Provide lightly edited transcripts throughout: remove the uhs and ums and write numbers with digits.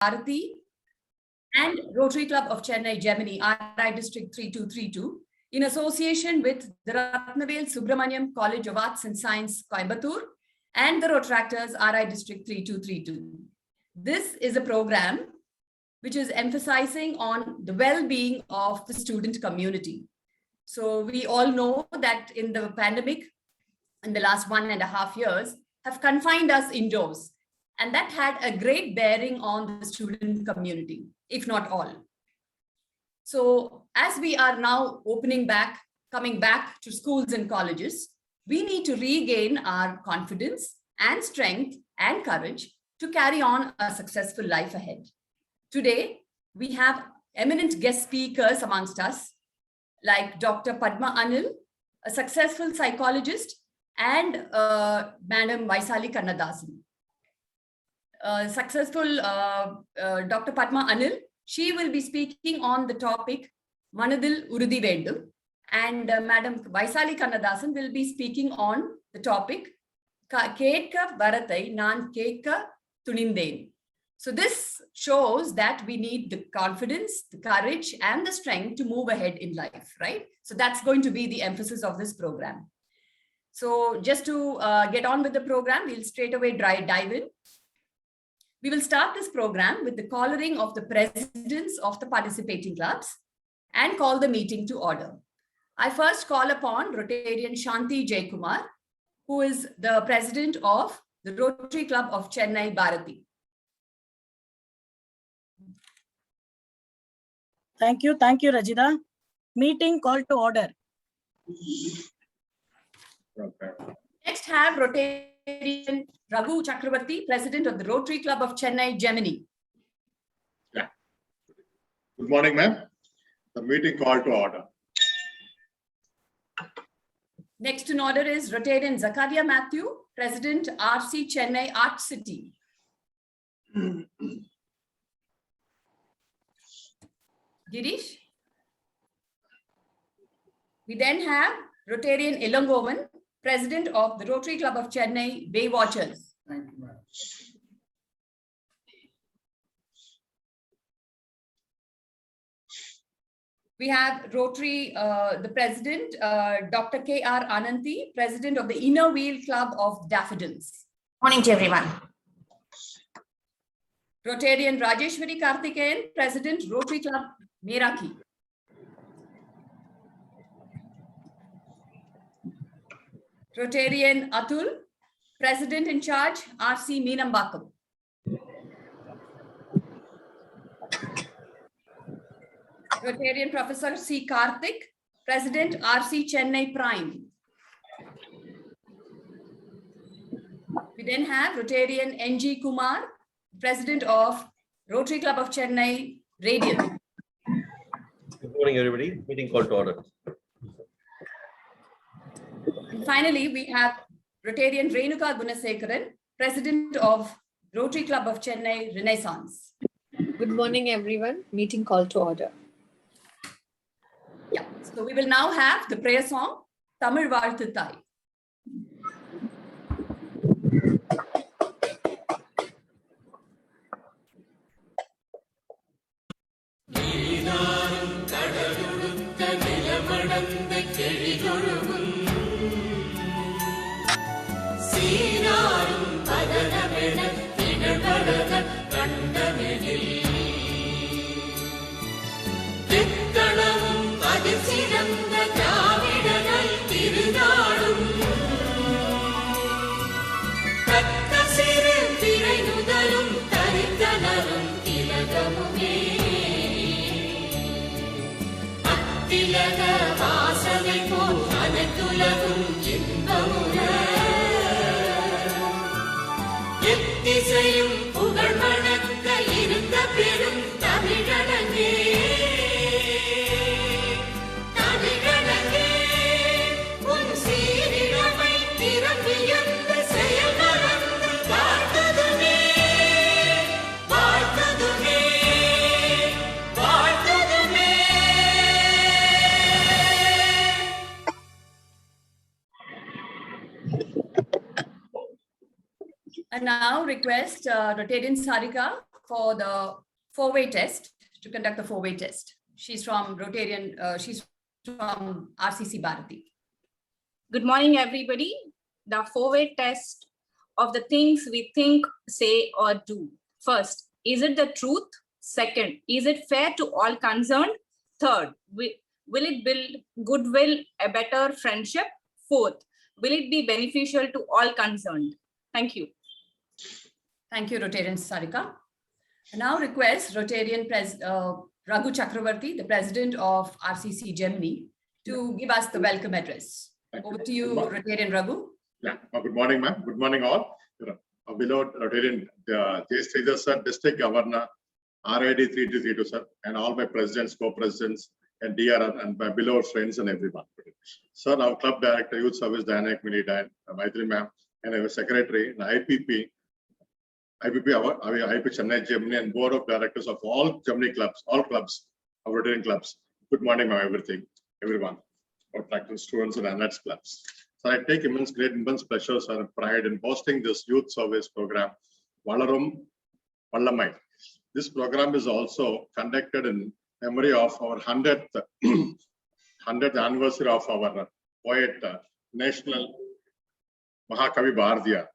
Bharati and Rotary Club of Chennai, Gemini, RI District 3232, in association with the Ratnavel Subramaniam College of Arts and Science, Coimbatore, and the Rotractors, RI District 3232. This is a program which is emphasizing on the well-being of the student community. So we all know that in the pandemic, in the last 1.5 years, have confined us indoors. And that had a great bearing on the student community, if not all. So as we are now coming back to schools and colleges, we need to regain our confidence and strength and courage to carry on a successful life ahead. Today, we have eminent guest speakers amongst us, like Dr. Padma Anil, a successful psychologist, and Madam Vaisali Kannadasan. Dr. Padma Anil, she will be speaking on the topic Manadil Urudhi Vendum, and Madam Vaisali Kannadasan will be speaking on the topic Kekka Baratai Nan Kekka Tunindhen. So this shows that we need the confidence, the courage, and the strength to move ahead in life, right? So that's going to be the emphasis of this program. So just to get on with the program, we'll straight away dive in. We will start this program with the collaring of the presidents of the participating clubs and call the meeting to order. I first call upon Rotarian Shanti Jaykumar, who is the president of the Rotary Club of Chennai, Bharati. Thank you, Rajida. Meeting call to order. Next have Rotarian Raghu Chakravarti, president of the Rotary Club of Chennai, Gemini. Yeah. Good morning, ma'am. The meeting call to order. Next in order is Rotarian Zakaria Matthew, president RC Chennai Art City. Girish. We then have Rotarian Ilangovan, president of the Rotary Club of Chennai, Bay Watchers. Thank you, ma'am. We have Rotary, the president, Dr. K.R. Ananthi, president of the Inner Wheel Club of Daffodils. Morning to everyone. Rotarian Rajeshwari Karthikeyan, president, Rotary Club, Meraki. Rotarian Atul, president in charge, RC Meenambakam. Rotarian Professor C. Karthik, president, RC Chennai Prime. We then have Rotarian N.G. Kumar, president of Rotary Club of Chennai, Radiant. Good morning, everybody. Meeting called to order. And finally, we have Rotarian Renuka Gunasekaran, president of Rotary Club of Chennai, Renaissance. Good morning, everyone. Meeting called to order. Yeah, so we will now have the prayer song, Tamil Vaalthu Thai. And now request Rotarian Sarika for the four-way test, to conduct the four-way test. She's from Rotarian, she's from RCC Bharati. Good morning, everybody. The four-way test of the things we think, say, or do. First, is it the truth? Second, is it fair to all concerned? Third, will it build goodwill, a better friendship? Fourth, will it be beneficial to all concerned? Thank you. Thank you, Rotarian Sarika. I now request Rotarian Raghu Chakravarti, the president of RCC Germany, to give us the welcome address. Over to you, Rotarian Raghu. Yeah, good morning, ma'am. Good morning, all. Below Rotarian J. Sridhar sir, District Governor, RID 3232 sir, and all my presidents, co-presidents, and DRR, and my beloved friends and everyone. Sir, our club director, Youth Service, Dynamic Militant, Maithili ma'am, and our secretary, and IPP, our IP Chennai Germany, and board of directors of all Germany clubs, all clubs, our Rotarian clubs. Good morning, ma'am, everyone, our practice students and analysts clubs. So I take immense pleasure and pride in hosting this youth service program, Valarum Vallamai. This program is also conducted in memory of our 100th anniversary of our poet, national Mahakavi Bharatiya,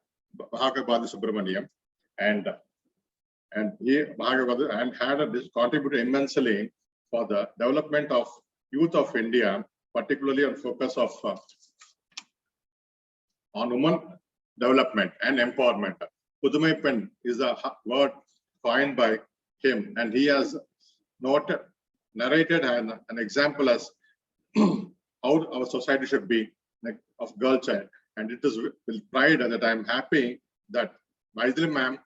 Mahakavi Bharati Subramaniam, and he had contributed immensely for the development of youth of India, particularly on focus of on women development and empowerment. Pudumai Pen is a word coined by him, and he has narrated an example as how our society should be of girl child. And it is with pride that I am happy that Maithili ma'am,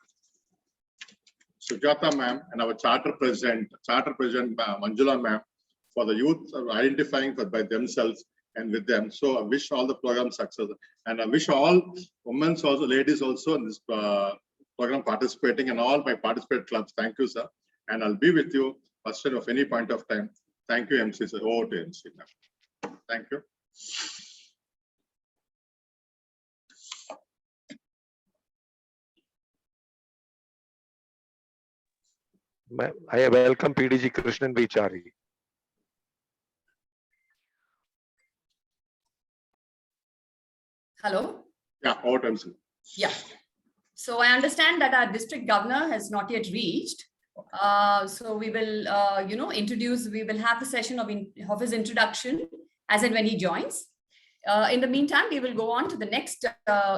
Sujata ma'am, and our charter president Manjula ma'am, for the youth identifying by themselves and with them. So I wish all the program success, and I wish all women also, ladies also in this program participating, and all my participant clubs. Thank you, sir. And I'll be with you first of any point of time. Thank you, MC sir. Over to MC now. Thank you. I welcome PDG Krishnan Vichari. Hello. Yeah, over to MC. Yeah. So I understand that our district governor has not yet reached. So we will, we will have the session of his introduction as and when he joins. In the meantime, we will go on to the next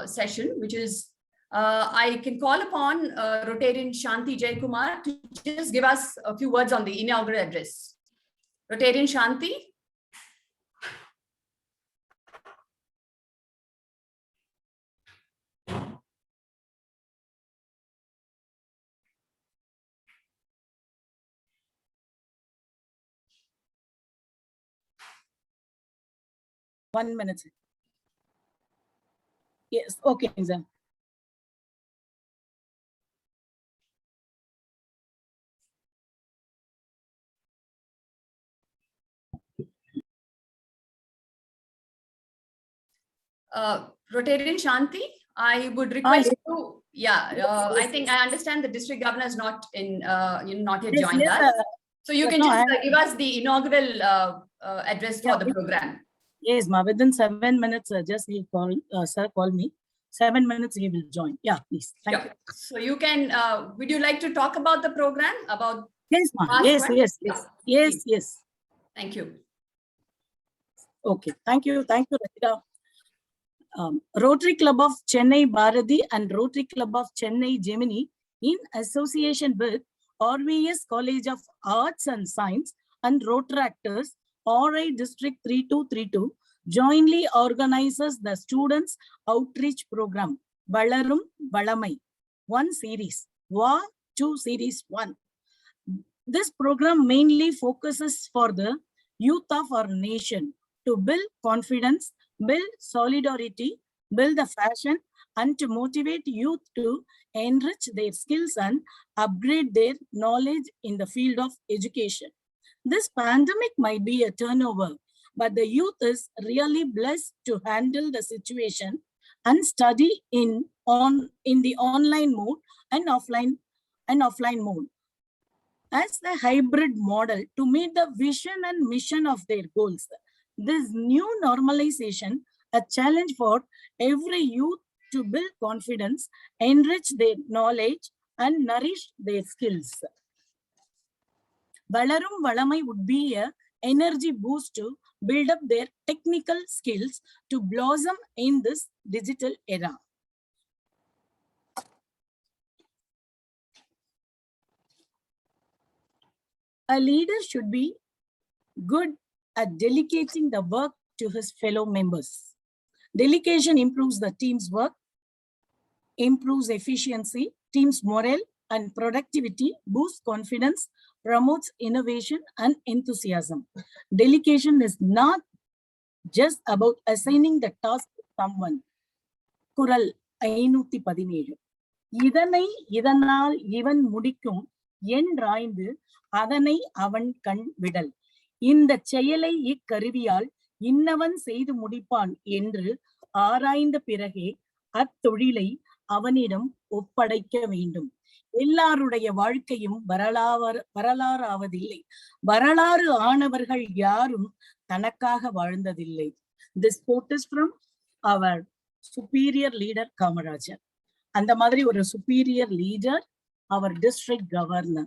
session, which is, I can call upon Rotarian Shanti Jaykumar to just give us a few words on the inaugural address. Rotarian Shanti. One minute. Yes, okay, sir. Rotarian Shanti, I would request yes. you. Yeah, Yes, I think I understand the district governor is not in, not yet Yes, joined yes, us. So you can no, just give us the inaugural address for Yeah, the program. Yes, ma, within 7 minutes, just he call, sir, call me. 7 minutes, he will join. Yeah, please. Thank you. So you can, would you like to talk about the program? About Yes, ma. past Yes, one? yes, yes. Yes, yes. Thank you. Okay, thank you. Thank you, Rachita. Rotary Club of Chennai Bharati and Rotary Club of Chennai Gemini, in association with RVS College of Arts and Science and Rotaractors, RI District 3232, jointly organizes the Students Outreach Program, Valarum Valamai, 1 series, VA 2 series 1. This program mainly focuses for the youth of our nation to build confidence, build solidarity, build the fashion, and to motivate youth to enrich their skills and upgrade their knowledge in the field of education. This pandemic might be a turnover, but the youth is really blessed to handle the situation and study in the online mode and offline and offline mode as the hybrid model to meet the vision and mission of their goals. This new normalization, a challenge for every youth to build confidence, enrich their knowledge, and nourish their skills. Valarum Valamai would be a energy boost to build up their technical skills to blossom in this digital era. A leader should be good at delegating the work to his fellow members. Delegation improves the team's work, improves efficiency, team's morale and productivity, boosts confidence, promotes innovation and enthusiasm. Delegation is not just about assigning the task to someone. Kural 517. இதனை இதனால் இவன் முடிக்கும் என்றாய்ந்து அதனை அவன் கண் விடல். இந்த செயலை இக்கருவியால் இன்னவன் செய்து முடிப்பான் என்று ஆராய்ந்த பிறகே அத்தொழிலை அவனிடம் ஒப்படைக்க வேண்டும். எல்லாருடைய வாழ்க்கையும் வரலாறாவதில்லை. வரலாறு ஆனவர்கள் யாரும் தனக்காக வாழ்ந்ததில்லை. This quote is from our superior leader Kamarajar. அந்த மாதிரி ஒரு superior leader, our district governor.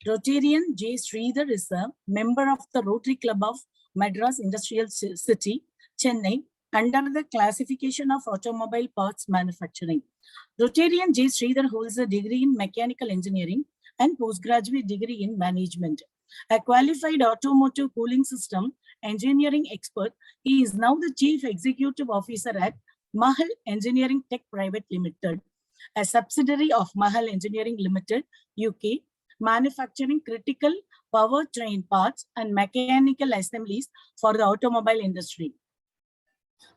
Rotarian J. Sridhar is a member of the Rotary Club of Madras Industrial City, Chennai, under the classification of automobile parts manufacturing. Rotarian J. Sridhar holds a degree in mechanical engineering and postgraduate degree in management. A qualified automotive cooling system engineering expert, he is now the Chief Executive Officer at Mahal Engineering Tech Private Limited, a subsidiary of Mahal Engineering Limited, UK, manufacturing critical powertrain parts and mechanical assemblies for the automobile industry.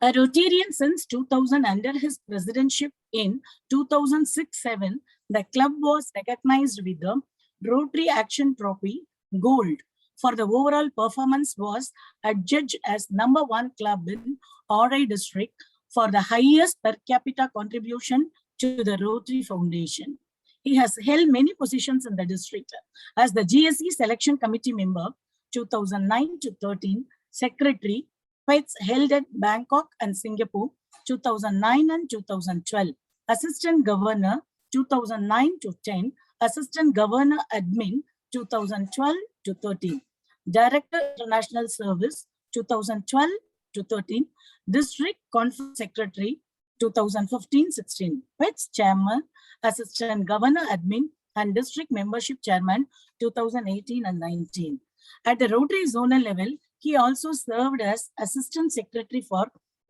A Rotarian since 2000, under his presidency in 2006-07, the club was recognized with the Rotary Action Trophy Gold. For the overall performance was adjudged as #1 club in RI district for the highest per capita contribution to the Rotary Foundation. He has held many positions in the district as the GSE Selection Committee member 2009-13, Secretary, PETS held at Bangkok and Singapore 2009 and 2012, Assistant Governor 2009-10, Assistant Governor Admin 2012-13, Director International Service 2012-13, District Conference Secretary 2015-16, PETS Chairman, Assistant Governor Admin and District Membership Chairman 2018 and 19. At the Rotary Zonal level, he also served as Assistant Secretary for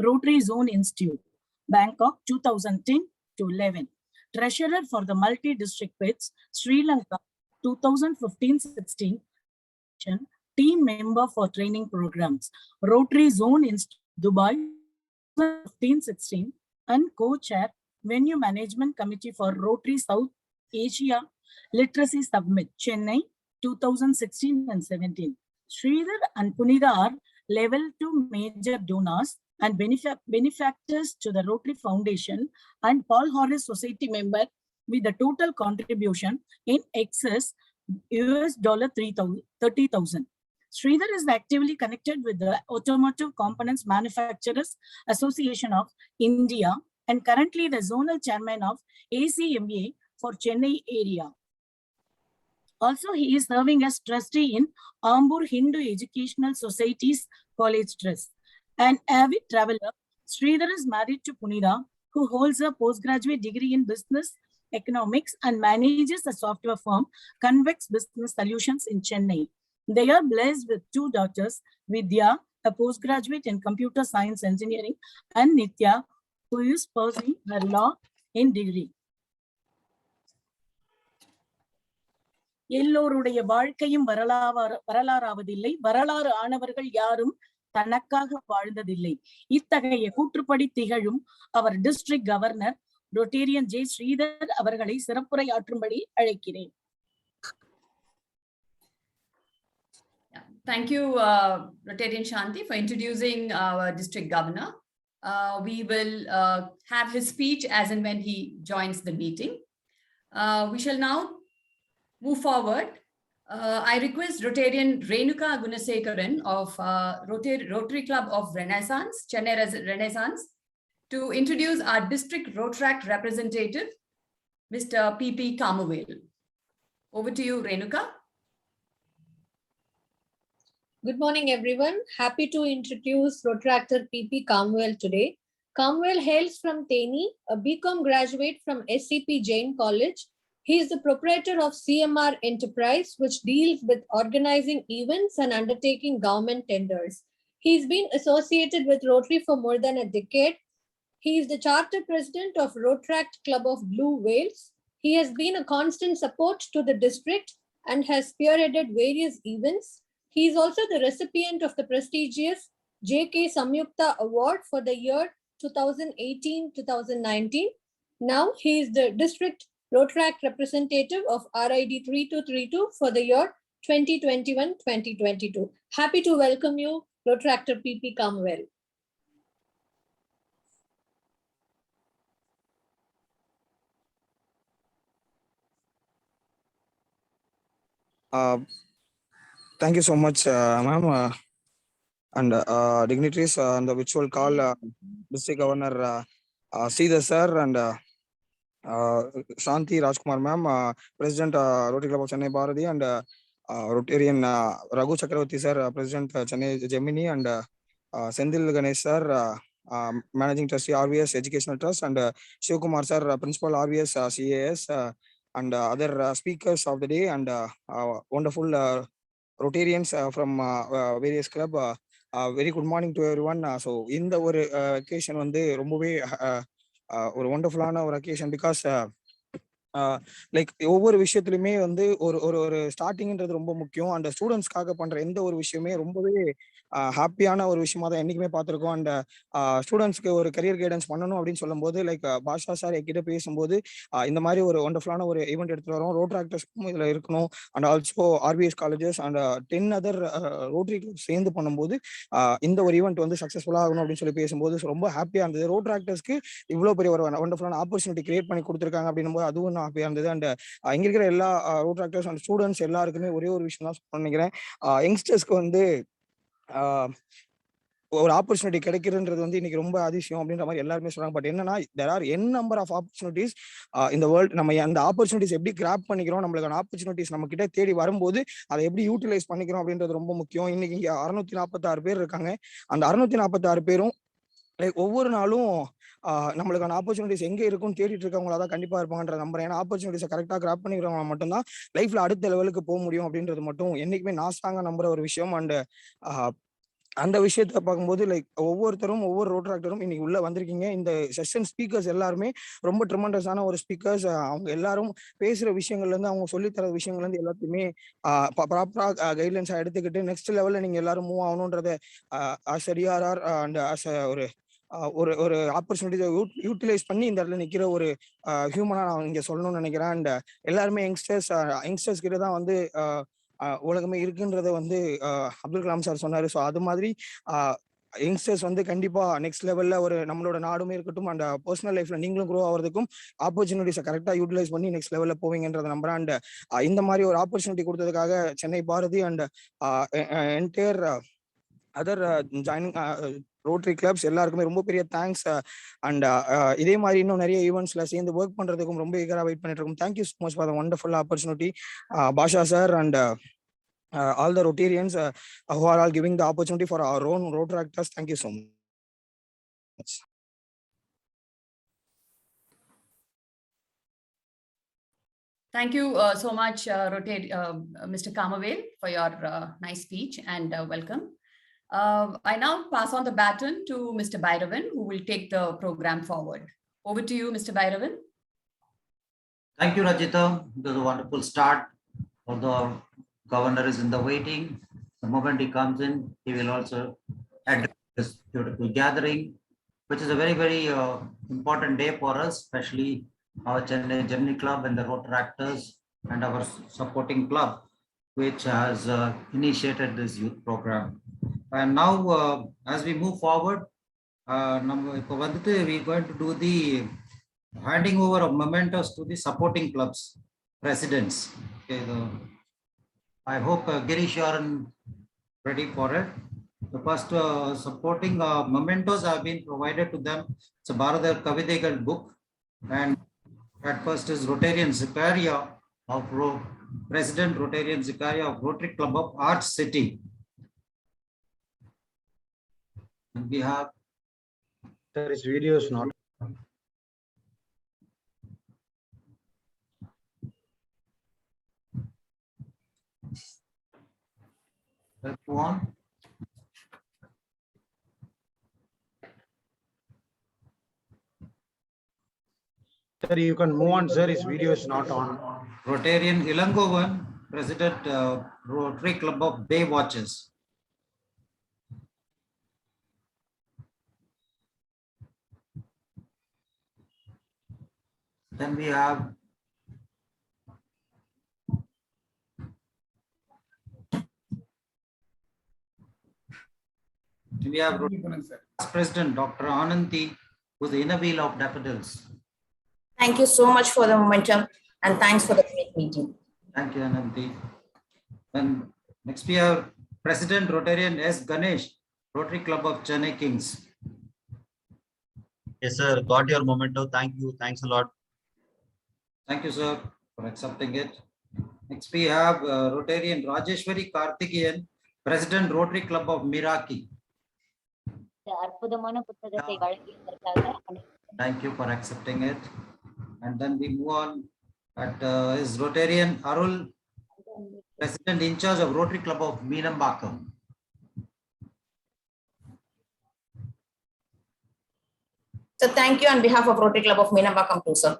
Rotary Zone Institute, Bangkok 2010-11. Treasurer for the Multi-District PETS, Sri Lanka 2015-16. Team member for training programs, Rotary Zone Institute, Dubai 2015-16. And co-chair Venue Management Committee for Rotary South Asia Literacy Summit, Chennai 2016 and 17. Sridhar and Punitha are level 2 major donors and benefactors to the Rotary Foundation and Paul Horace Society member with a total contribution in excess $30,000. Sridhar is actively connected with the Automotive Components Manufacturers Association of India and currently the Zonal Chairman of ACMA for Chennai area. Also, he is serving as trustee in Ambur Hindu Educational Society's College Trust. An avid traveler, Sridhar is married to Punitha, who holds a postgraduate degree in business economics and manages a software firm, Convex Business Solutions in Chennai. They are blessed with 2 daughters, Vidya, a postgraduate in computer science engineering, and Nitya, who is pursuing her law in degree. எல்லோருடைய வாழ்க்கையும் வரலாறாவதில்லை. வரலாறு ஆனவர்கள் யாரும் தனக்காக வாழ்ந்ததில்லை. இத்தகைய கூற்றுப்படி திகழும் அவர் district governor Rotarian J Sridhar அவர்களை சிறப்புரையாற்றும்படி அழைக்கிறேன். Thank you, Rotarian Shanti, for introducing our district governor. We will have his speech as and when he joins the meeting. We shall now move forward, I request Rotarian Renuka Gunasekaran of Rotary Club of Renaissance, Chennai Renaissance, to introduce our district Rotaract representative, Mr. P.P. Kamavel. Over to you, Renuka. Good morning, everyone. Happy to introduce Rotaractor P.P. Kamwell today. Kamwell hails from Teni, a BCom graduate from SCP Jain College. He is the proprietor of CMR Enterprise, which deals with organizing events and undertaking government tenders. He's been associated with Rotary for more than a decade. He is the charter president of Rotaract Club of Blue Wales. He has been a constant support to the district and has spearheaded various events. He is also the recipient of the prestigious J.K. Samyukta Award for the year 2018-2019. Now he is the district Rotaract representative of RID 3232 for the year 2021-2022. Happy to welcome you, Rotaractor P.P. Kamwell. Thank you so much, ma'am, and dignitaries on the virtual call, District Governor Sridhar sir and Shanti Rajkumar ma'am, President Rotary Club of Chennai Bharati, and Rotarian Raghu Chakravarti sir, President Chennai Gemini, and Sendil Ganesh sir, Managing Trustee RVS Educational Trust, and Shivkumar sir, Principal RVS CAS, and other speakers of the day, and wonderful Rotarians from various club. Very good morning to everyone. So in the occasion வந்து ரொம்பவே ஒரு wonderful-ஆன ஒரு occasion because like ஒவ்வொரு விஷயத்துலையுமே வந்து ஒரு ஸ்டார்டிங்ன்றது ரொம்ப முக்கியம். அந்த ஸ்டூடெண்ட்ஸ்க்காக பண்ற எந்த ஒரு விஷயமே ரொம்பவே ஹாப்பியான ஒரு விஷயமா தான் என்னைக்குமே பார்த்துருக்கோம். அண்ட் ஸ்டூடெண்ட்ஸ்க்கு ஒரு கரியர் கைடன்ஸ் பண்ணணும் அப்படின்னு சொல்லும்போது லைக் பாஷா சார் என்கிட்ட பேசும்போது இந்த மாதிரி ஒரு ஒண்டர்ஃபுல்லான ஒரு ஈவெண்ட் எடுத்துட்டு வரோம். ரோட்ராக்டர்ஸ்க்கும் இதுல இருக்கணும் and also RVS colleges and 10 other rotary clubs சேர்ந்து பண்ணும்போது இந்த ஒரு ஈவெண்ட் வந்து சக்ஸஸ்ஃபுல்லா ஆகணும் அப்படின்னு சொல்லி பேசும்போது ரொம்ப ஹாப்பியா இருந்தது. ரோட்ராக்டர்ஸ்க்கு இவ்வளவு பெரிய ஒரு ஒண்டர்ஃபுல்லான ஆப்பர்ச்சுனிட்டி கிரியேட் பண்ணி கொடுத்துருக்காங்க அப்படின்னும் போது அதுவும் ஹாப்பியா இருந்தது. அண்ட் இங்க இருக்கிற எல்லா ரோட்ராக்டர்ஸ் அண்ட் ஸ்டூடெண்ட்ஸ் எல்லாருக்குமே ஒரே ஒரு விஷயம் தான் நினைக்கிறேன், யங்ஸ்டர்ஸ்க்கு வந்து ஒரு ஆப்பர்ச்சுனிட்டி கிடைக்கிறதுன்றது வந்து இன்னைக்கு ரொம்ப அதிசயம் அப்படின்ற மாதிரி எல்லாருமே சொல்றாங்க. பட் என்னன்னா there are n number of opportunities இந்த வேர்ல்ட். நம்ம அந்த ஆப்பர்ச்சுனிட்டிஸ் எப்படி கிராப் பண்ணிக்கிறோம், நம்மளுக்கான ஆப்பர்ச்சுனிட்டிஸ் நம்ம கிட்ட தேடி வரும்போது அதை எப்படி யூட்டிலைஸ் பண்ணிக்கிறோம் அப்படின்றது ரொம்ப முக்கியம். இன்னைக்கு இங்க 646 பேர் இருக்காங்க. அந்த 646 பேரும் லைக் ஒவ்வொரு நாளும் நம்மளுக்கான ஆப்பர்ச்சுனிட்டிஸ் எங்க இருக்குன்னு தேடிட்டு இருக்கவங்களா தான் கண்டிப்பா இருப்பாங்கன்ற நம்புறேன். ஏன்னா ஆப்பர்ச்சுனிட்டிஸை கரெக்டாக கிராப் பண்ணிக்கிறவங்க மட்டும்தான் லைஃப்ல அடுத்த லெவலுக்கு போக முடியும் அப்படின்றது மட்டும் என்னைக்குமே நான் ஸ்ட்ராங்கா நம்புற ஒரு விஷயம். அண்ட் அந்த விஷயத்த பார்க்கும்போது லைக் ஒவ்வொருத்தரும் ஒவ்வொரு ரோட்ராக்டரும் இன்னைக்கு உள்ள வந்திருக்கீங்க. இந்த செஷன் ஸ்பீக்கர்ஸ் எல்லாருமே ரொம்ப ட்ரெமெண்டஸான ஒரு ஸ்பீக்கர்ஸ். அவங்க எல்லாரும் பேசுற விஷயங்கள்ல இருந்து, அவங்க சொல்லித்தர விஷயங்கள்ல இருந்து எல்லாத்தையுமே ப்ராப்பரா கைட்லைன்ஸா எடுத்துக்கிட்டு நெக்ஸ்ட் லெவல்ல நீங்க எல்லாரும் மூவ் ஆகணுன்றத as a DRR and as ஒரு ஆப்பர்ச்சுனிட்டியை யூட்டிலைஸ் பண்ணி இந்த இடத்துல நிக்கிற ஒரு ஹியூமனா நான் இங்க சொல்லணும்னு நினைக்கிறேன். அண்ட் எல்லாருமே யங்ஸ்டர்ஸ் கிட்ட தான் வந்து உலகமே இருக்குன்றத வந்து அப்துல் கலாம் சார் சொன்னாரு. ஸோ அது மாதிரி யங்ஸ்டர்ஸ் வந்து கண்டிப்பா நெக்ஸ்ட் லெவல்ல ஒரு நம்மளோட நாடுமே இருக்கட்டும் அண்ட் பர்சனல் லைஃப்ல நீங்களும் க்ரோ ஆகிறதுக்கும் ஆப்பர்ச்சுனிட்டிஸை கரெக்டாக யூட்டிலைஸ் பண்ணி நெக்ஸ்ட் லெவல்ல போவீங்கன்றத நம்புறேன். அண்ட் இந்த மாதிரி ஒரு ஆப்பர்ச்சுனிட்டி கொடுத்ததுக்காக Chennai Bharathi and entire other joining Rotary clubs எல்லாருக்குமே ரொம்ப பெரிய தேங்க்ஸ். அண்ட் இதே மாதிரி இன்னும் நிறைய ஈவெண்ட்ஸ்ல சேர்ந்து ஒர்க் பண்றதுக்கும் ரொம்ப ஈகரா வெயிட் பண்ணிட்டு இருக்கோம். Thank you so much for the wonderful opportunity Basha sir and all the Rotarians who are all giving the opportunity for our own Rotaractors. Thank you so much. Thank you so much, Mr. Kamavel, for your nice speech and welcome. I now pass on the baton to Mr. Bhairavan, who will take the program forward. Over to you, Mr. Bhairavan. Thank you, Rajita. It was a wonderful start. Although Governor is in the waiting, the moment he comes in, he will also address this beautiful gathering, which is a very, very important day for us, especially our Chennai Gemini Club and the Rotaractors and our supporting club, which has initiated this youth program. And now, as we move forward, we are going to do the handing over of mementos to the supporting clubs presidents. Okay, I hope Girish, you are ready for it. The first supporting mementos have been provided to them. It's a Bharadar Kavidegal book, and at first is Rotarian Zikaria of President Rotarian Zikaria of Rotary Club of Arts City. And we have. There is videos not. Let's go on. Sir, you can move on, sir. His video is not on. Rotarian Ilangovan, President Rotary Club of Bay Watches. Then we have President Dr. Ananti, who's the inner wheel of daffodils. Thank you so much for the momentum and thanks for the great meeting. Thank you, Ananti. And next we have President Rotarian S. Ganesh, Rotary Club of Chennai Kings. Yes, sir. Got your memento. Thank you. Thanks a lot. Thank you, sir, for accepting it. Next we have Rotarian Rajeshwari Karthikeyan, President Rotary Club of Miraki. Thank you for accepting it. And then we move on at is Rotarian Arul, President in charge of Rotary Club of Meenambakam. So thank you on behalf of Rotary Club of Meenambakam too, sir.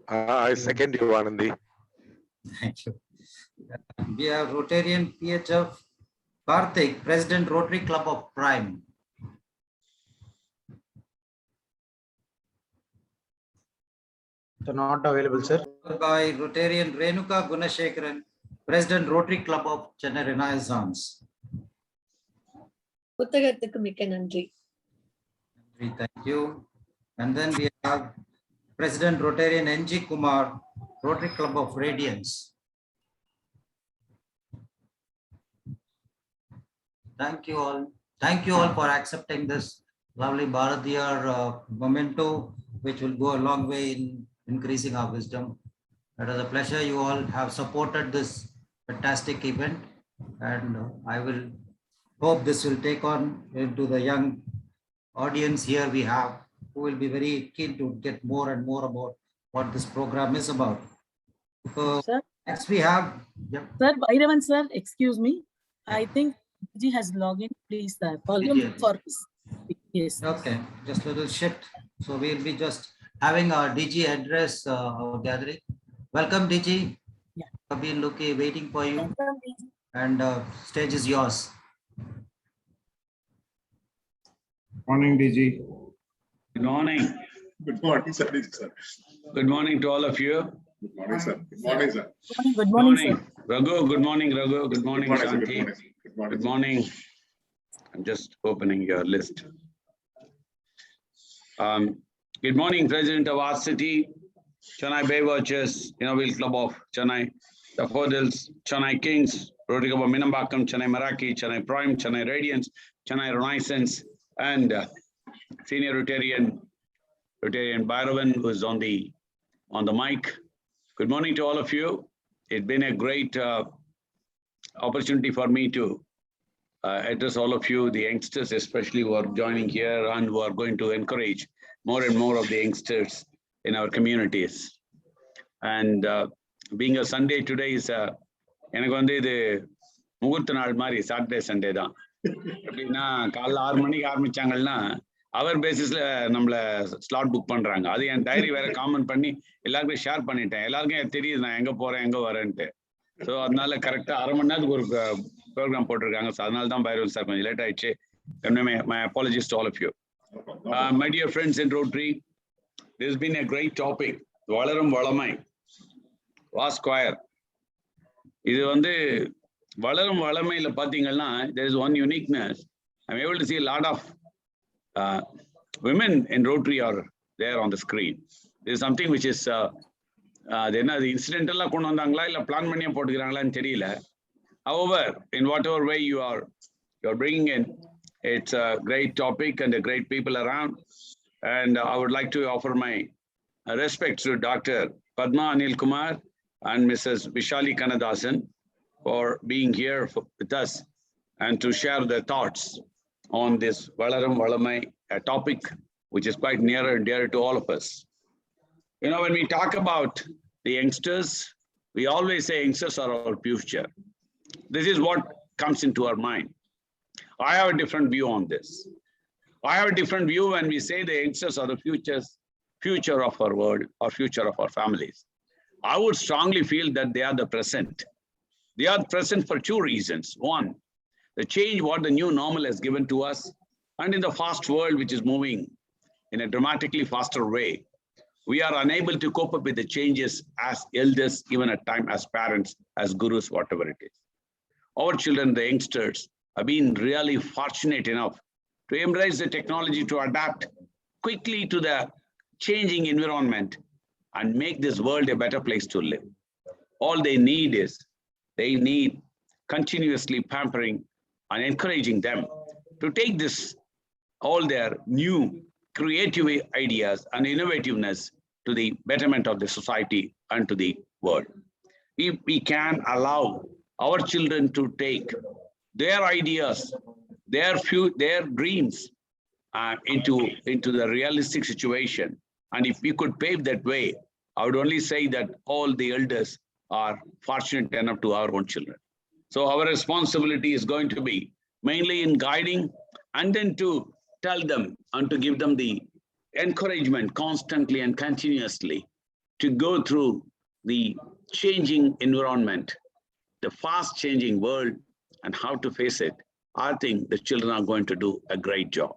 I second you, Anandi. Thank you. We have Rotarian PHF Karthik, President Rotary Club of Prime. They're not available, sir. By Rotarian Renuka Gunashekaran, President Rotary Club of Chennai Renaissance. புத்தகத்துக்கு மிக்க நன்றி. Thank you. And then we have President Rotarian NG Kumar, Rotary Club of Radiance. Thank you all. Thank you all for accepting this lovely Bharatiyar memento, which will go a long way in increasing our wisdom. It is a pleasure you all have supported this fantastic event, and I will hope this will take on into the young audience here we have, who will be very keen to get more and more about what this program is about. Sir? Next we have, Sir, Bhairavan sir, excuse me. I think DG has logged in. Please, sir. Call him for this. Yes. Okay, just a little shift. So we'll be just having our DG address our gathering. Welcome, DG. Yeah. I've been waiting for you. Welcome, DG. And stage is yours. Morning, DG. Good morning. Good morning, sir. Good morning to all of you. Good morning, sir. Good morning, sir. Good morning, sir. Raghu. Good morning, Raghu. Good morning, Good morning, sir. Shanti. Good morning. Good morning. I'm just opening your list. Good morning, President of Arts City, Chennai Bay Watchers, Innovil Club of Chennai, the Daffodils, Chennai Kings, Rotary Club of Meenambakam, Chennai Meraki, Chennai Prime, Chennai Radiance, Chennai Renaissance, and Senior Rotarian Bhairavan, who is on the mic. Good morning to all of you. It's been a great opportunity for me to address all of you, the youngsters especially, who are joining here and who are going to encourage more and more of the youngsters in our communities. And being a Sunday today is எனக்கு வந்து இது முகூர்த்த நாள் மாதிரி Saturday Sunday தான். எப்படின்னா காலைல 6 மணிக்கு ஆரம்பிச்சாங்கன்னா அவர் பேசிஸ்ல நம்மள ஸ்லாட் புக் பண்றாங்க. அது என் டைரி வேற காமெண்ட் பண்ணி எல்லாருக்கும் ஷேர் பண்ணிட்டேன். எல்லாருக்கும் தெரியுது நான் எங்க போறேன் எங்க வரேன்ட்டு. ஸோ அதனால கரெக்டா 1/2 மணி நேரத்துக்கு ஒரு ப்ரோக்ராம் போட்டிருக்காங்க. ஸோ அதனால தான் பைரவன் சார் கொஞ்சம் லேட் ஆயிடுச்சு. My apologies to all of you. My dear friends in Rotary, this has been a great topic. வளரும் வளமை, வாஸ்கொயர். இது வந்து வளரும் வளமையில பாத்தீங்கன்னா there is one uniqueness. I'm able to see a lot of women in Rotary are there on the screen. This is something which is அது என்ன அது இன்சிடென்டலா கொண்டு வந்தாங்களா இல்ல பிளான் பண்ணியே போட்டுக்கிறாங்களான்னு தெரியல. However, in whatever way you're bringing in, it's a great topic and a great people around. And I would like to offer my respects to Dr. Padma Anil Kumar and Mrs. Vishali Kannadasan for being here with us and to share their thoughts on this Valaram Valamai, a topic which is quite near and dear to all of us. You know, when we talk about the youngsters, we always say youngsters are our future. This is what comes into our mind. I have a different view on this. I have a different view when we say the youngsters are the future of our world or future of our families. I would strongly feel that they are the present. They are present for two reasons. One, the change what the new normal has given to us, and in the fast world which is moving in a dramatically faster way, we are unable to cope up with the changes as elders, even at time as parents, as gurus, whatever it is. Our children, the youngsters, have been really fortunate enough to embrace the technology to adapt quickly to the changing environment and make this world a better place to live. All they need is, they need continuously pampering and encouraging them to take this, all their new creative ideas and innovativeness to the betterment of the society and to the world. If we can allow our children to take their ideas, their dreams into the realistic situation, and if we could pave that way, I would only say that all the elders are fortunate enough to our own children. So our responsibility is going to be mainly in guiding and then to tell them and to give them the encouragement constantly and continuously to go through the changing environment, the fast changing world, and how to face it. I think the children are going to do a great job.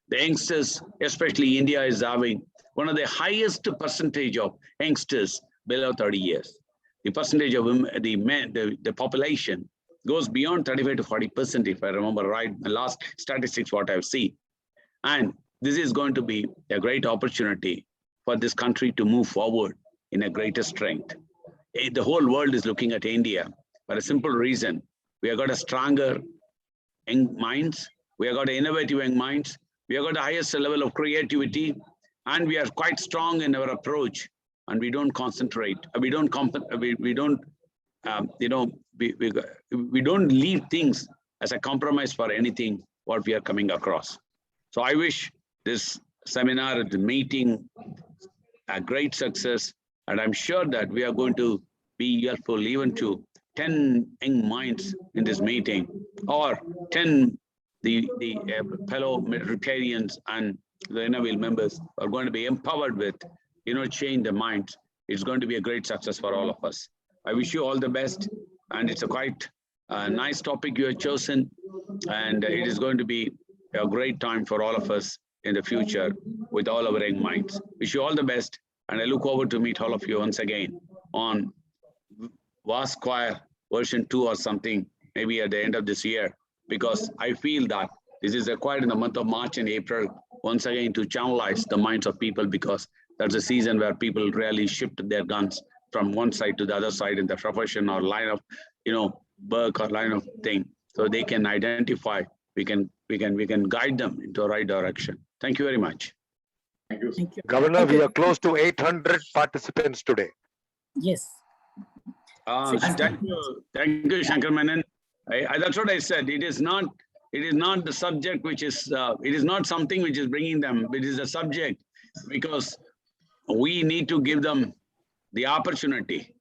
The youngsters, especially India, is having one of the highest percentage of youngsters below 30 years. The percentage of the population goes beyond 35 to 40%, if I remember right, the last statistics what I've seen. And this is going to be a great opportunity for this country to move forward in a greater strength. The whole world is looking at India for a simple reason. We have got a stronger young minds, we have got innovative young minds, we have got the highest level of creativity, and we are quite strong in our approach, and we don't concentrate, we don't leave things as a compromise for anything what we are coming across. So I wish this seminar and the meeting a great success, and I'm sure that we are going to be helpful even to 10 young minds in this meeting, or 10 the fellow Rotarians and the NWL members are going to be empowered with, change the minds. It's going to be a great success for all of us. I wish you all the best, and it's a quite nice topic you have chosen, and it is going to be a great time for all of us in the future with all our young minds. Wish you all the best, and I look forward to meet all of you once again on Vast Choir version 2 or something, maybe at the end of this year, because I feel that this is required in the month of March and April, once again to channelize the minds of people, because that's a season where people really shift their guns from one side to the other side in the profession or line of, work or line of thing, so they can identify, we can guide them into the right direction. Thank you very much. Thank you. Thank you. Governor, we are close to 800 participants today. Yes. Thank you, Shankar Menon. That's what I said. It is not the subject which is, it is not something which is bringing them. It is a subject because we need to give them the opportunity.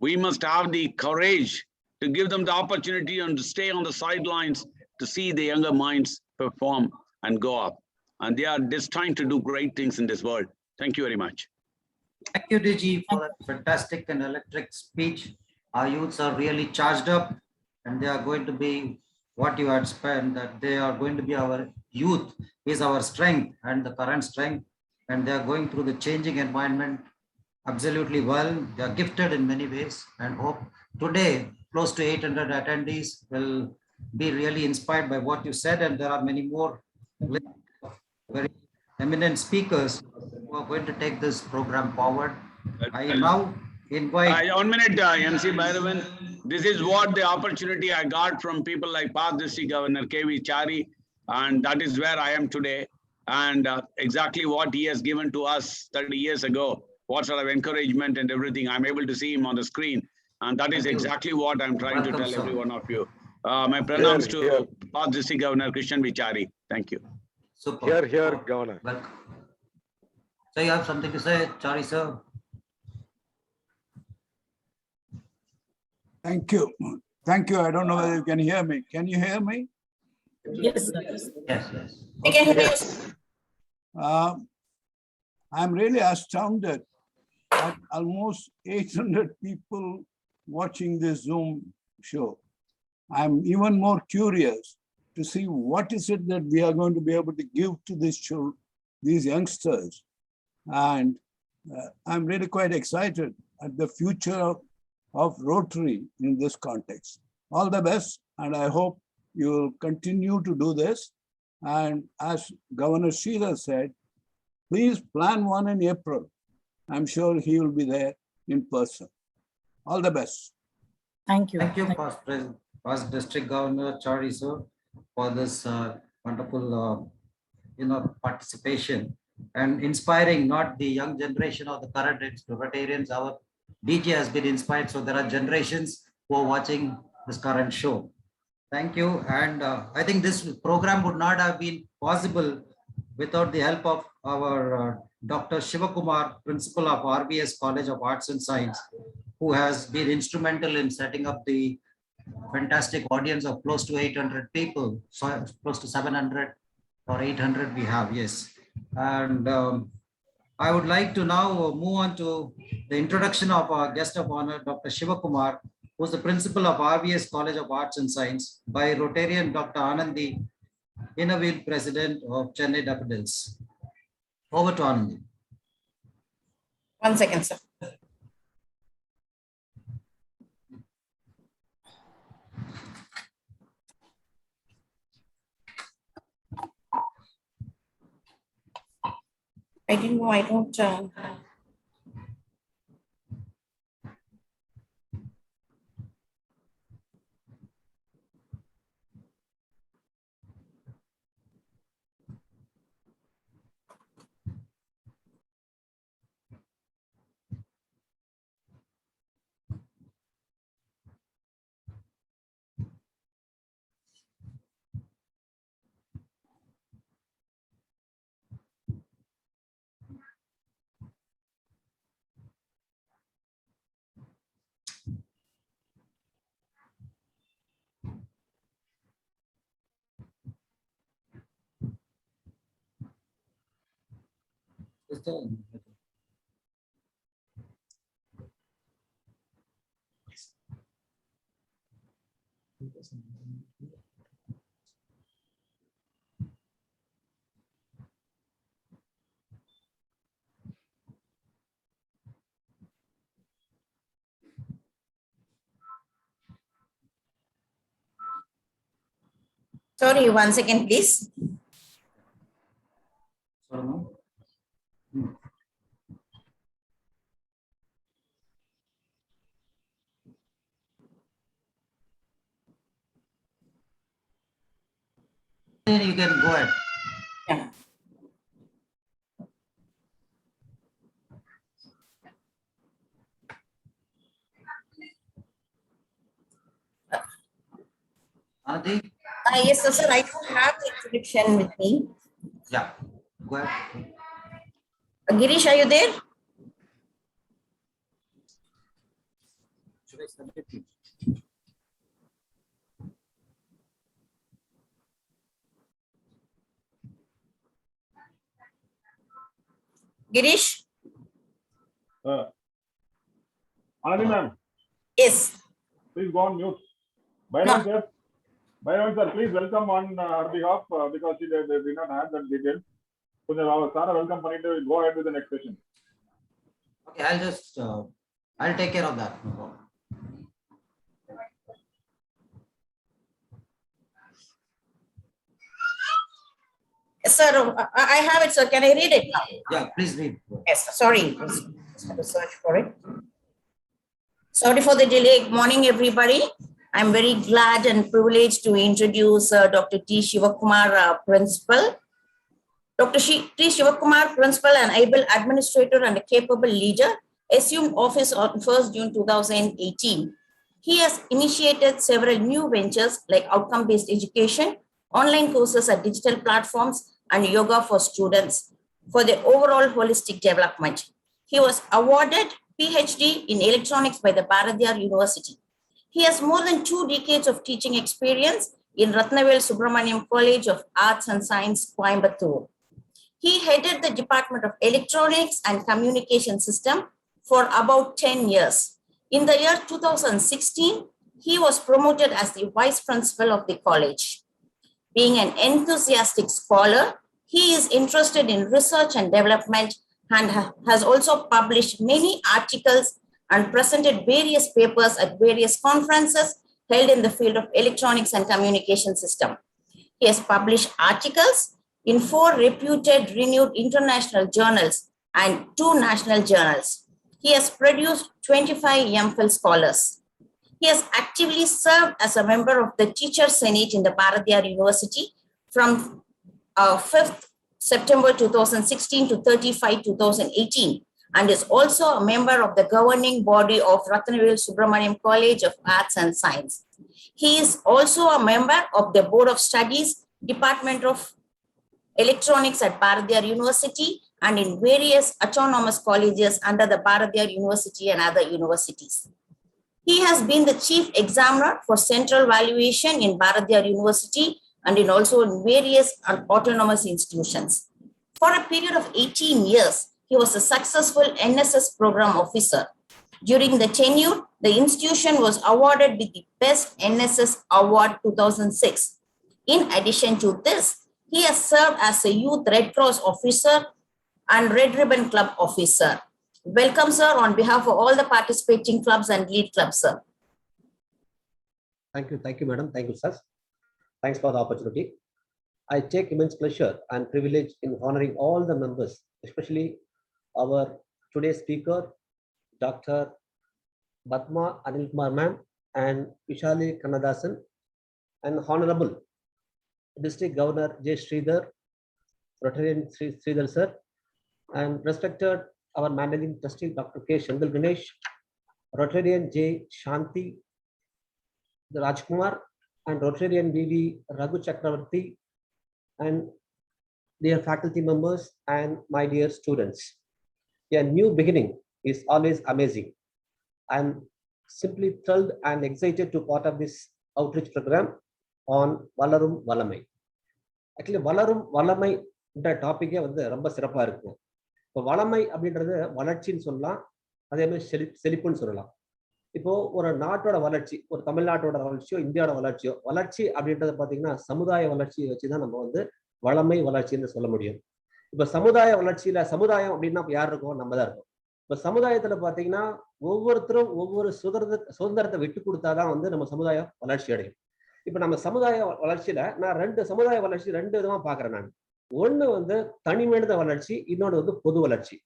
We must have the courage to give them the opportunity and to stay on the sidelines to see the younger minds perform and go up. And they are destined to do great things in this world. Thank you very much. Thank you, DG, for that fantastic and electric speech. Our youths are really charged up, and they are going to be what you had spent, that they are going to be our youth is our strength and the current strength, and they are going through the changing environment absolutely well. They are gifted in many ways, and hope today close to 800 attendees will be really inspired by what you said, and there are many more very eminent speakers who are going to take this program forward. I now invite. 1 minute, MC Bhairavan. This is what the opportunity I got from people like past District Governor KV Chari, and that is where I am today. And exactly what he has given to us 30 years ago, what sort of encouragement and everything, I'm able to see him on the screen. And that is exactly what I'm trying to tell every one of you. My pronouns to past District Governor Krishan Vichari. Thank you. Super. Here, Governor. Welcome. So you have something to say, Chari sir? Thank you. Thank you. I don't know whether you can hear me. Can you hear me? Yes, sir. Yes, yes. I can hear you. I'm really astounded at almost 800 people watching this Zoom show. I'm even more curious to see what is it that we are going to be able to give to these youngsters. And I'm really quite excited at the future of Rotary in this context. All the best, and I hope you will continue to do this. And as Governor Sheila said, please plan one in April. I'm sure he will be there in person. All the best. Thank you. Thank you, past District Governor Chari sir, for this wonderful, participation and inspiring not the young generation of the current Rotarians. Our DG has been inspired, so there are generations who are watching this current show. Thank you, and I think this program would not have been possible without the help of our Dr. Shivakumar, principal of RBS College of Arts and Science, who has been instrumental in setting up the fantastic audience of close to 800 people, so close to 700 or 800 we have, yes. And I would like to now move on to the introduction of our guest of honor, Dr. Shivakumar, who is the principal of RBS College of Arts and Science, by Rotarian Dr. Anandi, Innerville president of Chennai Daffodils. Over to Anandi. 1 second, sir. I didn't know, I don't. Sorry, 1 second, please. You can go ahead. Yeah. Anandi? Yes, sir, I don't have the introduction with me. Yeah, go ahead. Girish, are you there? Should I submit it? Girish? Anandi ma'am. Yes. Please go on mute. Byron sir. Byron sir, please welcome on our behalf because they did not have that detail. So Sara, welcome Panita. Go ahead with the next session. Okay, I'll take care of that. No problem. Sir, I have it, sir. Can I read it now? Yeah, please read. Yes, sorry. Just have to search for it. Sorry for the delay. Good morning, everybody. I'm very glad and privileged to introduce Dr. T. Shivakumar, Principal. Dr. T. Shivakumar, Principal, an able administrator and a capable leader, assumed office on 1st June 2018. He has initiated several new ventures like outcome-based education, online courses at digital platforms, and yoga for students for their overall holistic development. He was awarded PhD in electronics by the Bharatiyar University. He has more than 2 decades of teaching experience in Ratnavel Subramaniam College of Arts and Science, Coimbatore. He headed the Department of Electronics and Communication System for about 10 years. In the year 2016, he was promoted as the Vice Principal of the college. Being an enthusiastic scholar, he is interested in research and development and has also published many articles and presented various papers at various conferences held in the field of electronics and communication system. He has published articles in 4 reputed, renewed international journals and 2 national journals. He has produced 25 MPhil scholars. He has actively served as a member of the Teacher Senate in the Bharatiyar University from 5th September 2016 to 35 2018, and is also a member of the governing body of Ratnavel Subramaniam College of Arts and Science. He is also a member of the Board of Studies, Department of Electronics at Bharatiyar University, and in various autonomous colleges under the Bharatiyar University and other universities. He has been the chief examiner for central valuation in Bharatiyar University and also in various autonomous institutions. For a period of 18 years, he was a successful NSS program officer. During the tenure, the institution was awarded with the Best NSS Award 2006. In addition to this, he has served as a Youth Red Cross officer and Red Ribbon Club officer. Welcome, sir, on behalf of all the participating clubs and lead clubs, sir. Thank you, madam. Thank you, sir. Thanks for the opportunity. I take immense pleasure and privilege in honoring all the members, especially our today's speaker, Dr. Padma Anilkumar ma'am and Vishali Kannadasan, and Honorable District Governor J. Sridhar, Rotarian Sridhar sir, and respected our Managing Trustee Dr. K. Shandal Ganesh, Rotarian J. Shanti Rajkumar, and Rotarian VV Raghu Chakravarti, and dear faculty members and my dear students. A new beginning is always amazing. I'm simply thrilled and excited to be part of this outreach program on Valarum Valamai. Actually, Valarum Valamai topic வந்து ரொம்ப சிறப்பா இருக்கும். இப்போ வளமை அப்படின்றது வளர்ச்சின்னு சொல்லலாம், அதே மாதிரி செழிப்புன்னு சொல்லலாம். இப்போ ஒரு நாட்டோட வளர்ச்சி, ஒரு தமிழ்நாட்டோட வளர்ச்சியோ இந்தியாவோட வளர்ச்சியோ, வளர்ச்சி அப்படின்றத பார்த்தீங்கன்னா சமுதாய வளர்ச்சியை வச்சுதான் நம்ம வந்து வளமை வளர்ச்சின்னு சொல்ல முடியும். இப்போ சமுதாய வளர்ச்சியில சமுதாயம் அப்படின்னா யார் இருக்கோம்? நம்ம தான் இருக்கோம். இப்போ சமுதாயத்துல பார்த்தீங்கன்னா ஒவ்வொருத்தரும் ஒவ்வொரு சுதந்திரத்தை விட்டு கொடுத்தாதான் வந்து நம்ம சமுதாயம் வளர்ச்சி அடையும். இப்போ நம்ம சமுதாய வளர்ச்சியில நான் சமுதாய வளர்ச்சி 2 விதமா பாக்குறேன். நான் ஒண்ணு வந்து தனி மனித வளர்ச்சி, இன்னொன்று வந்து பொது வளர்ச்சி.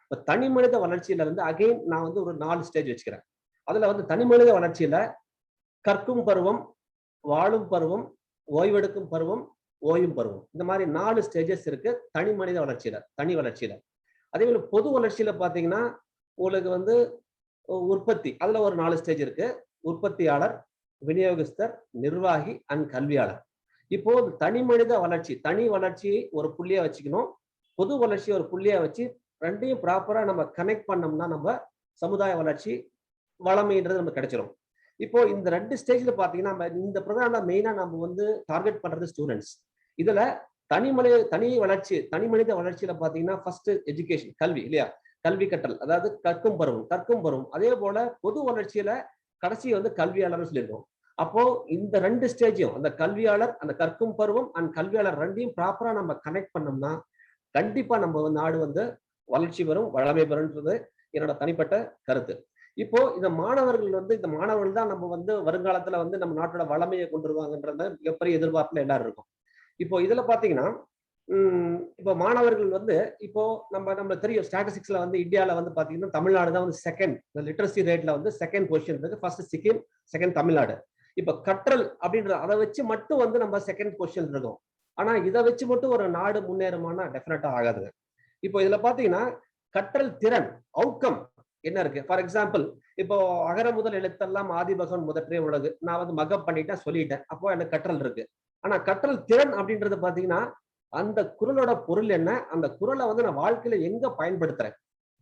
இப்போ தனி மனித வளர்ச்சியில வந்து அகைன் நான் வந்து ஒரு 4 ஸ்டேஜ் வச்சுக்கிறேன். அதுல வந்து தனி மனித வளர்ச்சியில கற்கும் பருவம், வாழும் பருவம், ஓய்வெடுக்கும் பருவம், ஓயும் பருவம், இந்த மாதிரி 4 ஸ்டேஜஸ் இருக்கு தனி மனித வளர்ச்சியில, தனி வளர்ச்சியில. அதே போல பொது வளர்ச்சியில பாத்தீங்கன்னா உங்களுக்கு வந்து உற்பத்தி, அதுல ஒரு 4 ஸ்டேஜ் இருக்கு. உற்பத்தியாளர், விநியோகஸ்தர், நிர்வாகி அண்ட் கல்வியாளர். இப்போ தனி மனித வளர்ச்சி, தனி வளர்ச்சியை ஒரு புள்ளியா வச்சுக்கணும், பொது வளர்ச்சி ஒரு புள்ளியா வச்சு ரெண்டையும் ப்ராப்பரா நம்ம கனெக்ட் பண்ணோம்னா நம்ம சமுதாய வளர்ச்சி வளமைன்றது நமக்கு கிடைச்சிடும். இப்போ இந்த 2 ஸ்டேஜ்ல பாத்தீங்கன்னா நம்ம இந்த ப்ரோக்ராம்ல மெயினா நம்ம வந்து டார்கெட் பண்றது ஸ்டூடெண்ட்ஸ். இதுல தனி மனித வளர்ச்சியில பாத்தீங்கன்னா ஃபர்ஸ்ட் எஜுகேஷன், கல்வி இல்லையா, கல்வி கற்றல், அதாவது கற்கும் பருவம். அதே போல பொது வளர்ச்சியில கடைசி வந்து கல்வியாளர்னு சொல்லியிருக்கோம். அப்போ இந்த 2 ஸ்டேஜையும், அந்த கல்வியாளர், அந்த கற்கும் பருவம் அண்ட் கல்வியாளர் ரெண்டையும் ப்ராப்பரா நம்ம கனெக்ட் பண்ணோம்னா கண்டிப்பா நம்ம நாடு வந்து வளர்ச்சி பெறும், வளமை பெறும்ன்றது என்னோட தனிப்பட்ட கருத்து. இப்போ இந்த மாணவர்கள் தான் நம்ம வந்து வருங்காலத்துல வந்து நம்ம நாட்டோட வளமையை கொண்டு வருவாங்கன்றத மிகப்பெரிய எதிர்பார்ப்புல எல்லாரும் இருக்கும். இப்போ இதுல பாத்தீங்கன்னா இப்போ மாணவர்கள் வந்து இப்போ நம்ம தெரியும் ஸ்டாட்டிஸ்டிக்ஸ்ல வந்து இந்தியாவில் வந்து பாத்தீங்கன்னா தமிழ்நாடு தான் வந்து செகண்ட், லிட்ரஸி ரேட்ல வந்து செகண்ட் பொசிஷன் இருக்கு. First Sikkim, second Tamil Nadu. இப்போ கற்றல் அப்படின்ற அதை வச்சு மட்டும் வந்து நம்ம செகண்ட் பொசிஷன் இருக்கோம். ஆனா இதை வச்சு மட்டும் ஒரு நாடு முன்னேறுமானா டெஃபினட்டா ஆகாதுங்க. இப்போ இதுல பாத்தீங்கன்னா கற்றல் திறன் அவுட்கம் என்ன இருக்கு. ஃபார் எக்ஸாம்பிள் இப்போ அகர முதல் எழுத்தெல்லாம் ஆதிபகவன் முதற்றே உலகு, நான் வந்து மகப் பண்ணிட்டேன் சொல்லிட்டேன், அப்போ எனக்கு கற்றல் இருக்கு. ஆனா கற்றல் திறன் அப்படின்றது பாத்தீங்கன்னா அந்த குறளோட பொருள் என்ன, அந்த குறளை வந்து நான் வாழ்க்கையில எங்க பயன்படுத்துறேன்,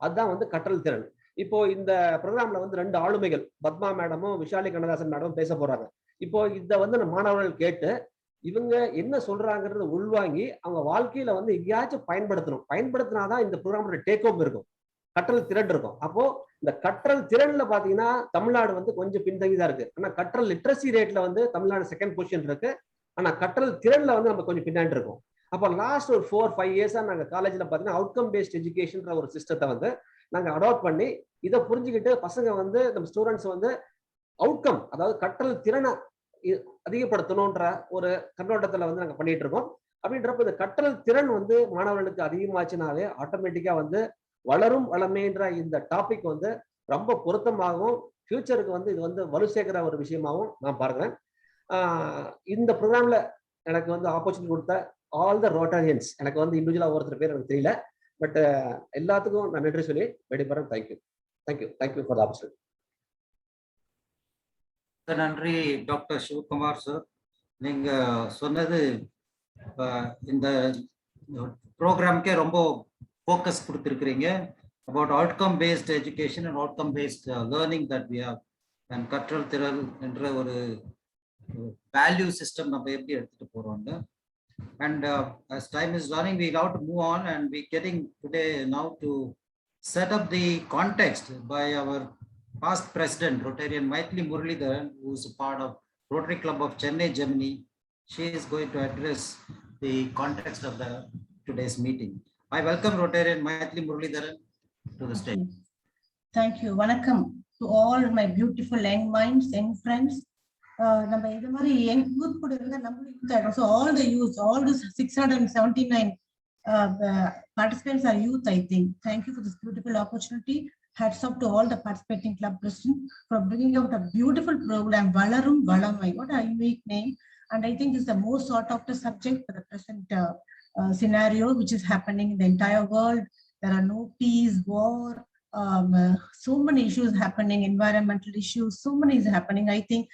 அதுதான் வந்து கற்றல் திறன். இப்போ இந்த ப்ரோக்ராம்ல வந்து 2 ஆளுமைகள் பத்மா மேடமும் விஷாலி கண்ணதாசன் மேடமும் பேச போறாங்க. இப்போ இதை வந்து மாணவர்கள் கேட்டு இவங்க என்ன சொல்றாங்கிறத உள்வாங்கி அவங்க வாழ்க்கையில வந்து எங்கேயாச்சும் பயன்படுத்தணும். பயன்படுத்தினாதான் இந்த ப்ரோக்ராமோட டேக் ஓப் இருக்கும், கற்றல் திறன் இருக்கும். அப்போ இந்த கற்றல் திறன்ல பாத்தீங்கன்னா தமிழ்நாடு வந்து கொஞ்சம் பின்தங்கிதான் இருக்கு. ஆனா கற்றல் லிட்ரஸி ரேட்ல வந்து தமிழ்நாடு செகண்ட் பொசிஷன் இருக்கு. ஆனா கற்றல் திறன்ல வந்து நம்ம கொஞ்சம் பின்னாடி இருக்கும். அப்போ லாஸ்ட் ஒரு 4-5 இயர்ஸா நாங்க காலேஜ்ல பாத்தீங்கன்னா அவுட்கம் பேஸ்ட் எஜுகேஷன்ற ஒரு சிஸ்டத்தை வந்து நாங்க அடாப்ட் பண்ணி இதை புரிஞ்சுக்கிட்டு பசங்க வந்து நம்ம ஸ்டூடெண்ட்ஸ் வந்து அவுட்கம், அதாவது கற்றல் திறனை அதிகப்படுத்தணும்ன்ற ஒரு கண்ணோட்டத்துல வந்து நாங்க பண்ணிட்டு இருக்கோம். அப்படின்றப்ப இந்த கற்றல் திறன் வந்து மாணவர்களுக்கு அதிகமாச்சுனாலே ஆட்டோமேட்டிக்கா வந்து வளரும் வளமேன்ற இந்த டாபிக் வந்து ரொம்ப பொருத்தமாகவும் ஃபியூச்சருக்கு வந்து இது வந்து வலு சேர்க்கிற ஒரு விஷயமாகவும் நான் பார்க்கிறேன். இந்த ப்ரோக்ராம்ல எனக்கு வந்து ஆப்பர்ச்சுனிட்டி கொடுத்த ஆல் த ரோட்டரியன்ஸ், எனக்கு வந்து இண்டிவிஜுவலா ஒருத்தர் பேர் எனக்கு தெரியல, பட் எல்லாத்துக்கும் நான் நன்றி சொல்லி வெளிப்படுறேன். Thank you for the opportunity. நன்றி டாக்டர் சிவகுமார் சார். நீங்க சொன்னது இந்த ப்ரோக்ராம்க்கே ரொம்ப ஃபோக்கஸ் கொடுத்துருக்கிறீங்க. About outcome based education and outcome based learning that we have and கற்றல் திறன் என்ற ஒரு வேல்யூ சிஸ்டம் நம்ம எப்படி எடுத்துட்டு போறோம்னு. And as time is running, we have to move on, and we're getting today now to set up the context by our past president, Rotarian Maithili Muralidharan, who is a part of Rotary Club of Chennai, Germany. She is going to address the context of today's meeting. I welcome Rotarian Maithili Muralidharan to the stage. Thank you. Vanakkam to all my beautiful young minds, young friends. நம்ம இது மாதிரி young youth கூட இருந்தா நம்மளும் youth ஆயிடும். So all the youth, all this 679 participants are youth, I think. Thank you for this beautiful opportunity. Hats off to all the participating club presidents for bringing out a beautiful program, Valarum Valamai. What a unique name. And I think this is the most sought after subject for the present scenario which is happening in the entire world. There are no peace, war, so many issues happening, environmental issues, so many is happening. I think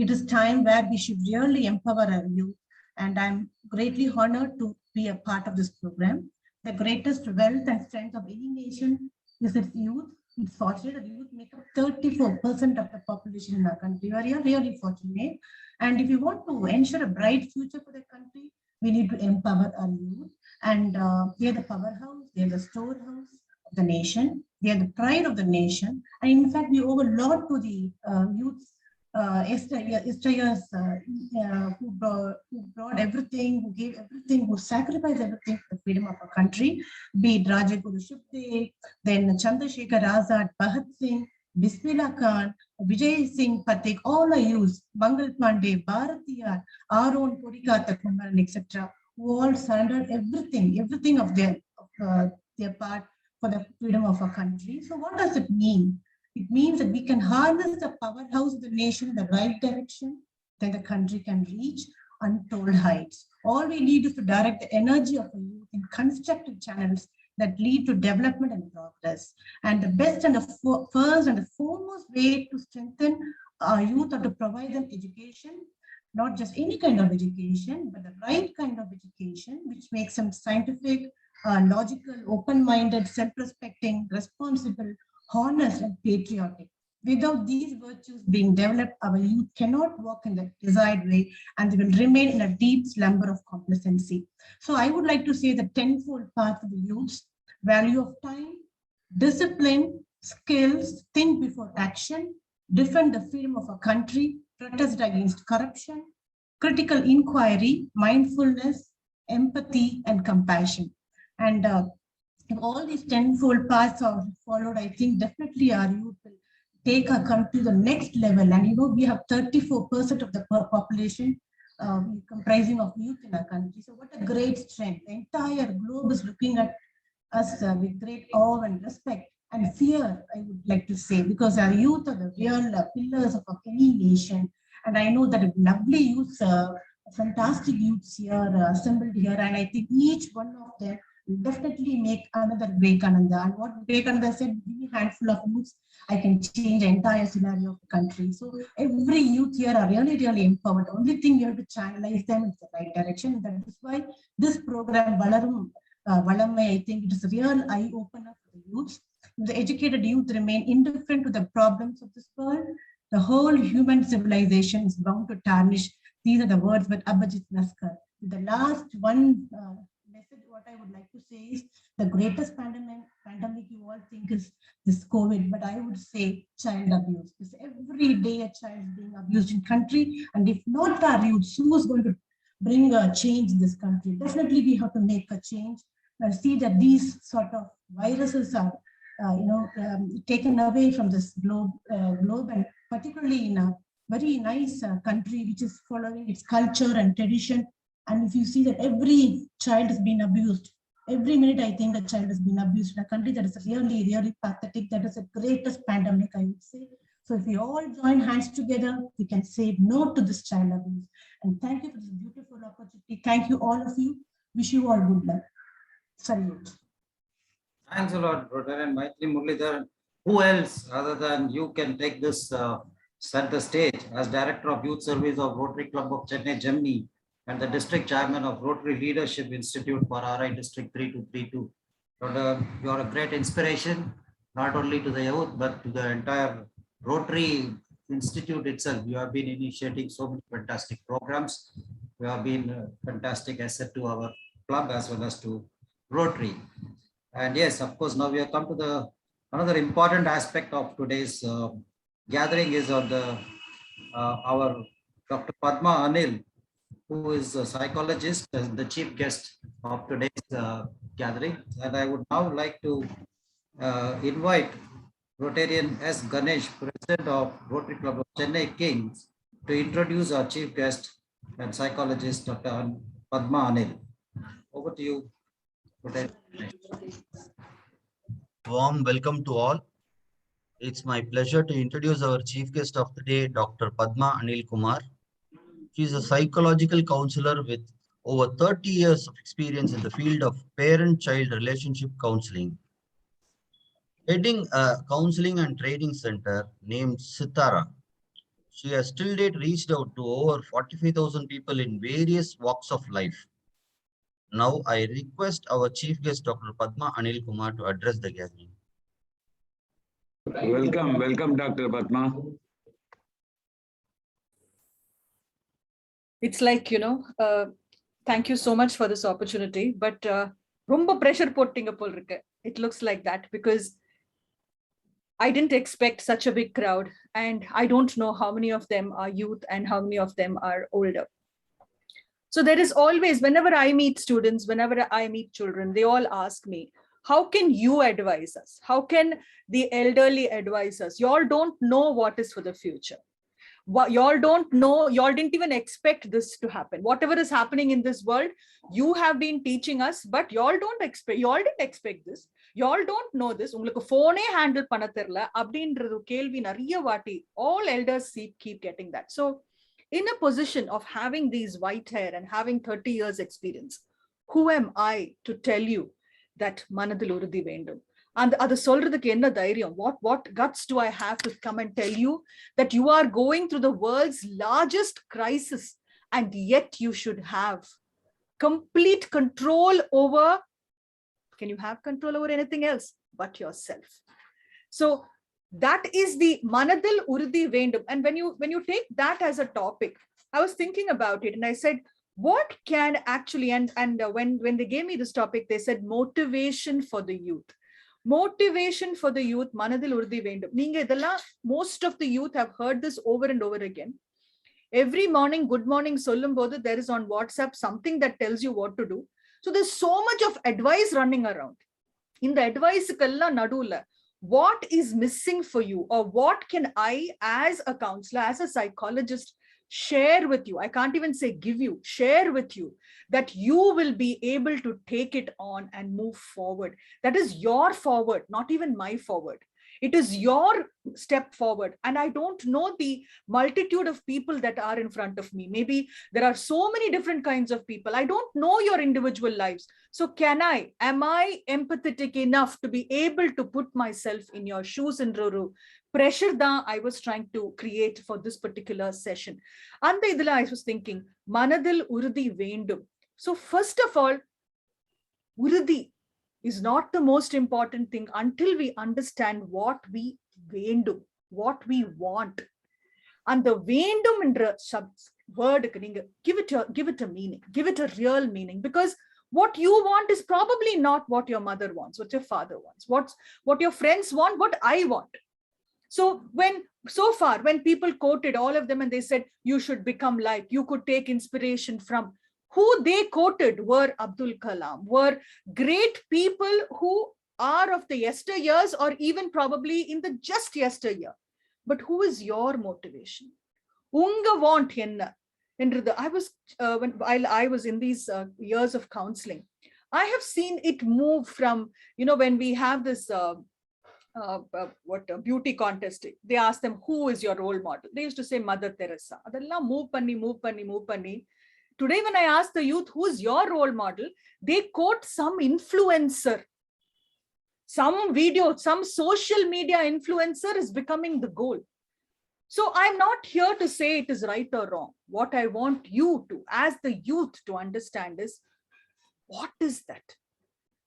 it is time where we should really empower our youth, and I'm greatly honored to be a part of this program. The greatest wealth and strength of any nation is its youth. It's fortunate that youth make up 34% of the population in our country. We are really fortunate, and if you want to ensure a bright future for the country, we need to empower our youth. And they are the powerhouse, they are the storehouse of the nation, they are the pride of the nation. And in fact, we owe a lot to the youth. Yesteryears who brought everything, who gave everything, who sacrificed everything for the freedom of our country, be it Rajguru Sukhdev, then Chandrasekhar Azad, Bhagat Singh, Bismillah Khan, Vijay Singh Pathik, all are used, Mangal Pandey, Bharatiyar, Aaron Kodikata Kumaran, etc., who all surrendered everything of their part for the freedom of our country. So what does it mean? It means that we can harness the powerhouse of the nation in the right direction, then the country can reach untold heights. All we need is to direct the energy of the youth in constructive channels that lead to development and progress. And the best and the first and the foremost way to strengthen our youth are to provide them education, not just any kind of education, but the right kind of education, which makes them scientific, logical, open-minded, self-respecting, responsible, honest and patriotic. Without these virtues being developed, our youth cannot walk in the desired way, and they will remain in a deep slumber of complacency. So I would like to say the tenfold path of the youths: value of time, discipline, skills, think before action, defend the freedom of our country, protest against corruption, critical inquiry, mindfulness, empathy, and compassion. And if all these tenfold paths are followed, I think definitely our youth will take our country to the next level. And we have 34% of the population comprising of youth in our country. So what a great strength. The entire globe is looking at us with great awe and respect and fear, I would like to say, because our youth are the real pillars of any nation. And I know that lovely youth, fantastic youths here assembled here, and I think each one of them will definitely make another Vivekananda. And what Vivekananda said, give me a handful of youths, I can change the entire scenario of the country. So every youth here are really, really empowered. The only thing you have to channelize them in the right direction. That is why this program, Valarum Valamai, I think it is a real eye-opener for the youths. If the educated youth remain indifferent to the problems of this world, the whole human civilization is bound to tarnish. These are the words by Abhijit Naskar. The last one message, what I would like to say is the greatest pandemic you all think is this COVID, but I would say child abuse. Because every day a child is being abused in country, and if not our youth, who is going to bring a change in this country? Definitely we have to make a change. See that these sort of viruses are taken away from this globe, and particularly in a very nice country which is following its culture and tradition. And if you see that every child has been abused, every minute I think a child has been abused in a country, that is really, really pathetic. That is the greatest pandemic, I would say. So if we all join hands together, we can say no to this child abuse. And thank you for this beautiful opportunity. Thank you, all of you. Wish you all good luck. Salute. Thanks a lot, Rotarian Maitri Muralidharan. Who else other than you can take this set the stage as Director of Youth Service of Rotary Club of Chennai, Germany, and the District Chairman of Rotary Leadership Institute for RI District 3232. You are a great inspiration, not only to the youth, but to the entire Rotary Institute itself. You have been initiating so many fantastic programs. You have been a fantastic asset to our club as well as to Rotary. And yes, of course, now we have come to another important aspect of today's gathering is on our Dr. Padma Anil, who is a psychologist and the chief guest of today's gathering. And I would now like to invite Rotarian S. Ganesh, President of Rotary Club of Chennai Kings, to introduce our chief guest and psychologist, Dr. Padma Anil. Over to you, Rotarian. Warm welcome to all. It's my pleasure to introduce our chief guest of the day, Dr. Padma Anil Kumar. She is a psychological counselor with over 30 years of experience in the field of parent-child relationship counseling. Heading a counseling and training center named Sitara, she has till date reached out to over 45,000 people in various walks of life. Now I request our chief guest, Dr. Padma Anil Kumar, to address the gathering. Welcome, Dr. Padma. It's like, thank you so much for this opportunity, but rumba pressure pottinga pol irukku. It looks like that because I didn't expect such a big crowd, and I don't know how many of them are youth and how many of them are older. So there is always, whenever I meet students, whenever I meet children, they all ask me, how can you advise us? How can the elderly advise us? You all don't know what is for the future. Y'all don't know, y'all didn't even expect this to happen. Whatever is happening in this world, you have been teaching us, but y'all didn't expect this. Y'all don't know this. Ungalku phone handle panna therla abindrathu kelvi nariya vaati. All elders keep getting that. So in a position of having these white hair and having 30 years experience, who am I to tell you that manadil urudhi vendum? And adu solradhukku enna dhairiyam? What guts do I have to come and tell you that you are going through the world's largest crisis, and yet you should have complete control over, can you have control over anything else but yourself? So that is the manadil urudhi vendum. And when you take that as a topic, I was thinking about it and I said, what can actually, and when they gave me this topic, they said motivation for the youth. Motivation for the youth, manadil urudhi vendum. Neenga idella, most of the youth have heard this over and over again. Every morning, good morning sollumbodhu, there is on WhatsApp something that tells you what to do. So there's so much of advice running around. In the advice kalla nadula, what is missing for you, or what can I as a counselor, as a psychologist share with you. I can't even say give you, share with you that you will be able to take it on and move forward. That is your forward, not even my forward. It is your step forward. And I don't know the multitude of people that are in front of me. Maybe there are so many different kinds of people. I don't know your individual lives. So am I empathetic enough to be able to put myself in your shoes, in Ruru? Pressure da I was trying to create for this particular session. And I was thinking, Manadil Urudi Vendum. So first of all, Urudi is not the most important thing until we understand what we vendum, what we want. And the vendum in the word, give it a meaning, give it a real meaning, because what you want is probably not what your mother wants, what your father wants, what your friends want, what I want. So when people quoted all of them and they said, you should become like, you could take inspiration from, who they quoted were Abdul Kalam, were great people who are of the yesteryears or even probably in the just yesteryear. But who is your motivation? Unga want henna. I was while I was in these years of counseling, I have seen it move from, when we have this beauty contest, they ask them, who is your role model? They used to say Mother Teresa. Adella move panni. Today, when I ask the youth, who's your role model? They quote some influencer, some video, some social media influencer is becoming the goal. So I'm not here to say it is right or wrong. What I want you to, as the youth, to understand is, what is that?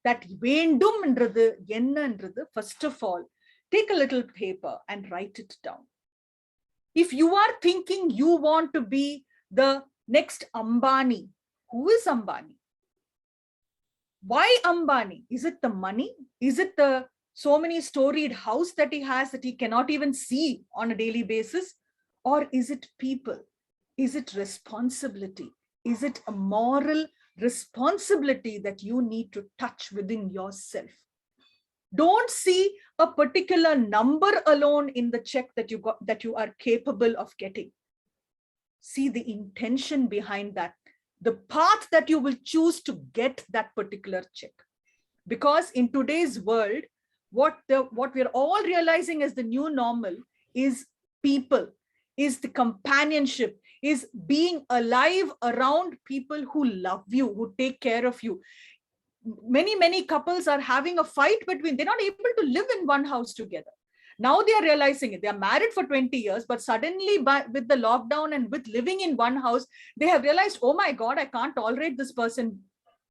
That vendum endrathu enna endrathu, first of all, take a little paper and write it down. If you are thinking you want to be the next Ambani, who is Ambani? Why Ambani? Is it the money? Is it the so many storied house that he has that he cannot even see on a daily basis? Or is it people? Is it responsibility? Is it a moral responsibility that you need to touch within yourself? Don't see a particular number alone in the check that you got, that you are capable of getting. See the intention behind that, the path that you will choose to get that particular check. Because in today's world, what we're all realizing as the new normal is people, is the companionship, is being alive around people who love you, who take care of you. Many couples are having a fight between, they're not able to live in one house together. Now they are realizing it. They are married for 20 years, but suddenly with the lockdown and with living in one house, they have realized, oh my God, I can't tolerate this person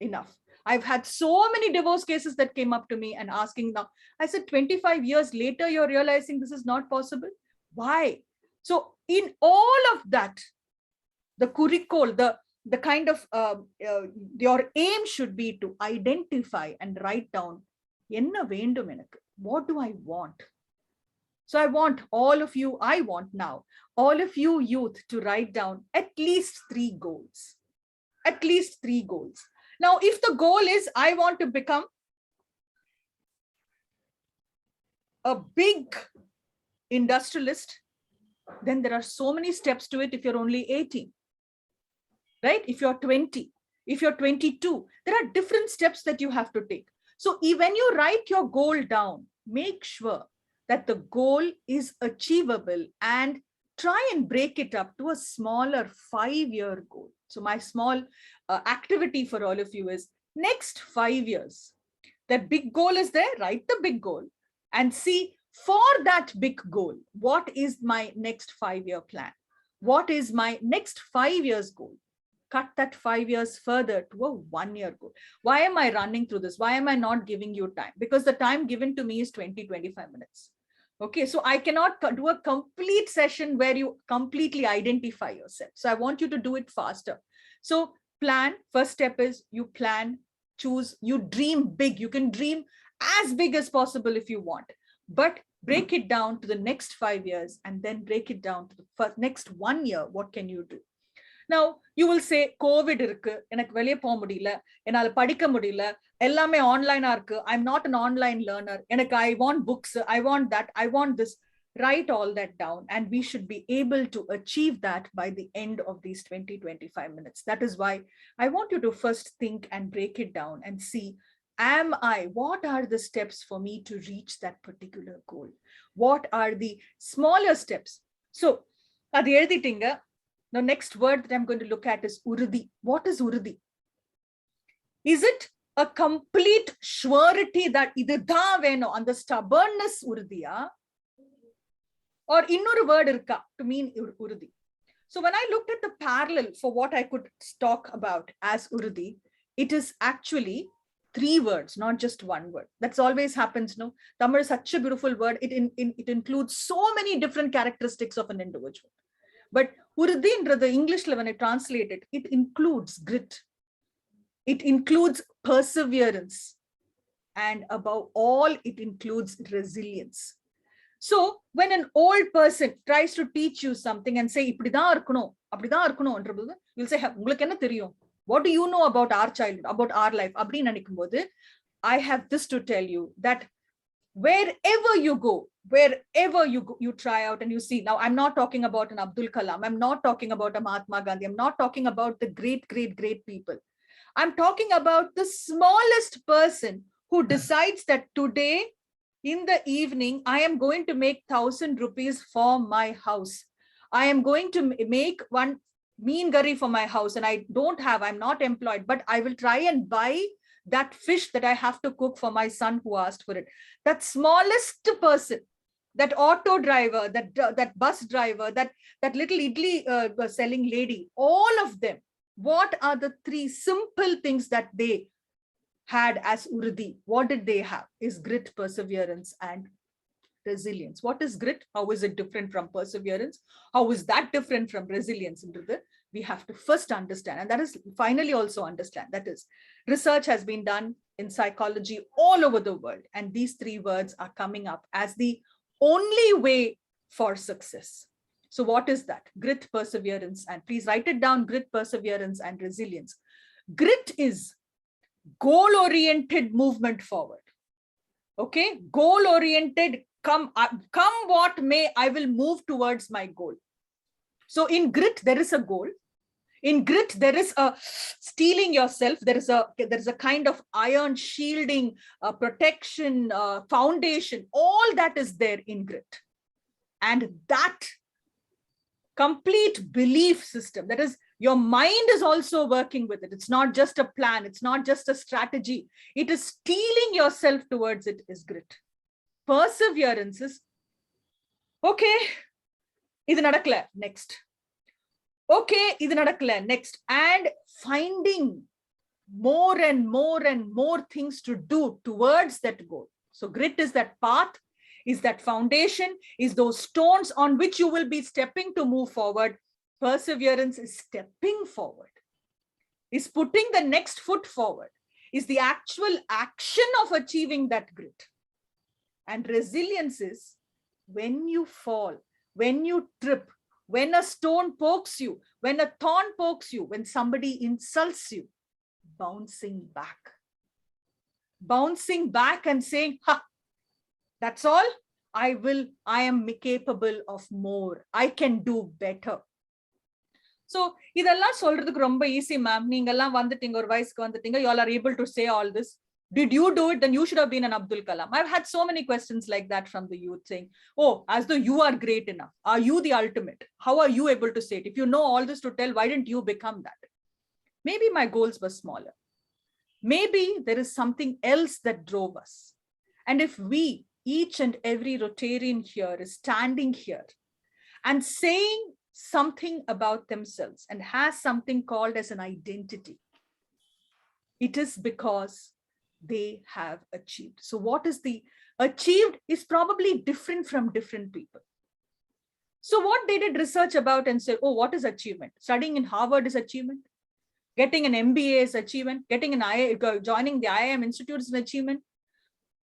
enough. I've had so many divorce cases that came up to me and asking now. I said, 25 years later, you're realizing this is not possible. Why? So in all of that, the curricle, the kind of, your aim should be to identify and write down, enna vendum enakku, what do I want? So I want all of you, all of you youth to write down at least 3 goals. At least 3 goals. Now, if the goal is, I want to become a big industrialist, then there are so many steps to it if you're only 18, right? If you're 20, if you're 22, there are different steps that you have to take. So when you write your goal down, make sure that the goal is achievable and try and break it up to a smaller 5-year goal. So my small activity for all of you is next 5 years. That big goal is there, write the big goal and see for that big goal, what is my next 5-year plan? What is my next 5 years goal? Cut that 5 years further to a 1-year goal. Why am I running through this? Why am I not giving you time? Because the time given to me is 20-25 minutes. Okay, so I cannot do a complete session where you completely identify yourself. So I want you to do it faster. So plan, first step is you plan, choose, you dream big. You can dream as big as possible if you want, but break it down to the next 5 years and then break it down to the next 1 year. What can you do? Now, you will say, COVID irukku, enak veliya poga mudiyala, enala padikka mudiyala, ellame online ah irukku, I'm not an online learner, enak I want books, I want that, I want this. write all that down, and we should be able to achieve that by the end of these 20-25 minutes. That is why I want you to first think and break it down and see, what are the steps for me to reach that particular goal? What are the smaller steps? So, the next word that I'm going to look at is urudi. What is urudi? Is it a complete surety that idudha veno, and the stubbornness urudiya? Or innoru word irka to mean urudi? So when I looked at the parallel for what I could talk about as urudi, it is actually 3 words, not just 1 word. That's always happens, no? Tamil is such a beautiful word. It includes so many different characteristics of an individual. But urudi in the English, when I translate it, it includes grit. It includes perseverance. And above all, it includes resilience. So when an old person tries to teach you something and say, you'll say, what do you know about our childhood, about our life? I have this to tell you, that wherever you go, you try out and you see. Now, I'm not talking about an Abdul Kalam. I'm not talking about a Mahatma Gandhi. I'm not talking about the great, great, great people. I'm talking about the smallest person who decides that today, in the evening, I am going to make 1,000 rupees for my house. I am going to make one mean curry for my house, and I'm not employed, but I will try and buy that fish that I have to cook for my son who asked for it. That smallest person, that auto driver, that bus driver, that little idli selling lady, all of them, what are the 3 simple things that they had as urudi? What did they have? Is grit, perseverance, and resilience. What is grit? How is it different from perseverance? How is that different from resilience? We have to first understand, and that is finally also understand. That is, research has been done in psychology all over the world, and these 3 words are coming up as the only way for success. So what is that? Grit, perseverance, and please write it down, grit, perseverance, and resilience. Grit is goal-oriented movement forward. Okay, goal-oriented, come what may, I will move towards my goal. So in grit, there is a goal. In grit, there is a steeling yourself. There is a kind of iron shielding, protection, foundation. All that is there in grit. And that complete belief system, that is, your mind is also working with it. It's not just a plan. It's not just a strategy. It is steeling yourself towards it, is grit. Perseverance is, okay, idu nadakala, next. Okay, idu nadakala, next. And finding more and more and more things to do towards that goal. So grit is that path, is that foundation, is those stones on which you will be stepping to move forward. Perseverance is stepping forward, is putting the next foot forward, is the actual action of achieving that grit. And resilience is when you fall, when you trip, when a stone pokes you, when a thorn pokes you, when somebody insults you, bouncing back. Bouncing back and saying, ha, that's all. I am capable of more. I can do better. So, இதெல்லாம் சொல்றதுக்கு ரொம்ப easy, ma'am. நீங்கெல்லாம் வந்துட்டீங்க, ஒரு வயசுக்கு வந்துட்டீங்க. You all are able to say all this. Did you do it? Then you should have been an Abdul Kalam. I've had so many questions like that from the youth saying, oh, as though you are great enough. Are you the ultimate? How are you able to say it? If you know all this to tell, why didn't you become that? Maybe my goals were smaller. Maybe there is something else that drove us. And if we, each and every Rotarian here, is standing here and saying something about themselves and has something called as an identity, it is because they have achieved. So what is the achieved is probably different from different people. So what they did research about and said, oh, what is achievement? Studying in Harvard is achievement. Getting an MBA is achievement. Getting an joining the IIM Institute is an achievement.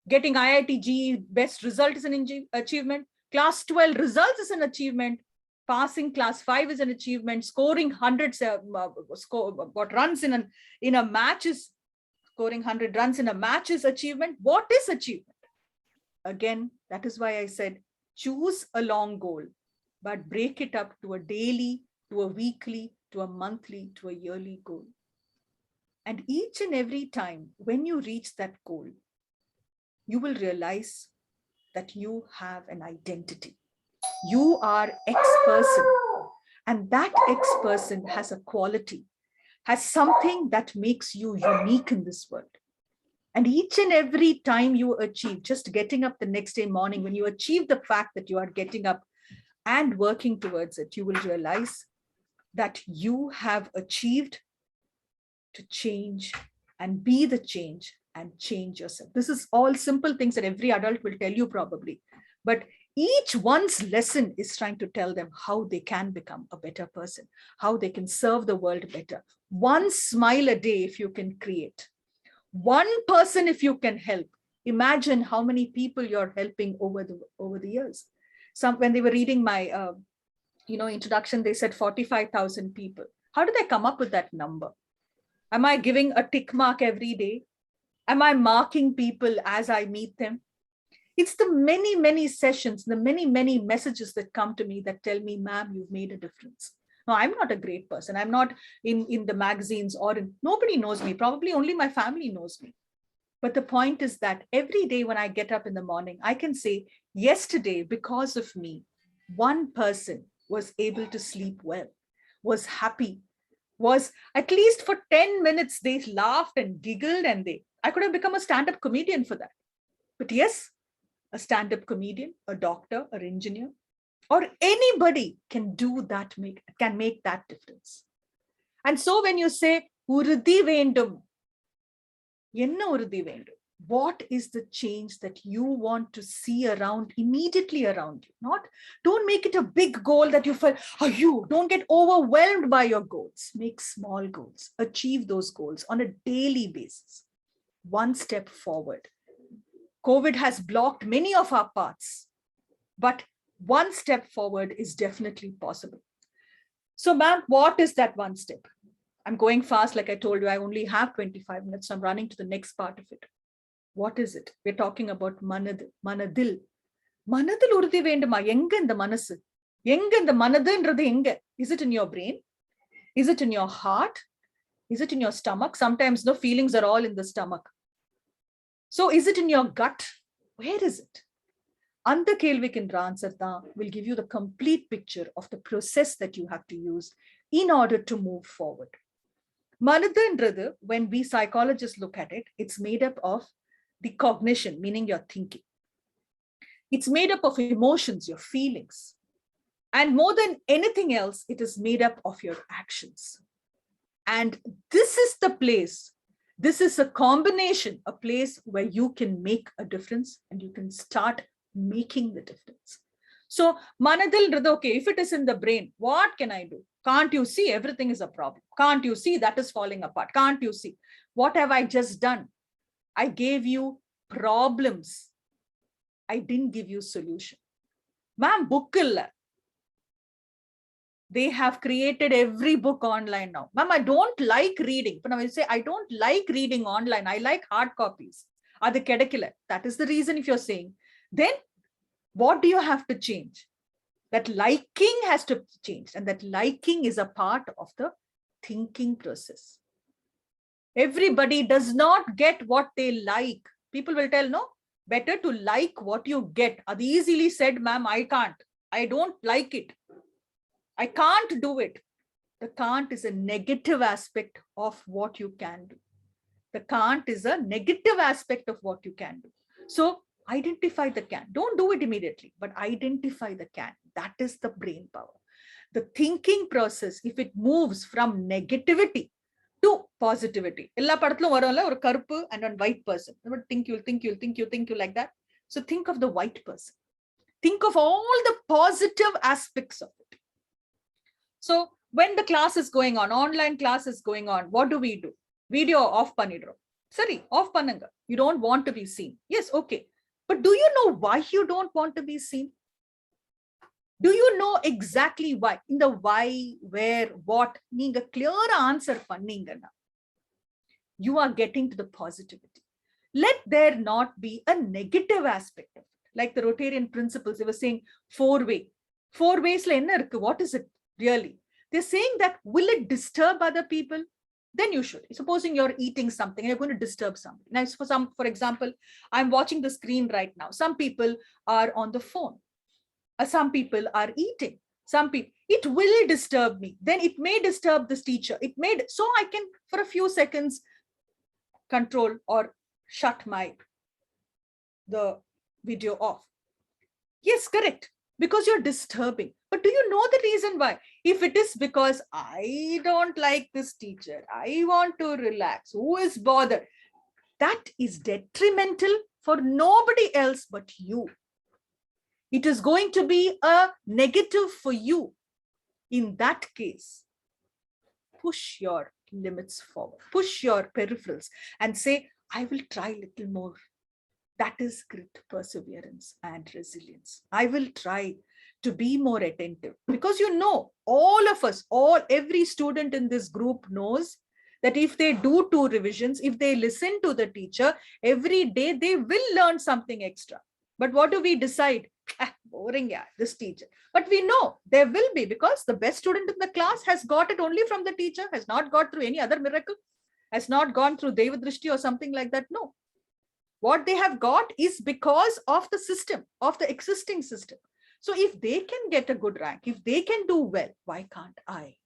Getting IIT JEE best result is an achievement. Class 12 results is an achievement. Passing class 5 is an achievement. Scoring hundreds runs in a match is scoring 100 runs in a match is achievement. What is achievement? Again, that is why I said choose a long goal, but break it up to a daily, to a weekly, to a monthly, to a yearly goal. And each and every time when you reach that goal, you will realize that you have an identity. You are X person, and that X person has a quality, has something that makes you unique in this world. And each and every time you achieve, just getting up the next day morning, when you achieve the fact that you are getting up and working towards it, you will realize that you have achieved to change and be the change and change yourself. This is all simple things that every adult will tell you probably, but each one's lesson is trying to tell them how they can become a better person, how they can serve the world better. One smile a day if you can create, one person if you can help. Imagine how many people you're helping over the years. When they were reading my introduction, they said 45,000 people. How did they come up with that number? Am I giving a tick mark every day? Am I marking people as I meet them? It's the many, many sessions, the many, many messages that come to me that tell me, ma'am, you've made a difference. No, I'm not a great person. I'm not in the magazines nobody knows me. Probably only my family knows me. But the point is that every day when I get up in the morning, I can say, yesterday, because of me, one person was able to sleep well, was happy, was at least for 10 minutes, they laughed and giggled, and I could have become a stand-up comedian for that. But yes, a stand-up comedian, a doctor, or engineer, or anybody can do that, can make that difference. And so when you say, Uruthi Vendum, Enna Uruthi Vendum? What is the change that you want to see immediately around you? Don't make it a big goal that you feel, don't get overwhelmed by your goals. Make small goals, achieve those goals on a daily basis. One step forward. COVID has blocked many of our paths, but one step forward is definitely possible. So, ma'am, what is that one step? I'm going fast, like I told you, I only have 25 minutes, so I'm running to the next part of it. What is it? We're talking about manadil. Manadil uruthi venduma. Enga indha manasu? Enga indha manadundrathu enga? Is it in your brain? Is it in your heart? Is it in your stomach? Sometimes the feelings are all in the stomach. So is it in your gut? Where is it? Anda kelvikindra answer will give you the complete picture of the process that you have to use in order to move forward. Manadundrathu, when we psychologists look at it, it's made up of the cognition, meaning your thinking. It's made up of emotions, your feelings. And more than anything else, it is made up of your actions. And this is the place, this is a combination, a place where you can make a difference and you can start making the difference. So, Manadil, okay, if it is in the brain, what can I do? Can't you see everything is a problem? Can't you see that is falling apart? Can't you see? What have I just done? I gave you problems. I didn't give you solution. Ma'am, book illa. They have created every book online now. Ma'am, I don't like reading. But I say I don't like reading online. I like hard copies. Adu kedakkila. That is the reason if you're saying. Then what do you have to change? That liking has to change. And that liking is a part of the thinking process. Everybody does not get what they like. People will tell, no, better to like what you get. Adi easily said, ma'am, I can't. I don't like it. I can't do it. The can't is a negative aspect of what you can do. The can't is a negative aspect of what you can do. So identify the can. Don't do it immediately, but identify the can. That is the brain power. The thinking process, if it moves from negativity to positivity. Ella padathlum varumla or karuppu and one white person. Think you like that. So think of the white person. Think of all the positive aspects of it. So when the class is going on, online class is going on, what do? Video off pannidrom. Sorry, off pannanga. You don't want to be seen. Yes, okay. But do you know why you don't want to be seen? Do you know exactly why? In the why, where, what, neenga clear answer panningana, you are getting to the positivity. Let there not be a negative aspect of it. like the Rotarian principles, they were saying 4-way. 4 ways, what is it really? They're saying that, will it disturb other people? Then you should. Supposing you're eating something and you're going to disturb somebody. Now, for example, I'm watching the screen right now. Some people are on the phone. Some people are eating. Some people, it will disturb me. Then it may disturb this teacher. So I can, for a few seconds, control or shut the video off. Yes, correct. Because you're disturbing. But do you know the reason why? If it is because I don't like this teacher, I want to relax, who is bothered? That is detrimental for nobody else but you. It is going to be a negative for you. In that case, push your limits forward, push your peripherals and say, I will try a little more. That is grit, perseverance, and resilience. I will try to be more attentive, because all of us, every student in this group knows that if they do 2 revisions, if they listen to the teacher every day, they will learn something extra. But what do we decide? Boring, yeah, this teacher. But we know there will be, because the best student in the class has got it only from the teacher, has not got through any other miracle, has not gone through Devadrishti or something like that. No. What they have got is because of the system, of the existing system. So if they can get a good rank, if they can do well, why can't I?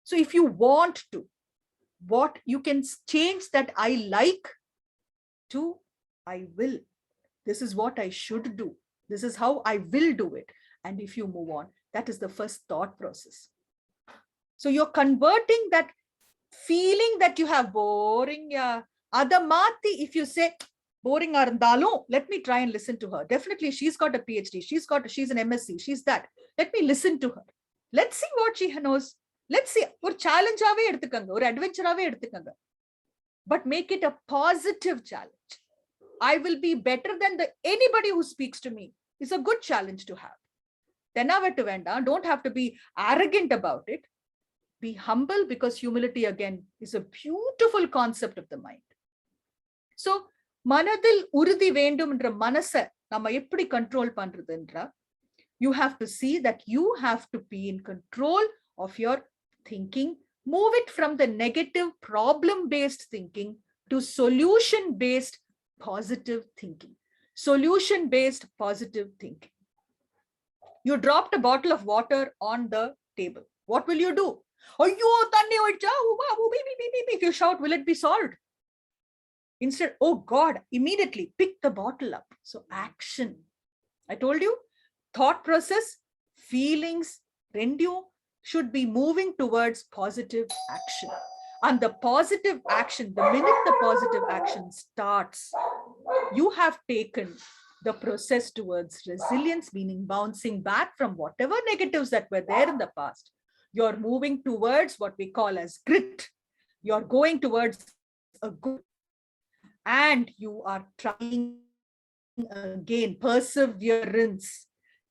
So if you want to, what you can change that I like to I will. This is what I should do. This is how I will do it. And if you move on, that is the first thought process. So you're converting that feeling that you have boring. Adamati, if you say boring arndalo, let me try and listen to her. Definitely she's got a PhD. She's an MSc. She's that. Let me listen to her. Let's see what she knows. Let's see. Or challenge or adventure. But make it a positive challenge. I will be better than anybody who speaks to me. It's a good challenge to have. Don't have to be arrogant about it. Be humble, because humility again is a beautiful concept of the mind. So, manadil urudhi vendumendra manasa nama eppadi control pandradendra, you have to see that you have to be in control of your thinking. Move it from the negative problem-based thinking to solution-based positive thinking. Solution-based positive thinking. You dropped a bottle of water on the table. What will you do? If you shout, will it be solved? Instead, oh God, immediately pick the bottle up. So action. I told you, thought process, feelings, rendu should be moving towards positive action. And the positive action, the minute the positive action starts, you have taken the process towards resilience, meaning bouncing back from whatever negatives that were there in the past. You're moving towards what we call as grit. You're going towards a good, and you are trying again, perseverance.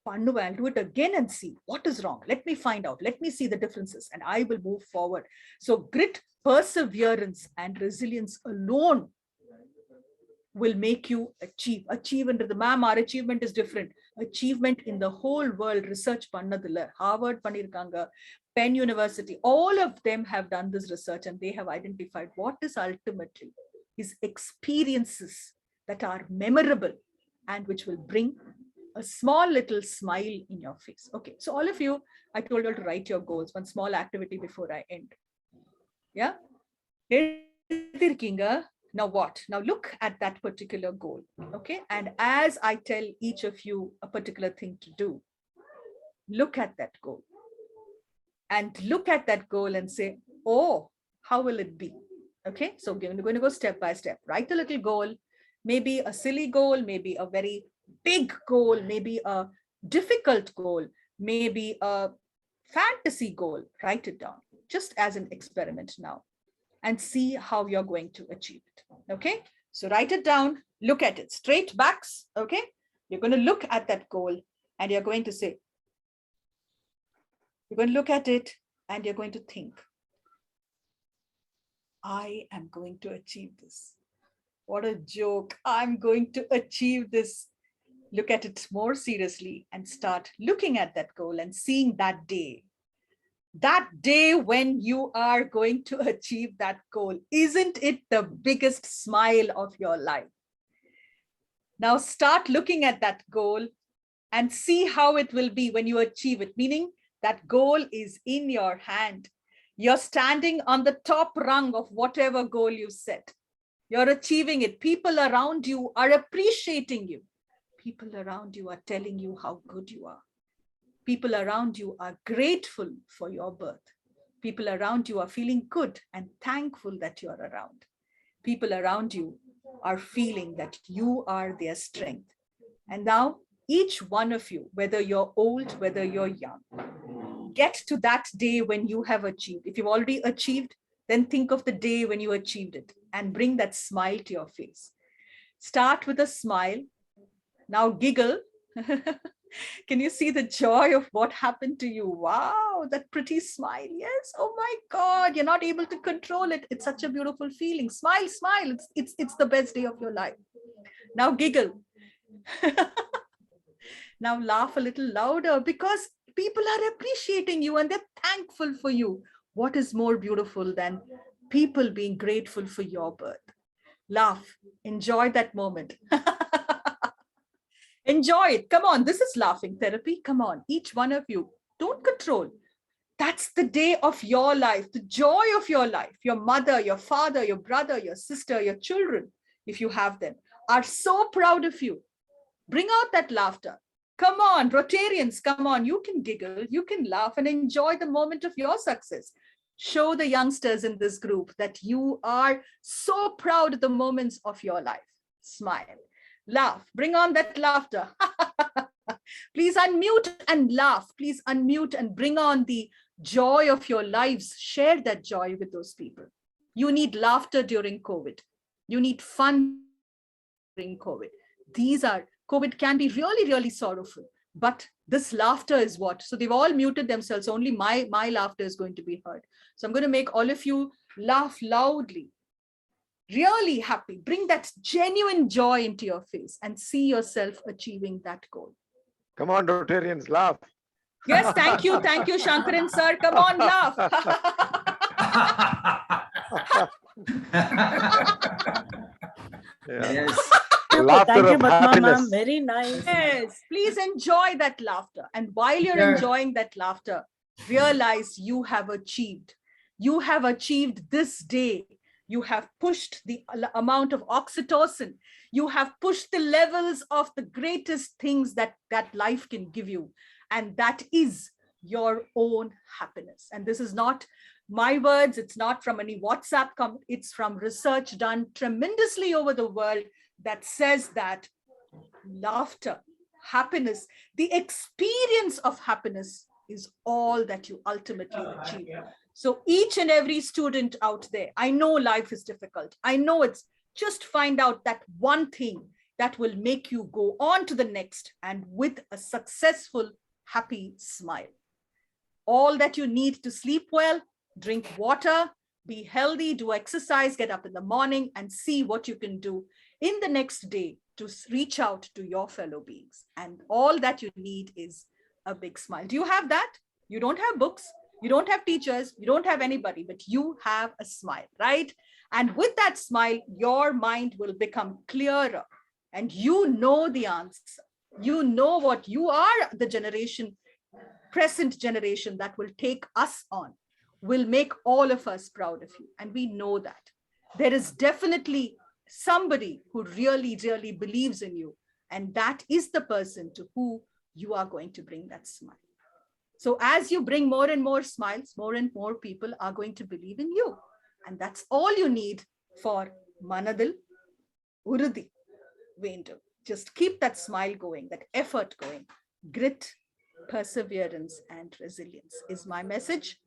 Pannu, I'll do it again and see what is wrong. Let me find out. Let me see the differences and I will move forward. So grit, perseverance, and resilience alone will make you achieve. Achievement of the ma'am, our achievement is different. Achievement in the whole world, research pannadilla, Harvard pannirukanga, Penn University, all of them have done this research and they have identified what is ultimately is experiences that are memorable and which will bring a small little smile in your face. Okay, so all of you, I told you to write your goals, one small activity before I end. Yeah? Now what? Now look at that particular goal, okay? And as I tell each of you a particular thing to do, look at that goal. And look at that goal and say, oh, how will it be? Okay, so we're going to go step by step. Write a little goal, maybe a silly goal, maybe a very big goal, maybe a difficult goal, maybe a fantasy goal. Write it down just as an experiment now and see how you're going to achieve it. Okay, so write it down, look at it, straight backs. Okay, you're going to look at that goal and you're going to say, you're going to look at it and you're going to think, I am going to achieve this. What a joke. I'm going to achieve this. look at it more seriously and start looking at that goal and seeing that day when you are going to achieve that goal. Isn't it the biggest smile of your life? Now start looking at that goal and see how it will be when you achieve it, meaning that goal is in your hand. You're standing on the top rung of whatever goal you set. You're achieving it. People around you are appreciating you. People around you are telling you how good you are. People around you are grateful for your birth. People around you are feeling good and thankful that you're around. People around you are feeling that you are their strength. And now each one of you, whether you're old, whether you're young, get to that day when you have achieved. If you've already achieved, then think of the day when you achieved it and bring that smile to your face. Start with a smile. Now giggle. Can you see the joy of what happened to you? Wow, that pretty smile. Yes. Oh my God, you're not able to control it. It's such a beautiful feeling. Smile, smile. It's the best day of your life. Now giggle. Now laugh a little louder because people are appreciating you and they're thankful for you. What is more beautiful than people being grateful for your birth? Laugh. Enjoy that moment. Enjoy it. Come on. This is laughing therapy. Come on. Each one of you. Don't control. That's the day of your life, the joy of your life. Your mother, your father, your brother, your sister, your children, if you have them, are so proud of you. Bring out that laughter. Come on, Rotarians, come on. You can giggle, you can laugh and enjoy the moment of your success. Show the youngsters in this group that you are so proud of the moments of your life. Smile, laugh, bring on that laughter. Please unmute and laugh. Please unmute and bring on the joy of your lives. Share that joy with those people. You need laughter during COVID. You need fun during COVID. COVID can be really, really sorrowful, but this laughter is what? So they've all muted themselves. Only my laughter is going to be heard. So I'm going to make all of you laugh loudly, really happy. Bring that genuine joy into your face and see yourself achieving that goal. Come on, Rotarians, laugh. Yes, thank you, Shankaran sir. Come on, laugh. Yes. Thank you, Padma ma'am. Very nice. Yes, please enjoy that laughter. And while you're enjoying that laughter, realize you have achieved. You have achieved this day. You have pushed the amount of oxytocin. You have pushed the levels of the greatest things that life can give you. And that is your own happiness. And this is not my words. It's not from any WhatsApp comment. It's from research done tremendously over the world that says that laughter, happiness, the experience of happiness is all that you ultimately achieve. So each and every student out there, I know life is difficult. I know it's just find out that one thing that will make you go on to the next and with a successful, happy smile. All that you need to sleep well, drink water, be healthy, do exercise, get up in the morning and see what you can do in the next day to reach out to your fellow beings. And all that you need is a big smile. Do you have that? You don't have books, you don't have teachers, you don't have anybody, but you have a smile, right? And with that smile, your mind will become clearer and you know the answer. You know what you are, the generation, present generation that will take us on, will make all of us proud of you. And we know that. There is definitely somebody who really, really believes in you. And that is the person to who you are going to bring that smile. So as you bring more and more smiles, more and more people are going to believe in you. And that's all you need for Manadil Urudi Vendu. Just keep that smile going, that effort going. Grit, perseverance, and resilience is my message.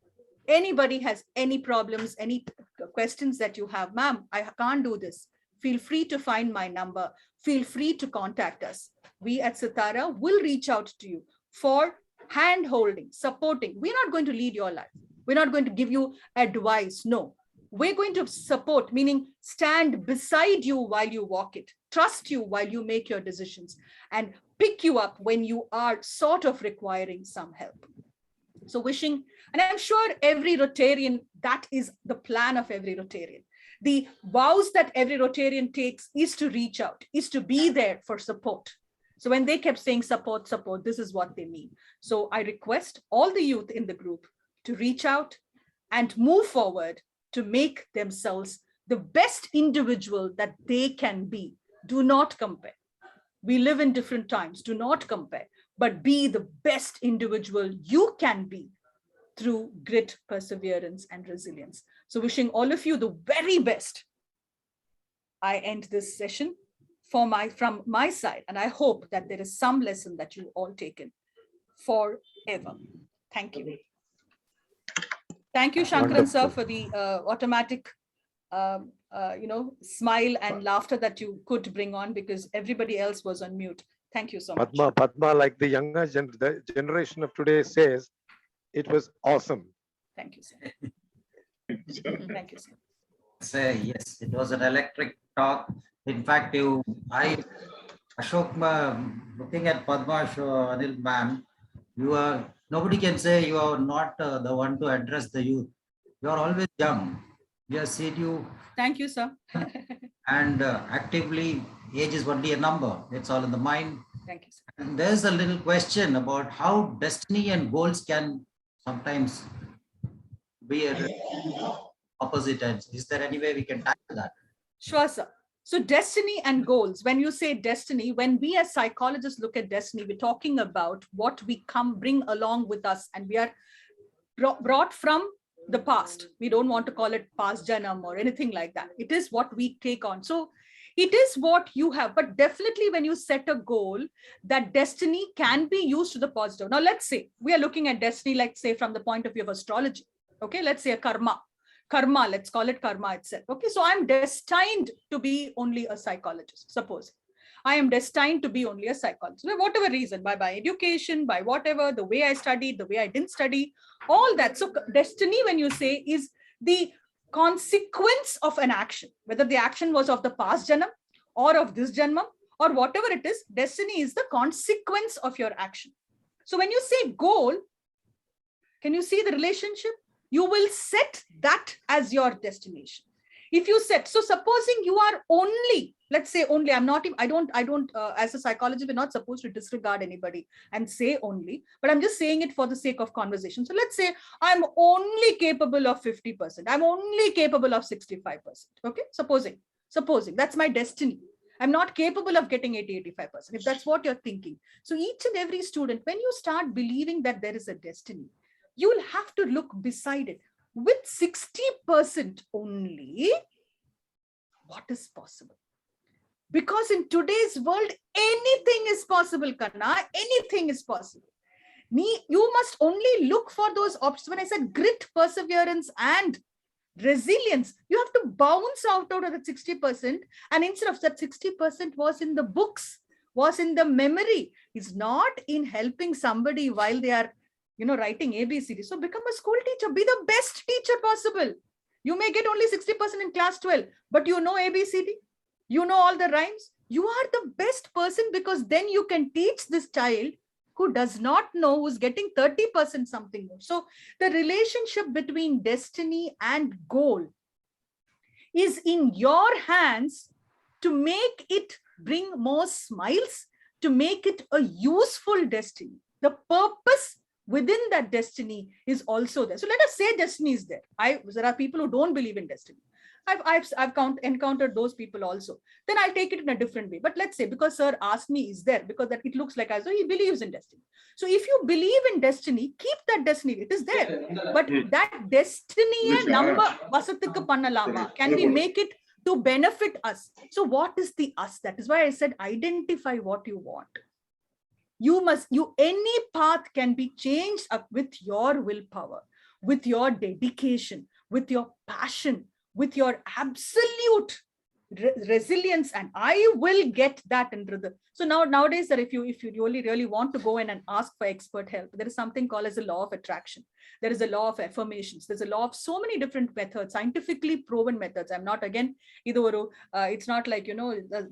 Anybody has any problems, any questions that you have, ma'am, I can't do this. Feel free to find my number. Feel free to contact us. We at Sitara will reach out to you for hand holding, supporting. We're not going to lead your life. We're not going to give you advice. No, we're going to support, meaning stand beside you while you walk it, trust you while you make your decisions, and pick you up when you are sort of requiring some help. So wishing, and I'm sure every Rotarian, that is the plan of every Rotarian. The vows that every Rotarian takes is to reach out, is to be there for support. So when they kept saying support, support, this is what they mean. So I request all the youth in the group to reach out and move forward to make themselves the best individual that they can be. Do not compare. We live in different times. Do not compare, but be the best individual you can be through grit, perseverance, and resilience. So wishing all of you the very best. I end this session from my side, and I hope that there is some lesson that you all taken forever. Thank you. Thank you, Shankaran sir, for the automatic smile and laughter that you could bring on, because everybody else was on mute. Thank you so much. Padma, like the younger the generation of today says, it was awesome. Thank you, sir. Thank you, sir. Say yes, it was an electric talk. In fact, Ashok, looking at Padma, Anil ma'am, nobody can say you are not the one to address the youth. You are always young. We have seen you. Thank you, sir. And actively, age is only a number. It's all in the mind. Thank you, sir. And there's a little question about how destiny and goals can sometimes be opposite ends. Is there any way we can tackle that? Sure, sir. So destiny and goals, when you say destiny, when we as psychologists look at destiny, we're talking about what we bring along with us, and we are brought from the past. We don't want to call it past janam or anything like that. It is what we take on. So it is what you have, but definitely when you set a goal, that destiny can be used to the positive. Now, let's say we are looking at destiny, like say from the point of view of astrology. Okay, let's say a karma, let's call it karma itself. Okay, so I'm destined to be only a psychologist. Suppose I am destined to be only a psychologist, for whatever reason, by education, by whatever, the way I studied, the way I didn't study, all that. So destiny, when you say, is the consequence of an action, whether the action was of the past janam or of this janma or whatever it is, destiny is the consequence of your action. So when you say goal, can you see the relationship? You will set that as your destination. If you set, so supposing you are only, let's say only, I don't, as a psychologist, we're not supposed to disregard anybody and say only, but I'm just saying it for the sake of conversation. So let's say I'm only capable of 50%. I'm only capable of 65%. Okay, supposing that's my destiny. I'm not capable of getting 80-85%, if that's what you're thinking. So each and every student, when you start believing that there is a destiny, you will have to look beside it. With 60% only, what is possible? Because in today's world, anything is possible, Kanna. Anything is possible. You must only look for those options. When I said grit, perseverance, and resilience, you have to bounce out of that 60%. And instead of that 60% was in the books, was in the memory. It's not in helping somebody while they are writing ABCD. So become a school teacher, be the best teacher possible. You may get only 60% in class 12, but you know ABCD, you know all the rhymes. You are the best person, because then you can teach this child who does not know, who's getting 30% something more. So the relationship between destiny and goal is in your hands to make it bring more smiles, to make it a useful destiny. The purpose within that destiny is also there. So let us say destiny is there. There are people who don't believe in destiny. I've encountered those people also. Then I'll take it in a different way. But let's say, because sir asked me is there, because that it looks like as though he believes in destiny. So if you believe in destiny, keep that destiny. It is there. But that destiny number vasathukku pannalama. Can we make it to benefit us? So what is the us? That is why I said identify what you want. Any path can be changed up with your willpower, with your dedication, with your passion, with your absolute resilience, and I will get that into the. So nowadays, that if you really want to go in and ask for expert help, there is something called as a law of attraction. There is a law of affirmations. There's a law of so many different methods, scientifically proven methods. I'm not again it's not like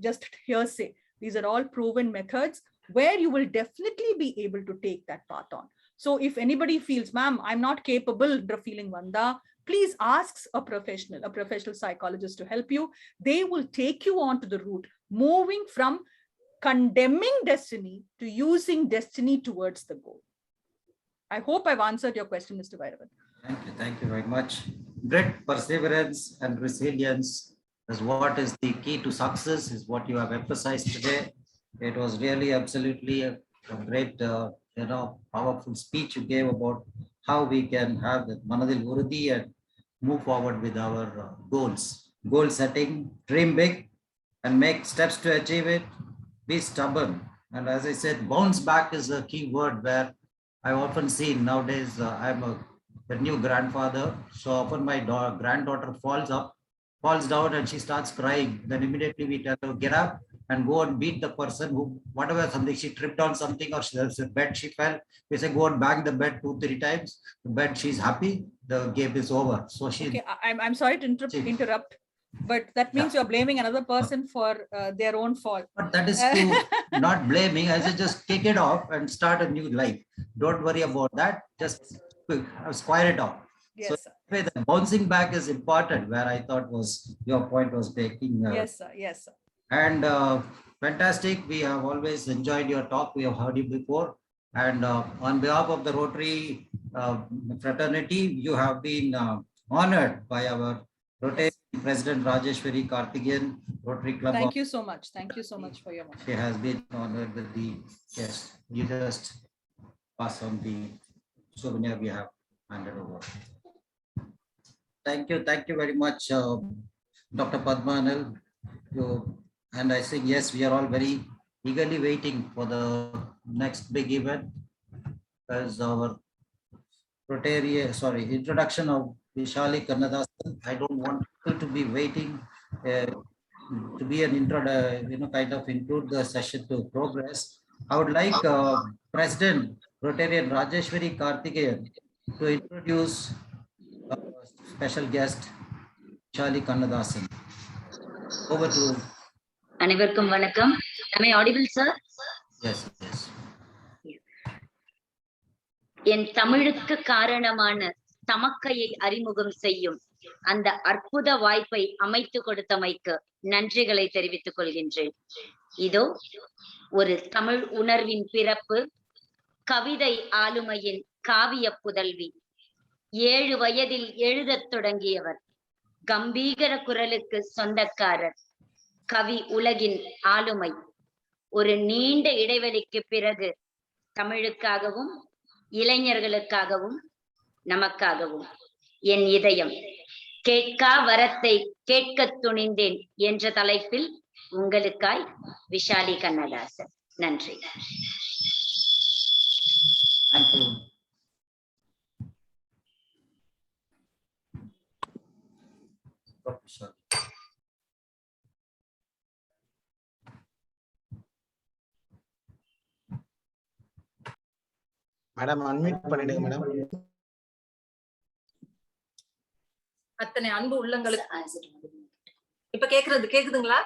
just hearsay. These are all proven methods where you will definitely be able to take that path on. So if anybody feels, ma'am, I'm not capable of feeling vanda, please ask a professional psychologist to help you. They will take you on to the route, moving from condemning destiny to using destiny towards the goal. I hope I've answered your question, Mr. Bhairavan. Thank you very much. Grit, perseverance, and resilience is what is the key to success, is what you have emphasized today. It was really absolutely a great, powerful speech you gave about how we can have the Manadil Urudi and move forward with our goals. Goal setting, dream big, and make steps to achieve it. Be stubborn. And as I said, bounce back is a key word where I've often seen nowadays. I'm a new grandfather. So often my granddaughter falls down and she starts crying. Then immediately we tell her, get up and go and beat the person who, whatever, something, she tripped on something or there's a bed she fell. We say, go and bang the bed 2-3 times. The bed, she's happy, the game is over. So she. Okay, I'm sorry to interrupt, but that means you're blaming another person for their own fault. But that is not blaming. I say just kick it off and start a new life. Don't worry about that. Just square it off. Yes, so the bouncing back is important, where I thought was your point was making. Yes, sir. Yes, sir. And fantastic. We have always enjoyed your talk. We have heard you before. And on behalf of the Rotary fraternity, you have been honored by our Rotary President Rajeshwari Karthikeyan, Rotary Club. Thank you so much. Thank you so much for your money. She has been honored with the, yes, you just pass on the souvenir we have handed over. Thank you very much, Dr. Padma Anil. And I think, yes, we are all very eagerly waiting for the next big event, as our Rotary, introduction of Vishali Kannadasan. I don't want people to be waiting to be an intro, kind of include the session to progress. I would like President Rotarian Rajeshwari Karthikeyan to introduce special guest Vishali Kannadasan. Over to. அனைவருக்கும் வணக்கம். Am I audible, sir? Yes. என் தமிழுக்கு காரணமான தமக்கையை அறிமுகம் செய்யும் அந்த அற்புத வாய்ப்பை அமைத்து கொடுத்தமைக்கு நன்றிகளை தெரிவித்துக் கொள்கின்றேன். இதோ ஒரு தமிழ் உணர்வின் பிறப்பு, கவிதை ஆளுமையின் காவிய புதல்வி, 7 வயதில் எழுதத் தொடங்கியவர், கம்பீர குரலுக்கு சொந்தக்காரர், கவி உலகின் ஆளுமை. ஒரு நீண்ட இடைவெளிக்கு பிறகு தமிழுக்காகவும் இளைஞர்களுக்காகவும் நமக்காகவும் என் இதயம் கேட்கா வரத்தை கேட்க துணிந்தேன் என்ற தலைப்பில் உங்களுக்காய் விஷாலி கண்ணதாசன். நன்றி. மேடம் அன்மியூட் பண்ணிடுங்க மேடம். அத்தனை அன்பு உள்ளங்களுக்கு இப்ப கேக்குதுங்களா?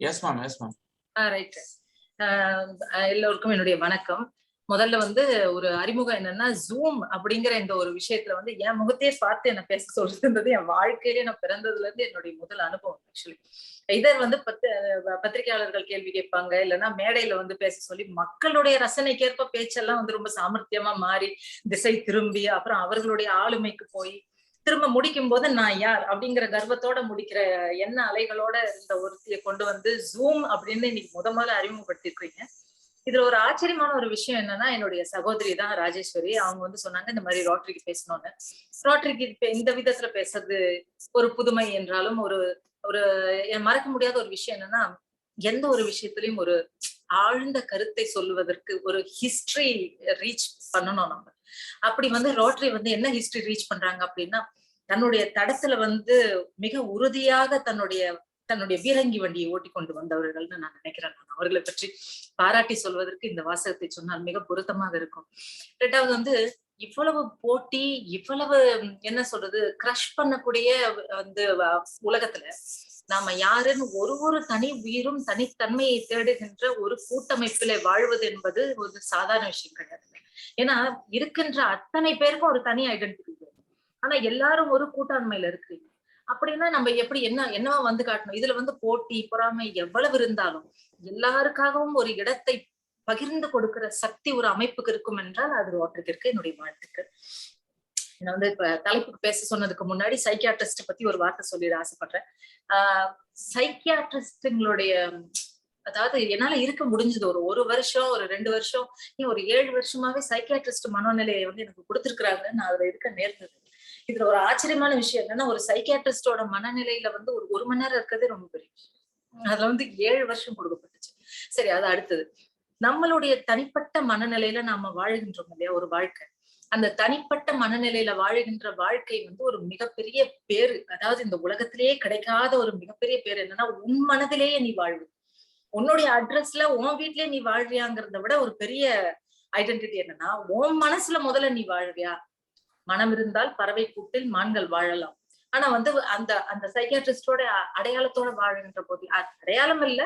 Yes ma'am, yes ma'am. Right. எல்லோருக்கும் என்னுடைய வணக்கம். முதல்ல ஒரு அறிமுகம் என்னன்னா, ஜூம் அப்படிங்கிற இந்த ஒரு விஷயத்துல என் முகத்தையே பார்த்து என்ன பேச சொல்றது என் வாழ்க்கையிலே நான் பிறந்ததுல இருந்து என்னுடைய முதல் அனுபவம். ஆக்சுவலி இதர் பத்திரிகையாளர்கள் கேள்வி கேட்பாங்க, இல்லைன்னா மேடையில பேச சொல்லி மக்களுடைய ரசனைக்கேற்ப பேச்செல்லாம் ரொம்ப சாமர்த்தியமா மாறி திசை திரும்பி அப்புறம் அவர்களுடைய ஆளுமைக்கு போய் திரும்ப முடிக்கும் போது நான் யார் அப்படிங்கிற கர்வத்தோட முடிக்கிற எண்ண அலைகளோட இந்த ஒருத்தியை கொண்டு ஜூம் அப்படின்னு இன்னைக்கு முதல்ல அறிமுகப்படுத்திருக்கீங்க. இதுல ஒரு ஆச்சரியமான ஒரு விஷயம் என்னன்னா, என்னுடைய சகோதரி தான் ராஜேஸ்வரி. அவங்க சொன்னாங்க இந்த மாதிரி ரோட்டரிக்கு பேசணும்னு. ரோட்டரிக்கு இந்த விதத்துல பேசுறது ஒரு புதுமை என்றாலும் ஒரு ஒரு மறக்க முடியாத ஒரு விஷயம் என்னன்னா, எந்த ஒரு விஷயத்திலையும் ஒரு ஆழ்ந்த கருத்தை சொல்லுவதற்கு ஒரு ஹிஸ்டரி ரீச் பண்ணணும் நம்ம. அப்படி ரோட்டரி என்ன ஹிஸ்டரி ரீச் பண்றாங்க அப்படின்னா, தன்னுடைய தடத்துல மிக உறுதியாக தன்னுடைய பீரங்கி வண்டியை ஓட்டி கொண்டு வந்தவர்கள்னு நான் நினைக்கிறேன். அவர்களை பற்றி பாராட்டி சொல்வதற்கு இந்த வாசகத்தை சொன்னால் மிக பொருத்தமாக இருக்கும். ரெண்டாவது இவ்வளவு போட்டி, இவ்வளவு என்ன சொல்றது, கிரஷ் பண்ணக்கூடிய உலகத்துல நாம யாருன்னு ஒரு தனி உயிரும் தனித்தன்மையை தேடுகின்ற ஒரு கூட்டமைப்பில வாழ்வது என்பது ஒரு சாதாரண விஷயம் கிடையாது. ஏன்னா இருக்கின்ற அத்தனை பேருக்கும் ஒரு தனி ஐடென்டிட்டி, ஆனா எல்லாரும் ஒரு கூட்டாண்மையில இருக்கிறீங்க. அப்படின்னா நம்ம எப்படி என்னவா வந்து காட்டணும்? இதுல வந்து போட்டி பொறாமை எவ்வளவு இருந்தாலும் எல்லாருக்காகவும் ஒரு இடத்தை பகிர்ந்து கொடுக்கிற சக்தி ஒரு அமைப்புக்கு இருக்கும் என்றால் அது ரோட்டரிக்கு இருக்கு. என்னுடைய வாழ்த்துக்கள். நான் வந்து இப்ப தலைப்புக்கு பேச சொன்னதுக்கு முன்னாடி சைக்கியாட்ரிஸ்ட் பத்தி ஒரு வார்த்தை சொல்லிட ஆசைப்படுறேன். சைக்கியாட்ரிஸ்டுங்களுடைய, அதாவது என்னால இருக்க முடிஞ்சது ஒரு வருஷம், ஒரு 2 வருஷம், ஒரு 7 வருஷமாவே சைக்கியாட்ரிஸ்ட் மனோநிலையை வந்து எனக்கு கொடுத்திருக்கிறாங்க. நான் அதுல இருக்க நேர்ந்தது. இதுல ஒரு ஆச்சரியமான விஷயம் என்னன்னா, ஒரு சைக்கியாட்ரிஸ்டோட மனநிலையில வந்து ஒரு மணி நேரம் இருக்கிறதே ரொம்ப பெரிய விஷயம். அதுல வந்து 7 வருஷம் கொடுக்கப்பட்டுச்சு. சரி, அது அடுத்தது. நம்மளுடைய தனிப்பட்ட மனநிலையில நாம வாழ்கின்றோம் இல்லையா ஒரு வாழ்க்கை. அந்த தனிப்பட்ட மனநிலையில வாழுகின்ற வாழ்க்கை வந்து ஒரு மிகப்பெரிய பேரு. அதாவது இந்த உலகத்திலேயே கிடைக்காத ஒரு மிகப்பெரிய பேரு என்னன்னா, உன் மனதிலேயே நீ வாழ்வு. உன்னுடைய அட்ரஸ்ல உன் வீட்லயே நீ வாழ்றியாங்கிறத விட ஒரு பெரிய ஐடென்டிட்டி என்னன்னா, உன் மனசுல முதல்ல நீ வாழ்றியா? மனம் இருந்தால் பறவை கூட்டில் மான்கள் வாழலாம். ஆனா வந்து அந்த அந்த சைக்கியாட்ரிஸ்டோட அடையாளத்தோட வாழ்கின்ற போது, அடையாளம் இல்ல,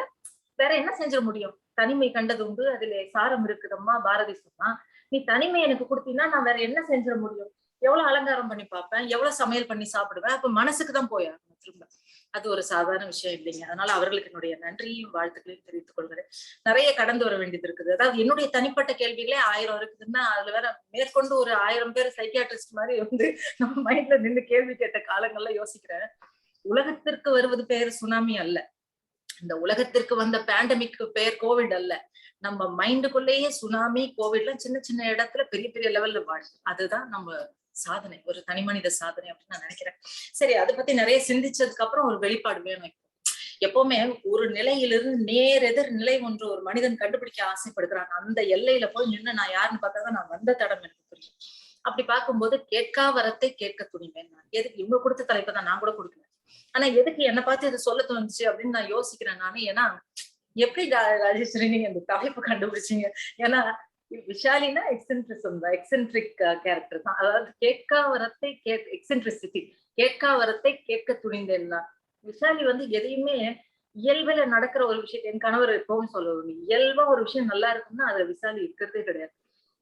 வேற என்ன செஞ்சிட முடியும்? தனிமை கண்டது உண்டு, அதுல சாரம் இருக்குதம்மா பாரதி சொன்னா. நீ தனிமை எனக்கு கொடுத்தீங்கன்னா நான் வேற என்ன செஞ்சிட முடியும்? எவ்வளவு அலங்காரம் பண்ணி பார்ப்பேன், எவ்வளவு சமையல் பண்ணி சாப்பிடுவேன். அப்ப மனசுக்கு தான் போயாகணும் திரும்ப. அது ஒரு சாதாரண விஷயம் இல்லைங்க. அதனால அவர்களுக்கு என்னுடைய நன்றியும் வாழ்த்துக்களையும் தெரிவித்துக் கொள்கிறேன். நிறைய கடந்து வர வேண்டியது இருக்குது. அதாவது என்னுடைய தனிப்பட்ட கேள்விகளே 1000 இருக்குதுன்னா அதுல வேற மேற்கொண்டு ஒரு 1000 பேர் சைக்கியாட்ரிஸ்ட் மாதிரி வந்து நம்ம மைண்ட்ல நின்று கேள்வி கேட்ட காலங்கள்ல யோசிக்கிறேன். உலகத்திற்கு வருவது பெயர் சுனாமி அல்ல, இந்த உலகத்திற்கு வந்த பேண்டமிக் பெயர் கோவிட் அல்ல. நம்ம மைண்டுக்குள்ளேயே சுனாமி, கோவிட்லாம் சின்ன சின்ன இடத்துல பெரிய பெரிய லெவல்ல வாழும். அதுதான் நம்ம சாதனை, ஒரு தனி மனித சாதனை அப்படின்னு நான் நினைக்கிறேன். சரி, அதை பத்தி நிறைய சிந்திச்சதுக்கு அப்புறம் ஒரு வெளிப்பாடு வேணும். எப்பவுமே ஒரு நிலையிலிருந்து நேர் எதிர் நிலை ஒன்று ஒரு மனிதன் கண்டுபிடிக்க ஆசைப்படுகிறான். அந்த எல்லையில போய் நின்று நான் யாருன்னு பார்த்தாதான் நான் வந்த தடம் எனக்கு புரியும். அப்படி பார்க்கும்போது கேட்கா வரத்தை கேட்க துணிவேன். நான் எதுக்கு இவங்க கொடுத்த தலைப்பை தான் நான் கூட கொடுக்கல, ஆனா எதுக்கு என்னை பார்த்து இதை சொல்ல தோணுச்சு அப்படின்னு நான் யோசிக்கிறேன் நானு. ஏன்னா எப்படி ராஜேஸ்வரி நீங்க இந்த தலைப்பு கண்டுபிடிச்சீங்க? ஏன்னா விஷாலினா எக்ஸென்ட்ரிசம் தான், எக்ஸென்ட்ரிக் கேரக்டர் தான். அதாவது கேட்கா வரத்தை எக்ஸென்ட்ரிசிட்டி, கேட்கா வரத்தை கேட்க துணிந்தேன் தான். விஷாலி வந்து எதையுமே இயல்புல நடக்கிற ஒரு விஷயத்தை, என் கணவர் எப்பவும் சொல்லுவாங்க, இயல்பா ஒரு விஷயம் நல்லா இருக்குன்னா அதுல விஷாலி இருக்கிறதே கிடையாது.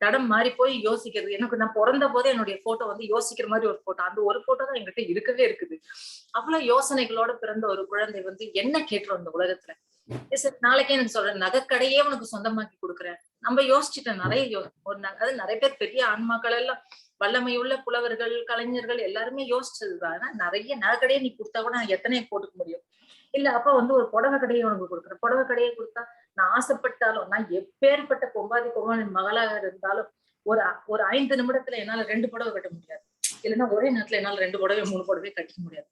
தடம் மாறி போய் யோசிக்கிறது. எனக்கு நான் பிறந்த போதே என்னுடைய போட்டோ வந்து யோசிக்கிற மாதிரி ஒரு போட்டோ, அந்த ஒரு போட்டோ தான் என்கிட்ட இருக்கவே இருக்குது. அவ்வளவு யோசனைகளோட பிறந்த ஒரு குழந்தை வந்து என்ன கேட்டுரும் அந்த உலகத்துல? நாளைக்கே எனக்கு சொல்றேன், நகைக்கடையே உனக்கு சொந்தமாக்கி கொடுக்குறேன். நம்ம யோசிச்சுட்டேன் நிறைய. அது நிறைய பேர் பெரிய ஆன்மாக்கள் எல்லாம், வல்லமையுள்ள புலவர்கள், கலைஞர்கள் எல்லாருமே யோசிச்சதுதான். ஆனா நிறைய நகைக்கடையே நீ கொடுத்தா கூட நான் எத்தனை போட்டுக்க முடியும்? இல்ல அப்ப வந்து ஒரு புடவை கடையை உனக்கு கொடுக்குறேன். புடவை கடையை கொடுத்தா நான் ஆசைப்பட்டாலும், நான் எப்பேற்பட்ட கொம்பாதின் மகளாக இருந்தாலும் ஒரு 5 நிமிடத்துல என்னால 2 புடவை கட்ட முடியாது. இல்லைன்னா ஒரே நேரத்துல என்னால 2 புடவை 3 புடவை கட்டிக்க முடியாது.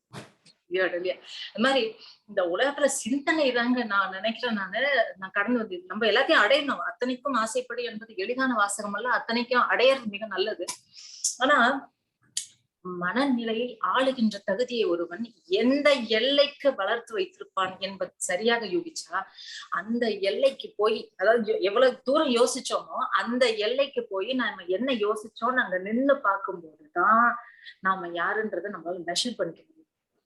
அது மாதிரி இந்த உலகத்துல சிந்தனை தாங்க நான் நினைக்கிறேன். நான் கடந்து வந்து நம்ம எல்லாத்தையும் அடையணும். அத்தனைக்கும் ஆசைப்படி என்பது எளிதான வாசகம் அல்ல, அத்தனைக்கும் அடையறது மிக நல்லது. ஆனா மனநிலையை ஆளுகின்ற தகுதியை ஒருவன் எந்த எல்லைக்கு வளர்த்து வைத்திருப்பான் என்பது சரியாக யோசிச்சா அந்த எல்லைக்கு போய், அதாவது எவ்வளவு தூரம் யோசிச்சோமோ அந்த எல்லைக்கு போய் நாம என்ன யோசிச்சோம்னு அங்க நின்று பார்க்கும்போதுதான் நாம யாருன்றதை நம்மளால மெஷர் பண்ணிக்க முடியும்.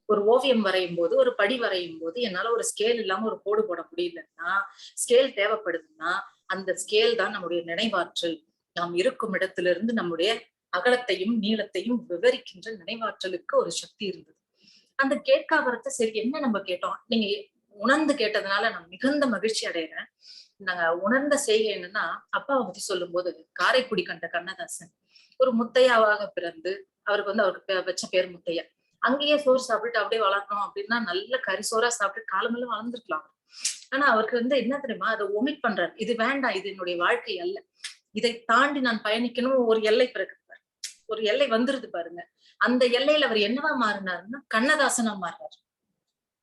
ஒரு ஓவியம் வரையும் போது, ஒரு படி வரையும் போது என்னால ஒரு ஸ்கேல் இல்லாம ஒரு கோடு போட முடியலன்னா, ஸ்கேல் தேவைப்படுதுன்னா அந்த ஸ்கேல் தான் நம்முடைய நினைவாற்றல். நாம் இருக்கும் இடத்திலிருந்து நம்முடைய அகலத்தையும் நீளத்தையும் விவரிக்கின்ற நினைவாற்றலுக்கு ஒரு சக்தி இருந்தது. அந்த கேட்காவரத்தை சரி என்ன நம்ம கேட்டோம், நீங்க உணர்ந்து கேட்டதுனால நான் மிகுந்த மகிழ்ச்சி அடைகிறேன். நாங்க உணர்ந்த செய்கை என்னன்னா, அப்பாவை பத்தி சொல்லும் போது காரைக்குடி கண்ட கண்ணதாசன் ஒரு முத்தையாவாக பிறந்து, அவருக்கு வந்து அவருக்கு வச்ச பேர் முத்தையா. அங்கேயே சோறு சாப்பிட்டு அப்படியே வளரணும் அப்படின்னா நல்ல கரிசோரா சாப்பிட்டு காலமெல்லாம் வளர்ந்துருக்கலாம். ஆனா அவருக்கு வந்து என்ன தெரியுமா, அதை ஒமிட் பண்றாரு. இது வேண்டாம், இது என்னுடைய வாழ்க்கை அல்ல, இதை தாண்டி நான் பயணிக்கணும். ஒரு எல்லை பிறகு ஒரு எல்லை வந்துருது பாருங்க. அந்த எல்லையில அவர் என்னவா மாறினாருன்னா கண்ணதாசனா மாறுறாரு.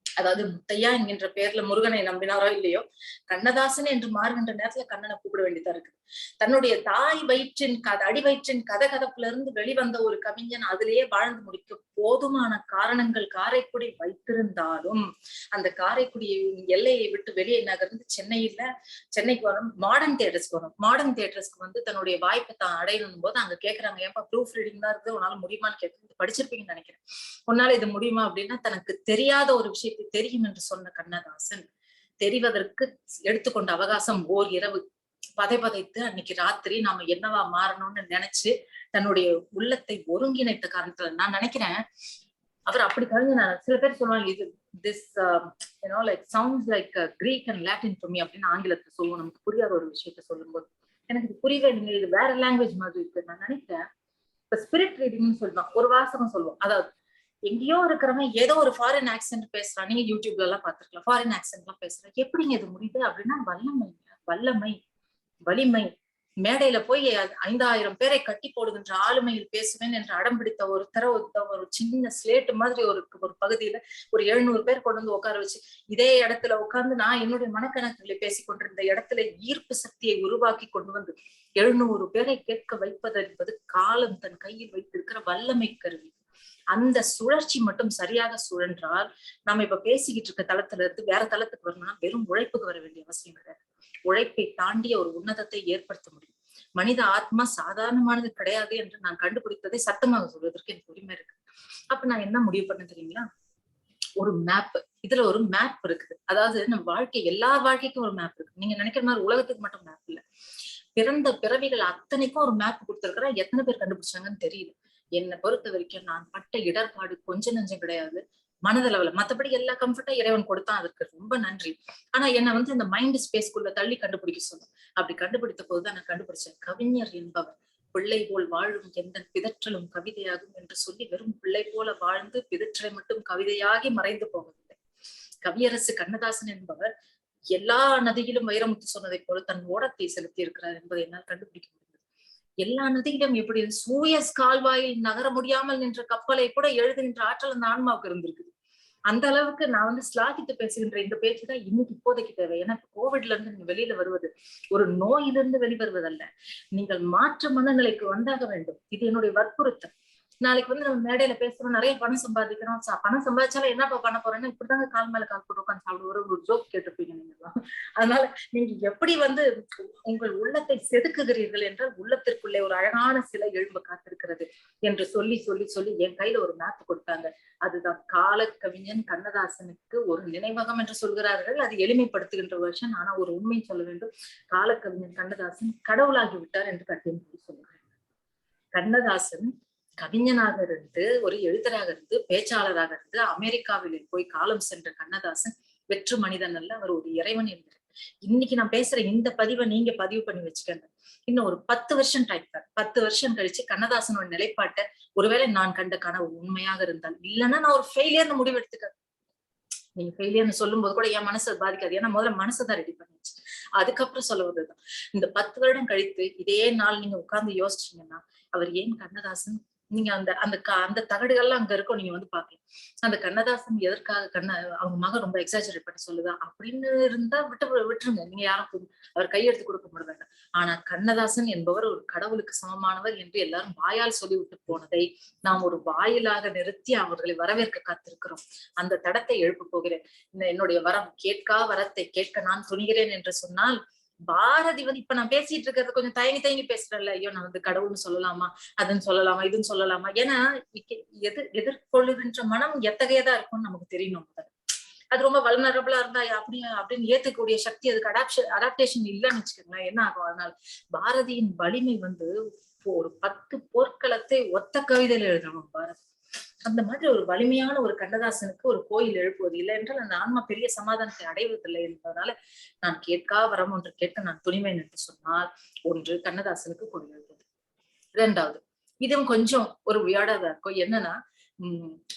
அதாவது முத்தையா என்கின்ற பேர்ல முருகனை நம்பினாரோ இல்லையோ, கண்ணதாசன் என்று மாறுகின்ற நேரத்துல கண்ணனை கூப்பிட வேண்டியதா இருக்குது. தன்னுடைய தாய் வயிற்றின் அடி வயிற்றின் கதகதப்புல இருந்து வெளிவந்த ஒரு கவிஞன் அதிலேயே வாழ்ந்து முடிக்க போதுமான காரணங்கள் காரைக்குடி வைத்திருந்தாலும் அந்த காரைக்குடி எல்லையை விட்டு வெளியே நகர்ந்து சென்னைக்கு வரும், மாடர்ன் தியேட்டர்ஸ்க்கு வரும். மாடர்ன் தியேட்டர்ஸ்க்கு வந்து தன்னுடைய வாய்ப்பை தான் அடையணும் போது அங்க கேக்குறாங்க, ஏன்பா ப்ரூஃப் ரீடிங் தான் இருக்கு, உன்னால முடியுமான்னு கேட்க, படிச்சிருப்பீங்கன்னு நினைக்கிறேன், உன்னால இது முடியுமா அப்படின்னா, தனக்கு தெரியாத ஒரு விஷயத்தை தெரியும் என்று சொன்ன கண்ணதாசன் தெரிவதற்கு எடுத்துக்கொண்ட அவகாசம் ஓர் இரவு பதைத்து அன்னைக்கு ராத்திரி நாம என்னவா மாறணும்னு நினைச்சு தன்னுடைய உள்ளத்தை ஒருங்கிணைத்த காரணத்துல நான் நினைக்கிறேன் அவர் அப்படி கவிஞர். சில பேர் சொல்லுவாங்க இது this like sounds like Greek and Latin to me அப்படின்னு ஆங்கிலத்துல சொல்லுவோம், நமக்கு புரியாத ஒரு விஷயத்த சொல்லும் போது. எனக்கு இது புரியவே இல்லைங்க, இது வேற லாங்குவேஜ் மாதிரி இருக்கு. நான் நினைக்கிறேன் இப்ப ஸ்பிரிட் ரீடிங்னு சொல்லுவான், ஒரு வாசகம் சொல்லுவோம், அதாவது எங்கேயோ இருக்கிறவன் ஏதோ ஒரு ஃபாரின் ஆக்சென்ட் பேசுறான், நீங்க யூடியூப்ல எல்லாம் பாத்துருக்கலாம், ஃபாரின் ஆக்சென்ட் எல்லாம் பேசுறான், எப்படிங்க இது முடியுது அப்படின்னா வலிமை. மேடையில போய் 5000 பேரை கட்டி போடுகின்ற ஆளுமையில் பேசுவேன் என்று அடம் பிடித்த ஒரு சின்ன ஸ்லேட் மாதிரி ஒரு பகுதியில ஒரு 700 பேர் கொண்டு வந்து உட்கார வச்சு இதே இடத்துல உட்கார்ந்து நான் என்னுடைய மனக்கணக்குகளை பேசிக் கொண்டிருந்த இடத்துல ஈர்ப்பு சக்தியை உருவாக்கி கொண்டு வந்து 700 பேரை கேட்க வைப்பது என்பது காலம் தன் கையில் வைத்திருக்கிற வல்லமை கருவி. அந்த சுழற்சி மட்டும் சரியாக சுழன்றால் நம்ம இப்ப பேசிக்கிட்டு இருக்க தளத்துல இருந்து வேற தளத்துக்கு வரணும்னா வெறும் உழைப்புக்கு வர வேண்டிய அவசியம் கிடையாது. உழைப்பை தாண்டிய ஒரு உன்னதத்தை ஏற்படுத்த முடியும். மனித ஆத்மா சாதாரணமானது கிடையாது என்று நான் கண்டுபிடித்ததை சத்தமாக சொல்வதற்கு எனக்கு உரிமை இருக்கு. அப்ப நான் என்ன முடிவு பண்ண தெரியுங்களா, ஒரு மேப், இதுல ஒரு மேப் இருக்குது. அதாவது நம்ம வாழ்க்கை, எல்லா வாழ்க்கைக்கும் ஒரு மேப் இருக்கு. நீங்க நினைக்கிற மாதிரி உலகத்துக்கு மட்டும் மேப் இல்ல, பிறந்த பிறவிகள் அத்தனைக்கும் ஒரு மேப் கொடுத்திருக்கிறா. எத்தனை பேர் கண்டுபிடிச்சாங்கன்னு தெரியல. என்னை பொறுத்த வரைக்கும் நான் பட்ட இடர்பாடு கொஞ்சம் நஞ்சம் கிடையாது, மனதளவுல. மத்தபடி எல்லா கம்ஃபர்ட்டா இறைவன் கொடுத்தான், அதற்கு ரொம்ப நன்றி. ஆனா என்னை வந்து இந்த மைண்ட் ஸ்பேஸ்க்குள்ள தள்ளி கண்டுபிடிக்க சொன்னோம். அப்படி கண்டுபிடித்த போதுதான் நான் கண்டுபிடிச்சேன், கவிஞர் என்பவர் பிள்ளை போல் வாழும் எந்த பிதற்றலும் கவிதையாகும் என்று சொல்லி வெறும் பிள்ளை போல வாழ்ந்து பிதற்றலை மட்டும் கவிதையாகி மறைந்து போவதில்லை. கவியரசு கண்ணதாசன் என்பவர் எல்லா நதியிலும் வைரமுத்து சொன்னதை போல தன் ஓடத்தை செலுத்தி இருக்கிறார் என்பதை என்னால் கண்டுபிடிக்க முடியும். எல்லா நதியிலும் எப்படி சூயஸ் கால்வாயில் நகர முடியாமல் நின்ற கப்பலை கூட எழுதுகின்ற ஆற்றல் அந்த ஆன்மாவுக்கு இருந்திருக்குது. அந்த அளவுக்கு நான் வந்து ஸ்லாகித்து பேசுகின்ற இந்த பேச்சுதான் இன்னைக்கு இப்போதைக்கு தேவை. ஏன்னா கோவிட்ல இருந்து நீங்க வெளியில வருவது ஒரு நோயிலிருந்து வெளிவருவதல்ல, நீங்கள் மாற்று மனநிலைக்கு வந்தாக வேண்டும். இது என்னுடைய வற்புறுத்தல். நாளைக்கு வந்து நம்ம மேடையில பேசுறோம், நிறைய பணம் சம்பாதிக்கிறோம், பணம் சம்பாதிச்சாலும் என்னப்பா பண்ண போறேன்னா இப்படிதாங்க கால் மேல கால் போட்டு உட்காந்து சாப்பிடுற ஒரு ஜோக் கேட்டிருப்பீங்க நீங்க. அதனால நீங்க எப்படி வந்து உங்கள் உள்ளத்தை செதுக்குகிறீர்கள் என்றால் உள்ளத்திற்குள்ளே ஒரு அழகான சிலை எழும்ப காத்திருக்கிறது என்று சொல்லி சொல்லி சொல்லி என் கையில ஒரு மேப் கொடுத்தாங்க. அதுதான் கால கவிஞன் கண்ணதாசனுக்கு ஒரு நினைவகம் என்று சொல்கிறார்கள். அது எளிமைப்படுத்துகின்ற வருஷன். ஆனா ஒரு உண்மை சொல்ல வேண்டும், கால கவிஞன் கண்ணதாசன் கடவுளாகி விட்டார் என்று கட்டியம் சொல்லுகிறேன். கண்ணதாசன் கவிஞனாக இருந்து ஒரு எழுத்தராக இருந்து பேச்சாளராக இருந்து அமெரிக்காவிலே போய் காலம் சென்ற கண்ணதாசன் வெற்று மனிதன் அல்ல, அவர் ஒரு இறைவன் என்கிறார். இன்னைக்கு நான் பேசுற இந்த பதிவை நீங்க பதிவு பண்ணி வச்சுக்கங்க. இன்னும் ஒரு 10 வருஷம் டைம் தான், 10 வருஷம் கழிச்சு கண்ணதாசனோட நிலைப்பாட்டை ஒருவேளை நான் கண்ட கனவு உண்மையாக இருந்தால், இல்லைன்னா நான் ஒரு ஃபெயிலியர்னு முடிவு எடுத்துக்க. நீங்க ஃபெயிலியர்னு சொல்லும் போது கூட என் மனசு பாதிக்காது, ஏன்னா முதல்ல மனசைதான் ரெடி பண்ணிச்சு, அதுக்கப்புறம் சொல்ல வருதுதான். இந்த 10 வருடம் கழித்து இதே நாள் நீங்க உட்கார்ந்து யோசிச்சீங்கன்னா அவர் ஏன் கண்ணதாசன், நீங்க அந்த தகடுகள்லாம் அங்க இருக்கும், நீங்க வந்து பாக்கலாம். அந்த கண்ணதாசன் எதற்காக அவங்க மகன் ரொம்ப எக்ஸாஜரேட் பண்ணி சொல்லுதா அப்படின்னு இருந்தா விட்டுருங்க, நீங்க யாரும் அவர் கையெடுத்து கொடுக்க முடியாது. ஆனா கண்ணதாசன் என்பவர் ஒரு கடவுளுக்கு சமமானவர் என்று எல்லாரும் வாயால் சொல்லிவிட்டு போனதை நாம் ஒரு வாயிலாக நிறுத்தி அவர்களை வரவேற்க காத்திருக்கிறோம். அந்த தடத்தை எழுப்ப போகிறேன். என்னுடைய வரம் கேட்கா வரத்தை கேட்க நான் துணிகிறேன் என்று சொன்னால், பாரதி வந்து இப்ப நான் பேசிட்டு இருக்கிறது கொஞ்சம் தயங்கி பேசுறேன்ல, ஐயோ நான் வந்து கடவுள்னு சொல்லலாமா, அதுன்னு சொல்லலாமா, இதுன்னு சொல்லலாமா, ஏன்னா எதிர்கொள்ளுகின்ற மனம் எத்தகையதா இருக்கும்னு நமக்கு தெரியணும். அது ரொம்ப வல்னரபிளா இருந்தா அப்படின்னு ஏத்துக்கூடிய சக்தி அதுக்கு அடாப்டேஷன் இல்லைன்னு வச்சுக்கோங்களேன், என்ன ஆகும். அதனால பாரதியின் வலிமை வந்து ஒரு 10 போர்க்களத்தை ஒத்த கவிதையில எழுதணும் பாரதி. அந்த மாதிரி ஒரு வலிமையான ஒரு கண்ணதாசனுக்கு ஒரு கோயில் எழுப்புவது இல்லை என்றால் அந்த ஆன்மா பெரிய சமாதானத்தை அடைவதில்லை என்பதனால நான் கேட்கா வரம் ஒன்று கேட்க நான் துணிமை என்று சொன்னால், ஒன்று கண்ணதாசனுக்கு கோயில் எழுப்புவது. 2வது இதுவும் கொஞ்சம் ஒரு வியாடாதான் இருக்கும். என்னன்னா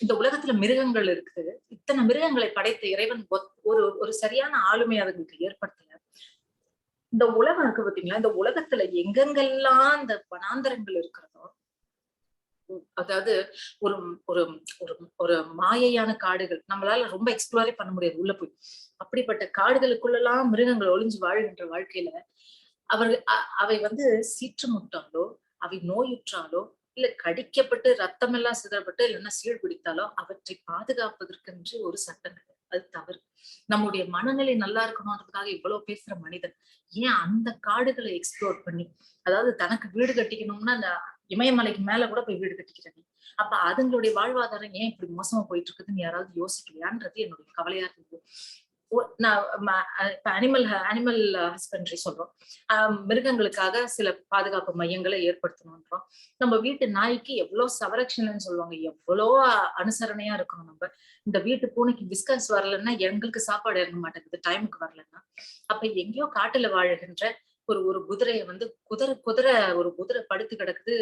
இந்த உலகத்துல மிருகங்கள் இருக்குது, இத்தனை மிருகங்களை படைத்த இறைவன் ஒரு சரியான ஆளுமை அதுங்களுக்கு ஏற்படுத்தல. இந்த உலகம் இருக்கு பாத்தீங்களா, இந்த உலகத்துல எங்கெங்கெல்லாம் இந்த வனாந்தரங்கள் இருக்கிறதோ, அதாவது ஒரு ஒரு ஒரு மாயையான காடுகள், நம்மளால ரொம்ப எக்ஸ்ப்ளோரே பண்ண முடியாது உள்ள போய். அப்படிப்பட்ட காடுகளுக்குள்ளெல்லாம் மிருகங்கள் ஒளிஞ்சு வாழ்கின்ற வாழ்க்கையில அவை வந்து சீற்றமுட்டாலோ, அவை நோயுற்றாலோ, இல்ல கடிக்கப்பட்டு ரத்தம் எல்லாம் சிதறப்பட்டு இல்லைன்னா சீழ் பிடித்தாலோ அவற்றை பாதுகாப்பதற்கென்று ஒரு சட்டம் கிடையாது. அது தவறு. நம்முடைய மனநிலை நல்லா இருக்கணும்ன்றதுக்காக இவ்வளவு பேசுற மனிதன் ஏன் அந்த காடுகளை எக்ஸ்ப்ளோர் பண்ணி, அதாவது தனக்கு வீடு கட்டிக்கணும்னா அந்த இமயமலைக்கு மேல கூட போய் வீடு கட்டிக்கிறேன். அப்ப அதுங்களுடைய வாழ்வாதாரம் ஏன் இப்படி மோசமா போயிட்டு இருக்குதுன்னு யாராவது யோசிக்கலையான்றது என்னுடைய கவலையா இருந்தது. அனிமல் ஹஸ்பண்ட்ரி சொல்றோம், மிருகங்களுக்காக சில பாதுகாப்பு மையங்களை ஏற்படுத்தணும்ன்றோம். நம்ம வீட்டு நாய்க்கு எவ்வளவு சவரக்ஷன்னு சொல்லுவாங்க, எவ்வளோ அனுசரணையா இருக்கணும். நம்ம இந்த வீட்டு பூனைக்கு பிஸ்கஸ் வரலன்னா எங்களுக்கு சாப்பாடு இறங்க மாட்டேங்குது டைமுக்கு வரலன்னா. அப்ப எங்கேயோ காட்டுல வாழுகின்ற ஒரு குதிரையை வந்து ஒரு குதிரை படுத்து கிடக்குது,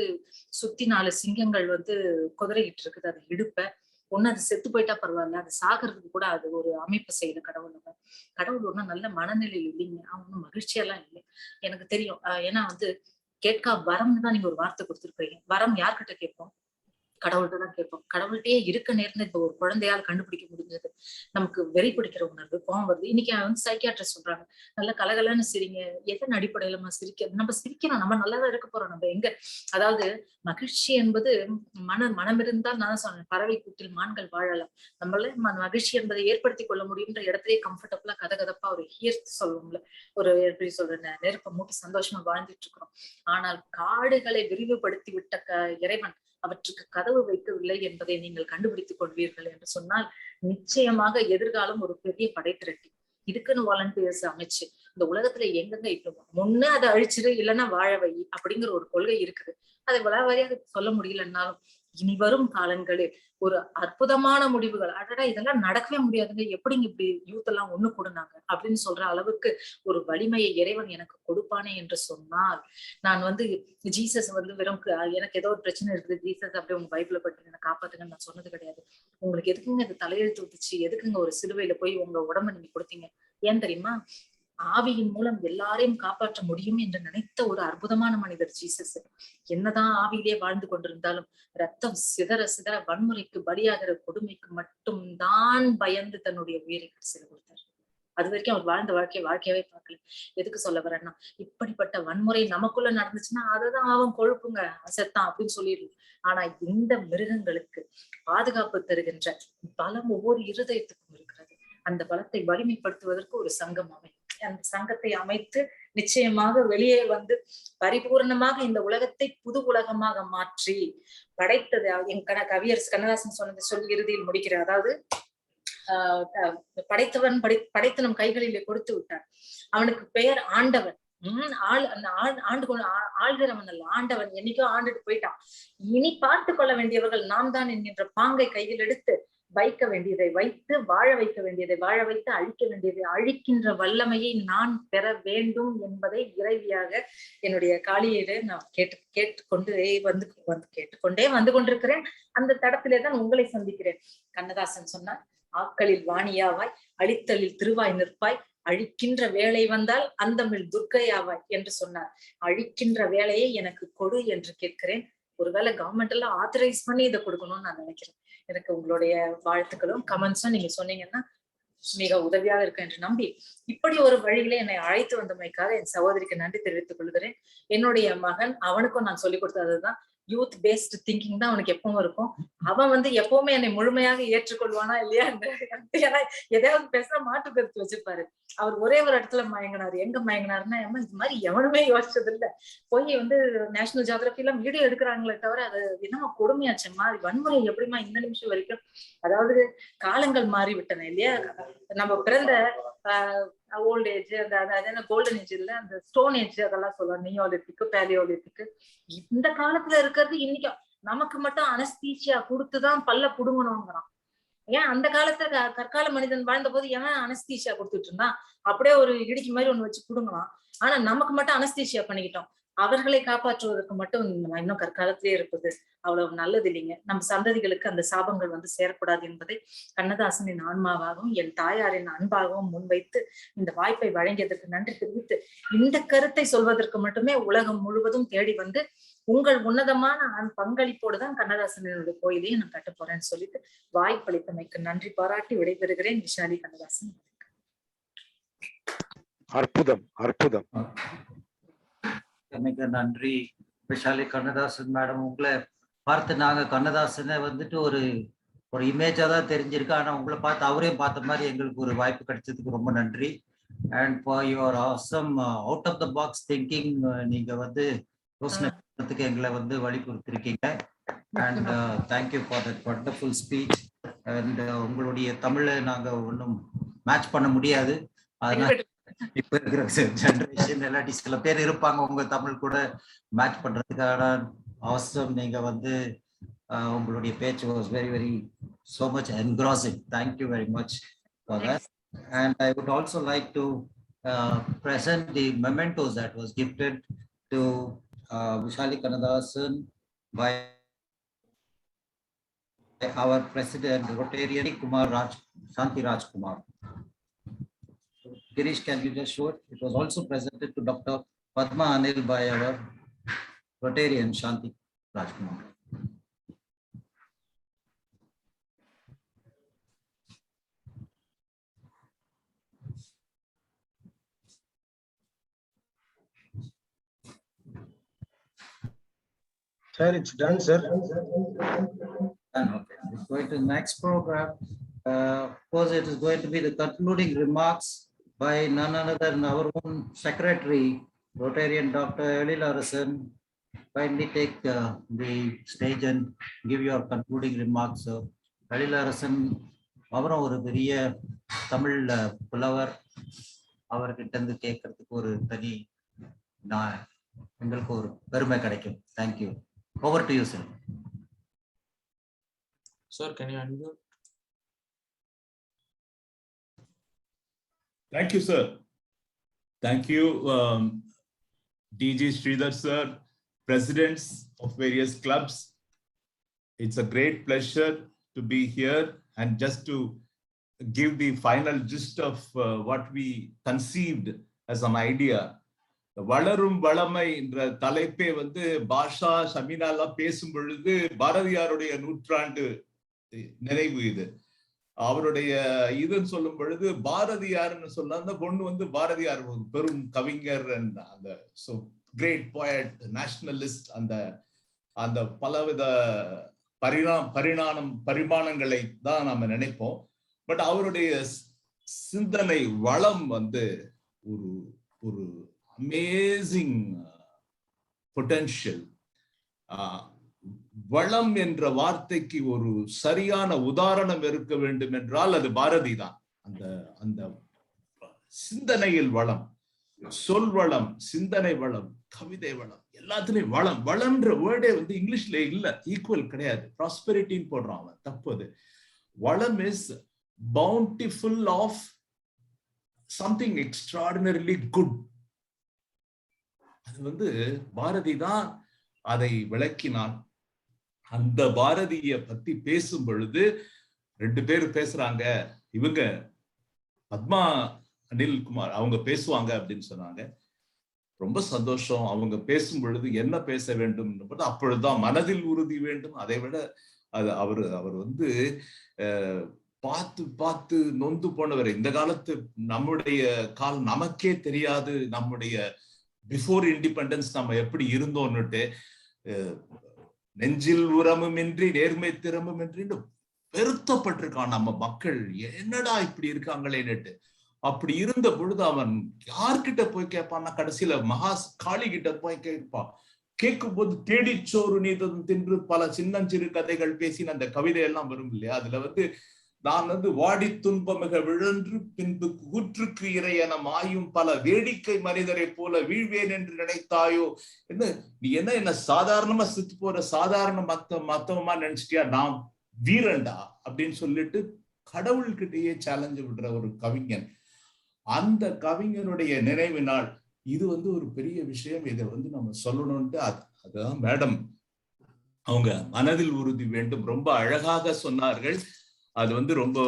சுத்தி 4 சிங்கங்கள் வந்து குதிரைகிட்டு இருக்குது. அது இடுப்ப ஒண்ணு அது செத்து போயிட்டா பரவாயில்ல, அது சாகிறதுக்கு கூட அது ஒரு அமைப்பு செய்யல கடவுள். கடவுள் ஒன்றும் நல்ல மனநிலையில் இல்லைங்க, ஒன்றும் மகிழ்ச்சியெல்லாம் இல்லை. எனக்கு தெரியும். ஏன்னா வந்து கேட்கா வரம்னு தான் நீங்க ஒரு வார்த்தை கொடுத்துருக்கீங்க. வரம் யார்கிட்ட கேட்போம்? கடவுள்கிட்ட தான் கேட்போம். கடவுள்கிட்டயே இருக்க நேர்ந்து இப்ப ஒரு குழந்தையால் கண்டுபிடிக்க முடிஞ்சது. நமக்கு வெறி பிடிக்கிற உணர்வு, கோவம் வருது. இன்னைக்கு வந்து சைக்கியாட்ரிஸ்ட் சொல்றாங்க, நல்ல கலகலன்னு சிரிங்க. எதன் அடிப்படையில சிரிக்க? நம்ம சிரிக்கிறோம், நம்ம நல்லாதான் இருக்க போறோம். நம்ம எங்க, அதாவது மகிழ்ச்சி என்பது மனம் இருந்தால், நான் சொன்னேன் பறவை கூட்டில் மான்கள் வாழலாம். நம்மள மகிழ்ச்சி என்பதை ஏற்படுத்தி கொள்ள முடியுன்ற இடத்துலயே கம்ஃபர்டபுளா கதகதப்பா ஒரு ஹீர்த்து சொல்லுவோம்ல, ஒரு எப்படி சொல்றேன், நெருப்ப மூட்டி சந்தோஷமா வாழ்ந்துட்டு இருக்கிறோம். ஆனால் காடுகளை விரிவுபடுத்தி விட்ட இறைவன் அவற்றுக்கு கதவு வைக்கவில்லை என்பதை நீங்கள் கண்டுபிடித்துக் கொள்வீர்கள் என்று சொன்னால் நிச்சயமாக எதிர்காலம் ஒரு பெரிய படைத்திரட்டி. இதுக்குன்னு வாலண்டியர்ஸ் அமைச்சு இந்த உலகத்துல எங்கெங்க இப்போ முன்ன அதை அழிச்சிரு இல்லைன்னா வாழ வை அப்படிங்கிற ஒரு கொள்கை இருக்குது. அதை வளவரையாக சொல்ல முடியலன்னாலும் இனி வரும் காலங்களில் ஒரு அற்புதமான முடிவுகள், அடடா இதெல்லாம் நடக்கவே முடியாதுங்க, எப்படிங்க இப்படி யூத் எல்லாம் ஒண்ணு கூடுனாங்க அப்படின்னு சொல்ற அளவுக்கு ஒரு வலிமையை இறைவன் எனக்கு கொடுப்பானே என்று சொன்னால், நான் வந்து ஜீசஸ் வந்து வெறும் எனக்கு ஏதோ ஒரு பிரச்சனை இருக்குது, ஜீசஸ் அப்படியே உங்க பைபிளை பற்றி என்ன காப்பாத்துங்கன்னு நான் சொன்னது கிடையாது. உங்களுக்கு எதுக்குங்க இது தலையெழுத்து ஊத்துச்சு, எதுக்குங்க ஒரு சிலுவையில போய் உங்க உடம்பை நீங்க கொடுத்தீங்க? ஏன் தெரியுமா? ஆவியின் மூலம் எல்லாரையும் காப்பாற்ற முடியும் என்று நினைத்த ஒரு அற்புதமான மனிதர் ஜீசஸ். என்னதான் ஆவியிலே வாழ்ந்து கொண்டிருந்தாலும் ரத்தம் சிதற சிதற வன்முறைக்கு பலியாகிற கொடுமைக்கு மட்டும்தான் பயந்து தன்னுடைய உயிரை கடைசியில கொடுத்தார். அது வரைக்கும் அவர் வாழ்ந்த வாழ்க்கையவே பார்க்கல. எதுக்கு சொல்ல வரேன்னா, இப்படிப்பட்ட வன்முறை நமக்குள்ள நடந்துச்சுன்னா அதுதான் அவன் கொழுப்புங்க, செத்தான் அப்படின்னு சொல்லிடுவோம். ஆனா இந்த மிருகங்களுக்கு பாதுகாப்பு தருகின்ற பலம் ஒவ்வொரு இருதயத்துக்கும் இருக்கிறது. அந்த பலத்தை வலிமைப்படுத்துவதற்கு ஒரு சங்கம் அமைக்கும். அந்த சங்கத்தை அமைத்து நிச்சயமாக வெளியே வந்து பரிபூர்ணமாக இந்த உலகத்தை புது உலகமாக மாற்றி படைத்தது. என் கவியரசு கண்ணதாசன் சொன்னதை இறுதியில் முடிக்கிறார். அதாவது படைத்தவன் படைத்து நம் கைகளிலே கொடுத்து விட்டான். அவனுக்கு பெயர் ஆண்டவன். ஆள்கிறவன் அல்ல, ஆண்டவன். என்னைக்கோ ஆண்டுட்டு போயிட்டான். இனி பார்த்து கொள்ள வேண்டியவர்கள் நாம் தான் என்கின்ற பாங்கை கையில் எடுத்து வைக்க வேண்டியதை வைத்து, வாழ வைக்க வேண்டியதை வாழ வைத்து, அழிக்க வேண்டியதை அழிக்கின்ற வல்லமையை நான் பெற வேண்டும் என்பதை இறைவியாக என்னுடைய காளியிலே நான் கேட்டுக்கொண்டே வந்து கொண்டிருக்கிறேன். அந்த தடத்திலே தான் உங்களை சந்திக்கிறேன். கண்ணதாசன் சொன்னார், ஆக்களில் வாணியாவாய், அழித்தலில் திருவாய் நிற்பாய், அழிக்கின்ற வேலை வந்தால் அந்தமிழ் துர்க்கையாவாய் என்று சொன்னார். அழிக்கின்ற வேலையை எனக்கு கொடு என்று கேட்கிறேன். ஒருவேளை கவர்மெண்ட் எல்லாம் ஆத்தரைஸ் பண்ணி இதை கொடுக்கணும்னு நான் நினைக்கிறேன். எனக்கு உங்களுடைய வாழ்த்துக்களும் கமெண்ட்ஸும் நீங்க சொன்னீங்கன்னா மிக உதவியாக இருக்கு என்று நம்பி, இப்படி ஒரு வழியில என்னை அழைத்து வந்தமைக்காக என் சகோதரிக்கு நன்றி தெரிவித்துக் கொள்கிறேன். என்னுடைய மகன், அவனுக்கும் நான் சொல்லிக் கொடுத்ததுதான் யூத் பேஸ்ட் திங்கிங் தான் அவனுக்கு எப்பவும் இருக்கும். அவன் வந்து எப்பவுமே என்னை முழுமையாக ஏற்றுக்கொள்வானா இல்லையா, ஏன்னா எதையாவது பேச மாற்று கருத்து வச்சிருப்பாரு. அவர் ஒரே ஒரு இடத்துல மயங்கினாரு. எங்க மயங்கினாருன்னா, இது மாதிரி எவனுமே யோசிச்சது இல்ல. போய் வந்து நேஷனல் ஜியோகிராஃபி எல்லாம் வீடியோ எடுக்கிறாங்களே தவிர அது என்னமா கொடுமையாச்சுமா, வன்முறை எப்படிமா இந்த நிமிஷம் வரைக்கும். அதாவது காலங்கள் மாறிவிட்டன இல்லையா. நம்ம பிறந்த ஓல்ட் ஏஜ், அந்த கோல்டன் ஏஜ் இல்ல, அந்த ஸ்டோன் ஏஜ் அதெல்லாம் சொல்லுவாங்க, நியோலித்திக்கு பேலியோலித்திக்கு. இந்த காலத்துல இருக்கிறது இன்னைக்கு நமக்கு மட்டும் அனஸ்தீசியா கொடுத்துதான் பல்ல புடுங்கணுங்கிறான். ஏன் அந்த காலத்துல கற்கால மனிதன் வாழ்ந்த போது ஏன் அனஸ்தீசியா கொடுத்துட்டு இருந்தான்? அப்படியே ஒரு இடிக்கு மாதிரி ஒண்ணு வச்சு புடுங்கலாம். ஆனா நமக்கு மட்டும் அனஸ்தீசியா பண்ணிக்கிட்டோம். அவர்களை காப்பாற்றுவதற்கு மட்டும் இன்னும் கற்காலத்திலே இருப்பது அவ்வளவு நல்லது இல்லைங்க. நம் சந்ததிகளுக்கு அந்த சாபங்கள் வந்து சேரக்கூடாது என்பதை கண்ணதாசனின் ஆன்மாவாகவும் என் தாயாரின் அன்பாகவும் முன்வைத்து இந்த வாய்ப்பை வழங்கியதற்கு நன்றி தெரிவித்து, இந்த கருத்தை சொல்வதற்கு மட்டுமே உலகம் முழுவதும் தேடி வந்து உங்கள் உன்னதமான பங்களிப்போடுதான் கண்ணதாசனுடைய கோயிலையும் நான் கட்ட போறேன்னு சொல்லிட்டு வாய்ப்பளித்தமைக்கு நன்றி பாராட்டி விடைபெறுகிறேன். விஷாலி கண்ணதாசன். அற்புதம், அற்புதம். மிக நன்றி விஷாலி கண்ணதாசன் மேடம். உங்களை பார்த்து நாங்க கண்ணதாசனை வந்துட்டு ஒரு இமேஜா தான் தெரிஞ்சிருக்கு. ஆனா உங்களை பார்த்து அவரையும் பார்த்த மாதிரி எங்களுக்கு ஒரு வாய்ப்பு கிடைச்சதுக்கு ரொம்ப நன்றி. And for your awesome out of the box thinking, நீங்க வந்து யோசனைக்கு எங்களை வந்து வழிபடுத்திருக்கீங்க. And thank you for that wonderful speech. And உங்களுடைய தமிழை நாங்க ஒன்றும் மேட்ச் பண்ண முடியாது. அதனால இப்ப இருக்கிற ஜெனரேஷன் இல்லாட்டி சில பேர் இருப்பாங்க உங்க தமிழ் கூட மேட்ச் பண்றதுக்கான அவசியம். நீங்க வந்து உங்களுடைய பேச்சு was very very so much engrossing. Thank you very much for that. And I would also like to present the mementos that was gifted to Vishali Kannadasan by our president Rotarian Kumar Shanti Raj Kumar. Girish, can you just show it? It was also presented to Dr. Padma Anil by our Rotarian Shanti Raj Kumar. Sir, it's done, sir. Okay, it's going to the next program. Of course, it is going to be the concluding remarks by none other than our own secretary, Rotarian Dr. Elil Arasan. Kindly take the stage and give your concluding remarks. So, Elil Arasan, அவரும் ஒரு பெரிய தமிழ் புலவர். அவர்கிட்ட இருந்து கேட்கறதுக்கு ஒரு தனி எங்களுக்கு ஒரு பெருமை கிடைக்கும். Thank you. Over to you, sir. Sir, can you unmute? Thank you, sir. Thank you, DG Sridhar, sir, presidents of various clubs. It's a great pleasure to be here and just to give the final gist of what we conceived as an idea. வளரும் வளமை என்ற தலைப்பே வந்து பாஷா ஷமீனாலா பேசும் பொழுது பாரதியாருடைய நூற்றாண்டு நினைவு இது. அவருடைய இதுன்னு சொல்லும் பொழுது பாரதியார்னு சொல்ல அந்த பொண்ணு வந்து பாரதியார் ஒரு பெரும் கவிஞர், அந்த ஸோ கிரேட் போயட், நேஷனலிஸ்ட், அந்த அந்த பலவித பரிமாணங்களை தான் நம்ம நினைப்போம். பட் அவருடைய சிந்தனை வளம் வந்து ஒரு ஒரு amazing potential. வளம் என்ற வார்த்தைக்கு ஒரு சரியான உதாரணம் இருக்க வேண்டும் என்றால் அது பாரதி தான். அந்த அந்த சிந்தனையில் வளம், சொல் வளம், சிந்தனை வளம், கவிதை வளம், எல்லாத்துலயும் வளம். வளம்ன்ற வேர்டே வந்து இங்கிலீஷ்ல இல்ல, ஈக்குவல் கிடையாது. ப்ராஸ்பெரிட்டின்னு போடுறான் அவன், தப்பு. வளம் is bountiful of something extraordinarily good. அது வந்து பாரதி தான் அதை விளக்கினான். அந்த பாரதிய பத்தி பேசும் பொழுது ரெண்டு பேர் பேசுறாங்க, இவங்க பத்மா அனில்குமார் அவங்க பேசுவாங்க அப்படின்னு சொன்னாங்க. ரொம்ப சந்தோஷம். அவங்க பேசும் பொழுது என்ன பேச வேண்டும், அப்பொழுதுதான் மனதில் உறுதி வேண்டும். அதை விட அது அவர் வந்து பார்த்து பார்த்து நொந்து போனவர். இந்த காலத்து நம்முடைய நமக்கே தெரியாது நம்முடைய பிஃபோர் இண்டிபெண்டன்ஸ் நம்ம எப்படி இருந்தோம்னுட்டு. நெஞ்சில் உரமுமின்றி நேர்மை திறமுமின்றி பெருத்தப்பட்டிருக்கான் நம்ம மக்கள். என்னடா இப்படி இருக்காங்களேன்னுட்டு. அப்படி இருந்த பொழுது அவன் யார்கிட்ட போய் கேட்பான்னா கடைசியில மகா காளி கிட்ட போய் கேட்பான். கேட்கும் போது தேடிச்சோறு நீதம் தின்று பல சின்னஞ்சிறு கதைகள் பேசின அந்த கவிதை எல்லாம் வரும் இல்லையா. அதுல வந்து நான் வந்து வாடி துன்பமிக விழன்று பின்பு கூற்றுக்கு இறையென மாயும் பல வேடிக்கை மனிதரை போல வீழ்வேன் என்று நினைத்தாயோ, நீ என்ன சாதாரணமா செத்து போற சாதாரண மத்தவமா நினைச்சிட்டியா, நான் வீரண்டா அப்படின்னு சொல்லிட்டு கடவுள்கிட்டயே சேலஞ்சு விடுற ஒரு கவிஞன். அந்த கவிஞனுடைய நினைவு நாள் இது வந்து ஒரு பெரிய விஷயம். இதை வந்து நம்ம சொல்லணும்ட்டு அதுதான் மேடம் அவங்க மனதில் உறுதி வேண்டும் ரொம்ப அழகாக சொன்னார்கள். அது வந்து ரொம்ப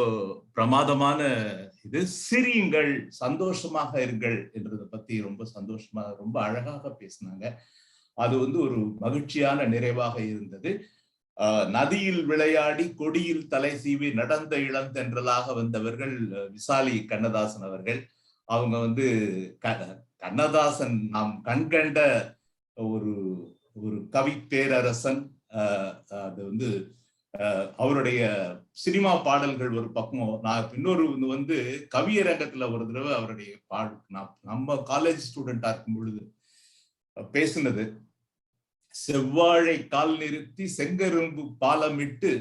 பிரமாதமான இது. சிரியுங்கள், சந்தோஷமாக இருங்கள் என்றதை பத்தி ரொம்ப சந்தோஷமாக ரொம்ப அழகாக பேசினாங்க. அது வந்து ஒரு மகிழ்ச்சியான நிறைவாக இருந்தது. நதியில் விளையாடி கொடியில் தலை சீவி நடந்த இளந்தென்றலாக வந்தவர்கள் விசாலி கண்ணதாசன் அவர்கள். அவங்க வந்து கண்ணதாசன் நாம் கண்கண்ட ஒரு ஒரு கவி பேரரசன். அது வந்து அவருடைய சினிமா பாடல்கள் ஒரு பக்கம். நான் இன்னொரு வந்து கவியரங்கத்துல ஒரு தடவை அவருடைய நம்ம காலேஜ் ஸ்டூடெண்டா இருக்கும் பொழுது பேசினது, செவ்வாழை கால் நிறுத்தி செங்கரும்பு பாலமிட்டு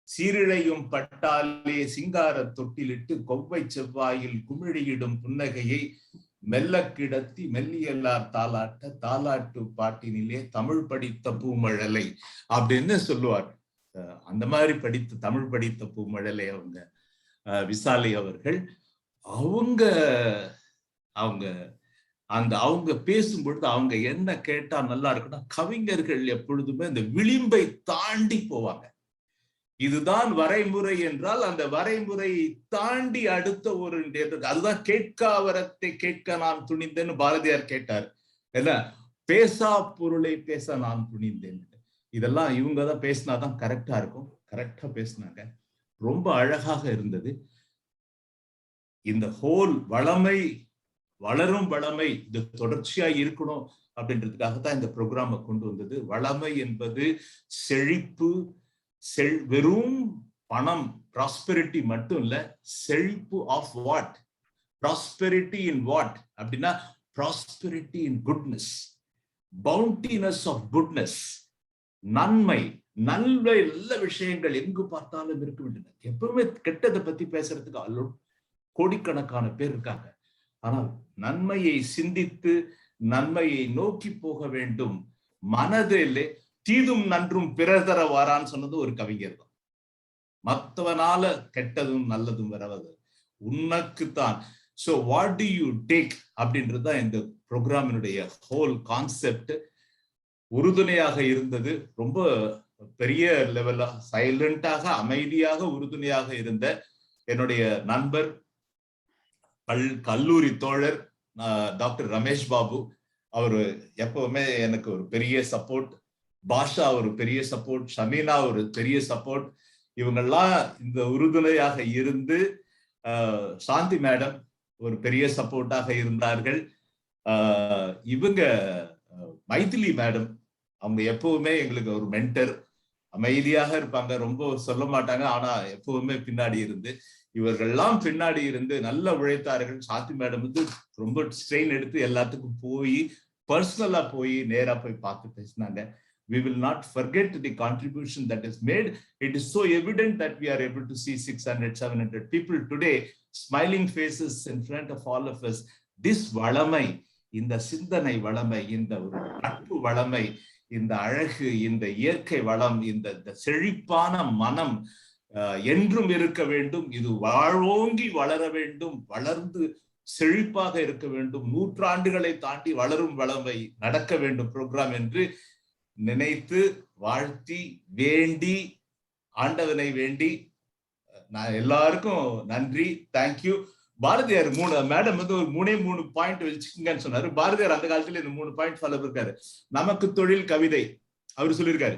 சீரிழையும் பட்டாலே சிங்கார தொட்டிலிட்டு கொவ்வை செவ்வாயில் குமிழியிடும் புன்னகையை மெல்ல கிடத்தி மெல்லியல்லார் தாலாட்ட தாலாட்டு பாட்டினிலே தமிழ் படித்த பூமழலை அப்படின்னு சொல்லுவார். அந்த மாதிரி தமிழ் படித்த பூமழலை அவங்க விசாலை அவர்கள். அவங்க பேசும்பொழுது அவங்க என்ன கேட்டா நல்லா இருக்குன்னா, கவிஞர்கள் எப்பொழுதுமே இந்த விளிம்பை தாண்டி போவாங்க. இதுதான் வரைமுறை என்றால் அந்த வரைமுறை தாண்டி அடுத்த ஒரு, அதுதான் கேட்காவரத்தை கேட்க நான் துணிந்தேன்னு பாரதியார் கேட்டார். என்ன பேசா பொருளை பேச நான் துணிந்தேன். இதெல்லாம் இவங்க தான் பேசினாதான் கரெக்டா இருக்கும். கரெக்டா பேசினாங்க, ரொம்ப அழகாக இருந்தது. இந்த ஹோல் வளமை, வளரும் வளமை இது தொடர்ச்சியா இருக்கணும் அப்படின்றதுக்காகத்தான் இந்த ப்ரோக்ராமை கொண்டு வந்தது. வளமை என்பது செழிப்பு, வெறும் பணம் ப்ராஸ்பெரிட்டி மட்டும் இல்ல, செழிப்பு of what, prosperity in what அப்படின்னா prosperity in goodness, bountiness of goodness, நன்மை, நல்ல விஷயங்கள் எங்கு பார்த்தாலும் இருக்க வேண்டியது. எப்பவுமே கெட்டதை பத்தி பேசுறதுக்கு கோடிக்கணக்கான பேர் இருக்காங்க. ஆனால் நன்மையை சிந்தித்து நன்மையை நோக்கி போக வேண்டும். மனதிலே தீதும் நன்றும் பிறர் தர வாரான்னு சொன்னது ஒரு கவிஞர் தான். மற்றவனால கெட்டதும் நல்லதும் வரவது உனக்குத்தான். So what to you take அப்படின்றதுதான் இந்த ப்ரோக்ராமினுடைய ஹோல் கான்செப்ட். உறுதுணையாக இருந்தது ரொம்ப பெரிய லெவல்ல, சைலண்டாக அமைதியாக உறுதுணையாக இருந்த என்னுடைய நண்பர் கல்லூரி தோழர் டாக்டர் ரமேஷ் பாபு. அவரு எப்பவுமே எனக்கு ஒரு பெரிய சப்போர்ட். பாஷா ஒரு பெரிய சப்போர்ட், ஷமீனா ஒரு பெரிய சப்போர்ட். இவங்கெல்லாம் இந்த உறுதுணையாக இருந்து, சாந்தி மேடம் ஒரு பெரிய சப்போர்ட்டாக இருந்தார்கள். இவங்க மைதிலி மேடம், அவங்க எப்பவுமே எங்களுக்கு ஒரு மென்டர். அமைதியாக இருப்பாங்க, ரொம்ப சொல்ல மாட்டாங்க, ஆனா எப்பவுமே பின்னாடி இருந்து, இவர்கள்லாம் பின்னாடி இருந்து நல்ல உழைத்தார்கள். சாந்தி மேடம் வந்து ரொம்ப ஸ்ட்ரெயின் எடுத்து எல்லாத்துக்கும் போய் பர்சனலா போய் நேரா போய் பார்த்து பேசினாங்க. We will not forget the contribution that is made. It is so evident that we are able to see 600, 700 people today, smiling faces in front of all of us. This valamai, இந்த சிந்தனை வளமை, இந்த ஒரு நட்பு வளமை, இந்த அழகு, இந்த இயற்கை வளம், இந்த செழிப்பான மனம் என்றும் இருக்க வேண்டும். இது வாழோங்கி வளர வேண்டும், வளர்ந்து செழிப்பாக இருக்க வேண்டும், நூற்றாண்டுகளை தாண்டி வளரும் வளமை நடக்க வேண்டும் ப்ரோக்ராம் என்று நினைத்து வாழ்த்தி வேண்டி ஆண்டவனை வேண்டி நான் எல்லாருக்கும் நன்றி, தேங்க்யூ. பாரதியார் மேடம் வந்து ஒரு 3 பாயிண்ட் வச்சுக்கங்கன்னு சொன்னாரு. பாரதியார் அந்த காலத்துல இந்த 3 பாயிண்ட் ஃபாலோ இருக்காரு. நமக்கு தொழில் கவிதை அவர் சொல்லியிருக்காரு.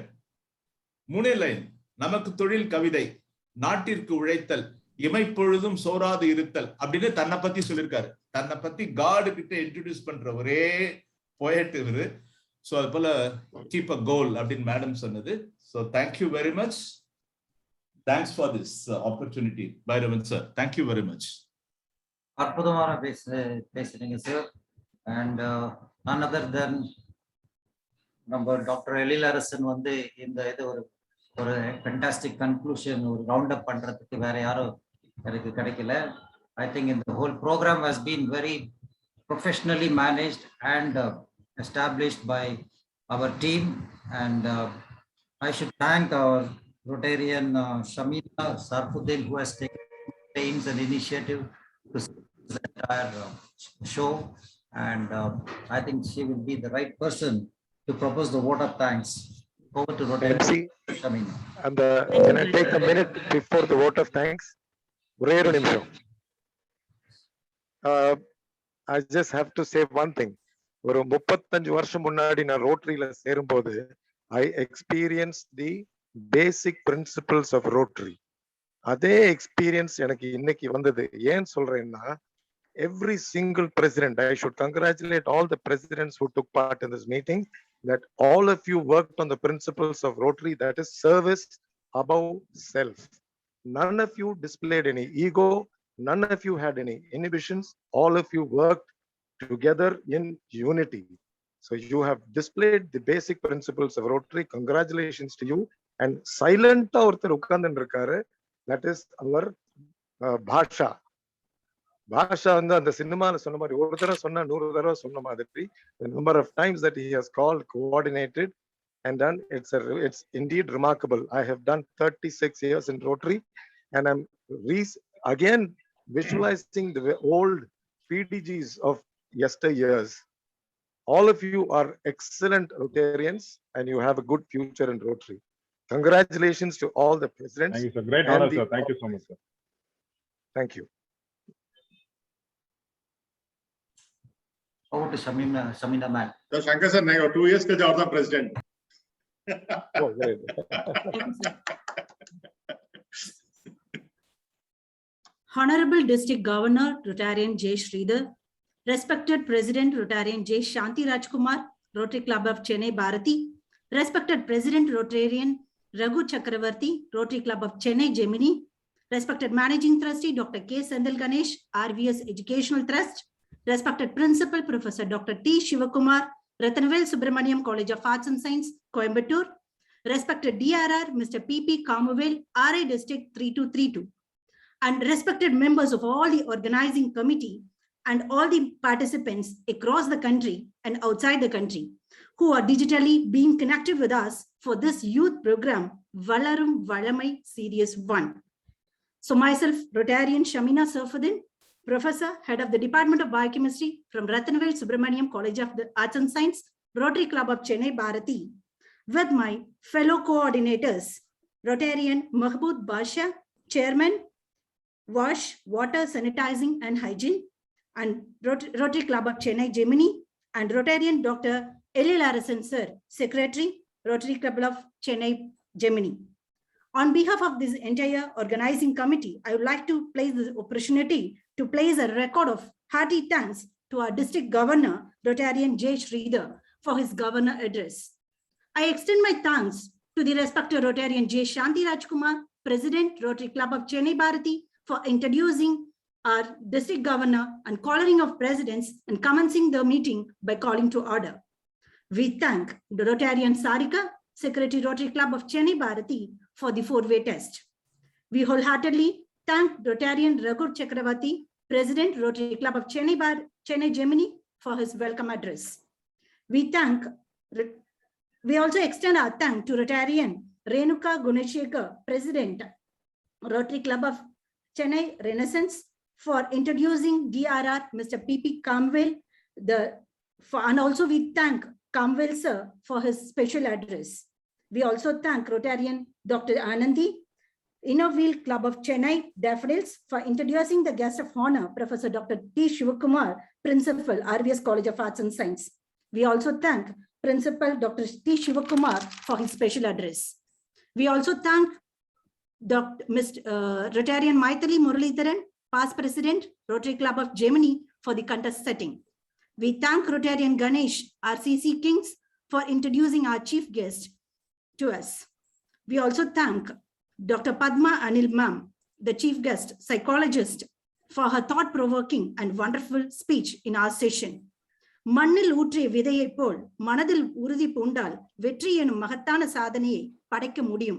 3 லைன். நமக்கு தொழில் கவிதை, நாட்டிற்கு உழைத்தல், இமைப்பொழுதும் சோராது இருத்தல் அப்படின்னு தன்னை பத்தி சொல்லியிருக்காரு. தன்னை பத்தி காடு கிட்ட இன்ட்ரோடியூஸ் பண்ற ஒரே போயட் இவரு. சோ அது போல கீப் அ கோல் அப்படின்னு மேடம் சொன்னது. So thank you very much. Thanks for this opportunity Bhairavan sir. Thank you very much. அற்புதமான பேசுறீங்க sir. And none other than நம்ம டாக்டர் எழிலரசன் வந்து இந்த இது ஒரு ஃபென்டாஸ்டிக் கன்க்ளூஷன், ஒரு ரவுண்ட் அப் பண்றதுக்கு வேற யாரும் எனக்கு கிடைக்கல. ஐ திங்க் இந்த whole programme has been very professionally managed and established by our team, and I should thank our Rotarian Shamina Sarfuddin, who has taken pains and initiative to the entire show, and I think she will be the right person to propose the vote of thanks. Over to Rotarian Shamina. And can I take a minute before the vote of thanks? Oru nimisham. I just have to say one thing. ஒரு 35 வருஷம் முன்னாடி நான் ரோட்டரியில சேரும்போது I experience the basic principles of Rotary. அதே experience எனக்கு இன்னைக்கு வந்தது. ஏன் சொல்றேன்னா, every single president, I should congratulate all the presidents who took part in this meeting. that all of you worked on the principles of Rotary, that is service above self. None of you displayed any ego. None of you had any inhibitions. All of you worked together in unity. So you have displayed the basic principles of Rotary. Congratulations to you. And silent that is our Bhasha. Bhasha and the cinema, the number of times that he has called, coordinated, and done, it's indeed remarkable. I have done 36 years in Rotary, and I'm again visualizing the old PDGs of yesteryears. All of you are excellent Rotarians, and you have a good future in Rotary. Congratulations to all the presidents. Thank you, sir. Great honor, sir. Thank you so much, sir. Thank you. Over to Samina ma'am. So Shankar sir, 2 years ke job the president. Oh, great. Honorable District Governor, Rotarian J. Sridhar, respected President, Rotarian J. Shanti Rajkumar, Rotary Club of Chennai Bharati, respected President, Rotarian Raghu Chakravarti, Rotary Club of Chennai Gemini, respected Managing Trustee, Dr. K. Sendil Ganesh, RVS Educational Trust, respected Principal, Professor Dr. T. Shivakumar, Ratnavale Subramaniam College of Arts and Science, Coimbatore, respected DRR, Mr. P.P. Kamuvel, RA District 3232, and respected members of all the organizing committee and all the participants across the country and outside the country who are digitally being connected with us for this youth program, Valarum Valamai Series 1. So myself, Rotarian Shamina Sarfuddin, Professor, Head of the Department of Biochemistry from Ratnavale Subramaniam College of the Arts and Science, Rotary Club of Chennai Bharati, with my fellow coordinators, Rotarian Mahmood Basha, Chairman, Wash, Water, Sanitizing and Hygiene, and Rotary Club of Chennai Gemini, and Rotarian Dr. Elil Arasan Sir, Secretary, Rotary Club of Chennai Gemini. On behalf of this entire organizing committee, I would like to place this opportunity to place a record of hearty thanks to our District Governor, Rotarian J. Sridhar, for his governor address. I extend my thanks to the respected Rotarian J. Shanti Rajkumar, President, Rotary Club of Chennai Bharati, for introducing our District Governor and calling of presidents and commencing the meeting by calling to order. We thank the Rotarian Sarika, Secretary, Rotary Club of Chennai Bharati, for the four-way test. We wholeheartedly thank Rotarian Raghu Chakravarti, President, Rotary Club of Chennai Gemini, for his welcome address. We also extend our thanks to Rotarian Renuka Guneshekar, President, Rotary Club of Chennai Renaissance, for introducing DRR, Mr. P.P. Kamwell, and also we thank Kamwell sir for his special address. We also thank Rotarian Dr. Anandi, Inner Wheel Club of Chennai Daffodils, for introducing the guest of honor, Professor Dr. T. Shivakumar, Principal, RVS College of Arts and Science. We also thank Principal Dr. T. Shivakumar for his special address. We also thank Rotarian Maithili Muralidharan, past President, Rotary Club of Gemini, for the contest setting. We thank Rotarian Ganesh, RCC Kings, for introducing our chief guest to us. We also thank Dr. Padma Anil Ma'am, the chief guest psychologist, for her thought-provoking and wonderful speech in our session. மண்ணில் ஊற்றிய விதையைப் போல் மனதில் உறுதி பூண்டால் வெற்றி எனும் மகத்தான சாதனையை படைக்க முடியும்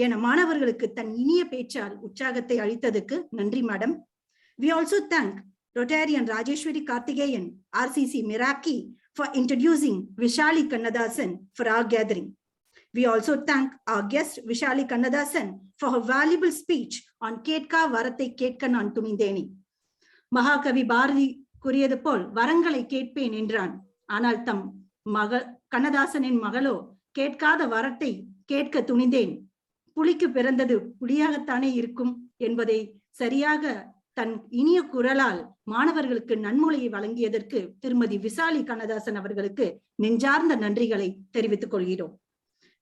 என மாணவர்களுக்கு தன் இனிய பேச்சால் உற்சாகத்தை அளித்ததுக்கு நன்றி madam. We also thank Rotarian Rajeshwari Karthikeyan, RCC Miraki, for introducing Vishali Kannadasan for our gathering. We also thank our guest Vishali Kannadasan for her valuable speech on Ketka Varathai Ketkan on Tumindeni. Mahakavi Bharati கூறியது போல் வரங்களை கேட்பேன் என்றான், ஆனால் தம் கண்ணதாசனின் மகளோ கேட்காத வரத்தை கேட்க துணிந்தேன், புலிக்கு பிறந்தது புலியாகத்தானே இருக்கும் என்பதை சரியாக தன் இனிய குரலால் மாணவர்களுக்கு நன்மொழியை வழங்கியதற்கு திருமதி விசாலி கண்ணதாசன் அவர்களுக்கு நெஞ்சார்ந்த நன்றிகளை தெரிவித்துக் கொள்கிறோம்.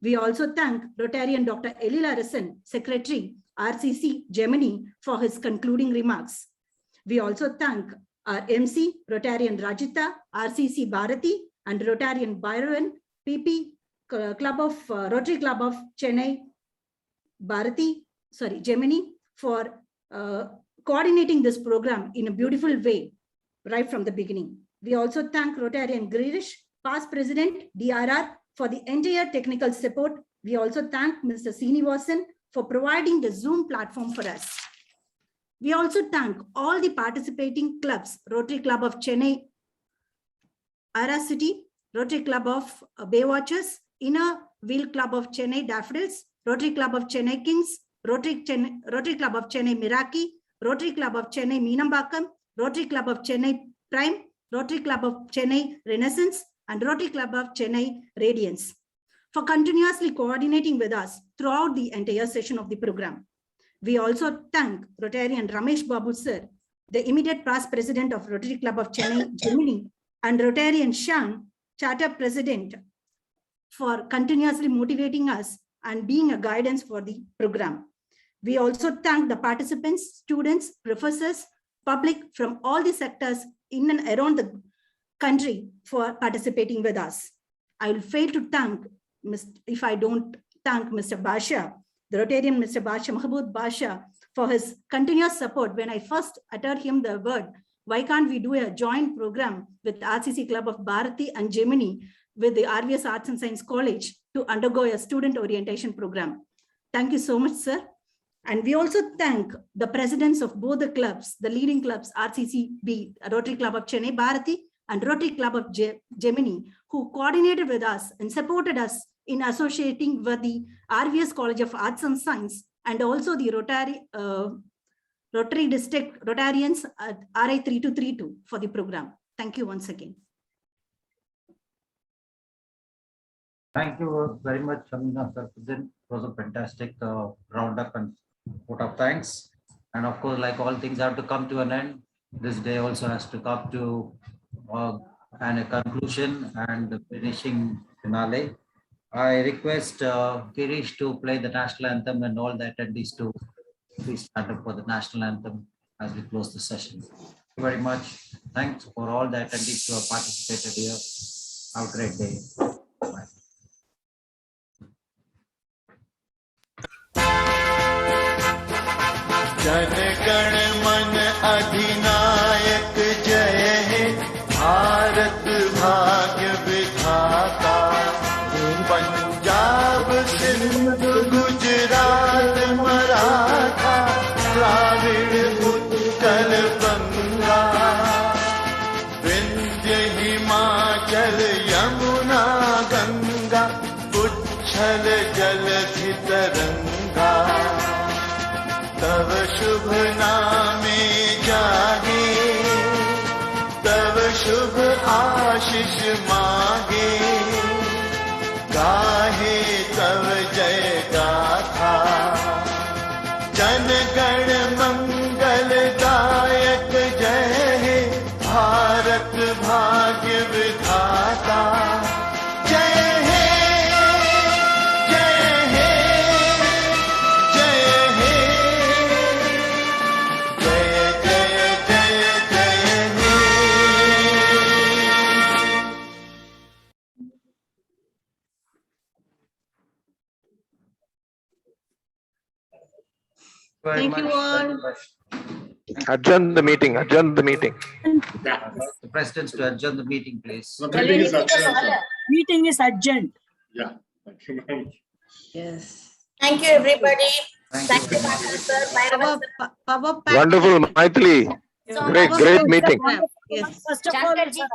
We also thank Rotarian Dr. Elil Arasan, Secretary, RCC Gemini, for his concluding remarks. We also thank our MC, Rotarian Rajita, RCC Bharati, and Rotarian Byron, PP Club of Rotary Club of Chennai Gemini for coordinating this program in a beautiful way right from the beginning. We also thank Rotarian Girish, past president, DRR, for the entire technical support. We also thank Mr. Srinivasan for providing the Zoom platform for us. We also thank all the participating clubs, Rotary Club of Chennai, Ara City, Rotary Club of Baywatchers, Inner Wheel Club of Chennai Daffodils, Rotary Club of Chennai Kings, Rotary Club of Chennai Miraki, Rotary Club of Chennai Meenambakam, Rotary Club of Chennai Prime, Rotary Club of Chennai Renaissance, and Rotary Club of Chennai Radiance for continuously coordinating with us throughout the entire session of the program. We also thank Rotarian Ramesh Babu sir, the immediate past president of Rotary Club of Chennai Gemini, and Rotarian Shan, charter president, for continuously motivating us and being a guidance for the program. We also thank the participants, students, professors, public from all the sectors in and around the country for participating with us. I will fail to thank, if I don't thank Mr. Basha, the Rotarian Mr. Basha, Mahmood Basha, for his continuous support. When I first uttered him the word, why can't we do a joint program with RCC Club of Bharati and Gemini with the RVS Arts and Science College to undergo a student orientation program. Thank you so much, sir. And we also thank the presidents of both the clubs, the leading clubs, RCCB, Rotary Club of Chennai Bharati, and Rotary Club of Gemini, who coordinated with us and supported us in associating with the RVS College of Arts and Science, and also the Rotary District Rotarians at RI 3232 for the program. Thank you once again. Thank you very much, Shamina sir. It was a fantastic roundup and vote of thanks. And of course, like all things have to come to an end, this day also has to come to a conclusion and the finishing finale. I request Girish to play the national anthem and all the attendees to please stand up for the national anthem as we close the session. Thank you very much. Thanks for all the attendees who have participated here. Have a great day. Bye. Jana Gana मन अधिनायक जय हे भारत भाग्य विधाता पंजाब सिंध गुजरात मराठा द्राविड़ उत्कल बंगा विंध्य हिमाचल यमुना गंगा उच्छल जलधि तरंगा तव शुभ नामे जागे तव शुभ आशीष मागे गाहे तव जय गाथा जन गण मंगल दायक जय हे भारत भाग्य विधाता Thank you all. Adjourn the meeting. Adjourn the meeting. The presidents to adjourn the meeting, please. The meeting is adjourned, sir. Meeting is adjourned. Yeah. Thank you, ma'am. Yes. Thank you, everybody. Thank you, sir. Wonderful, Maithili. Great meeting. First of all,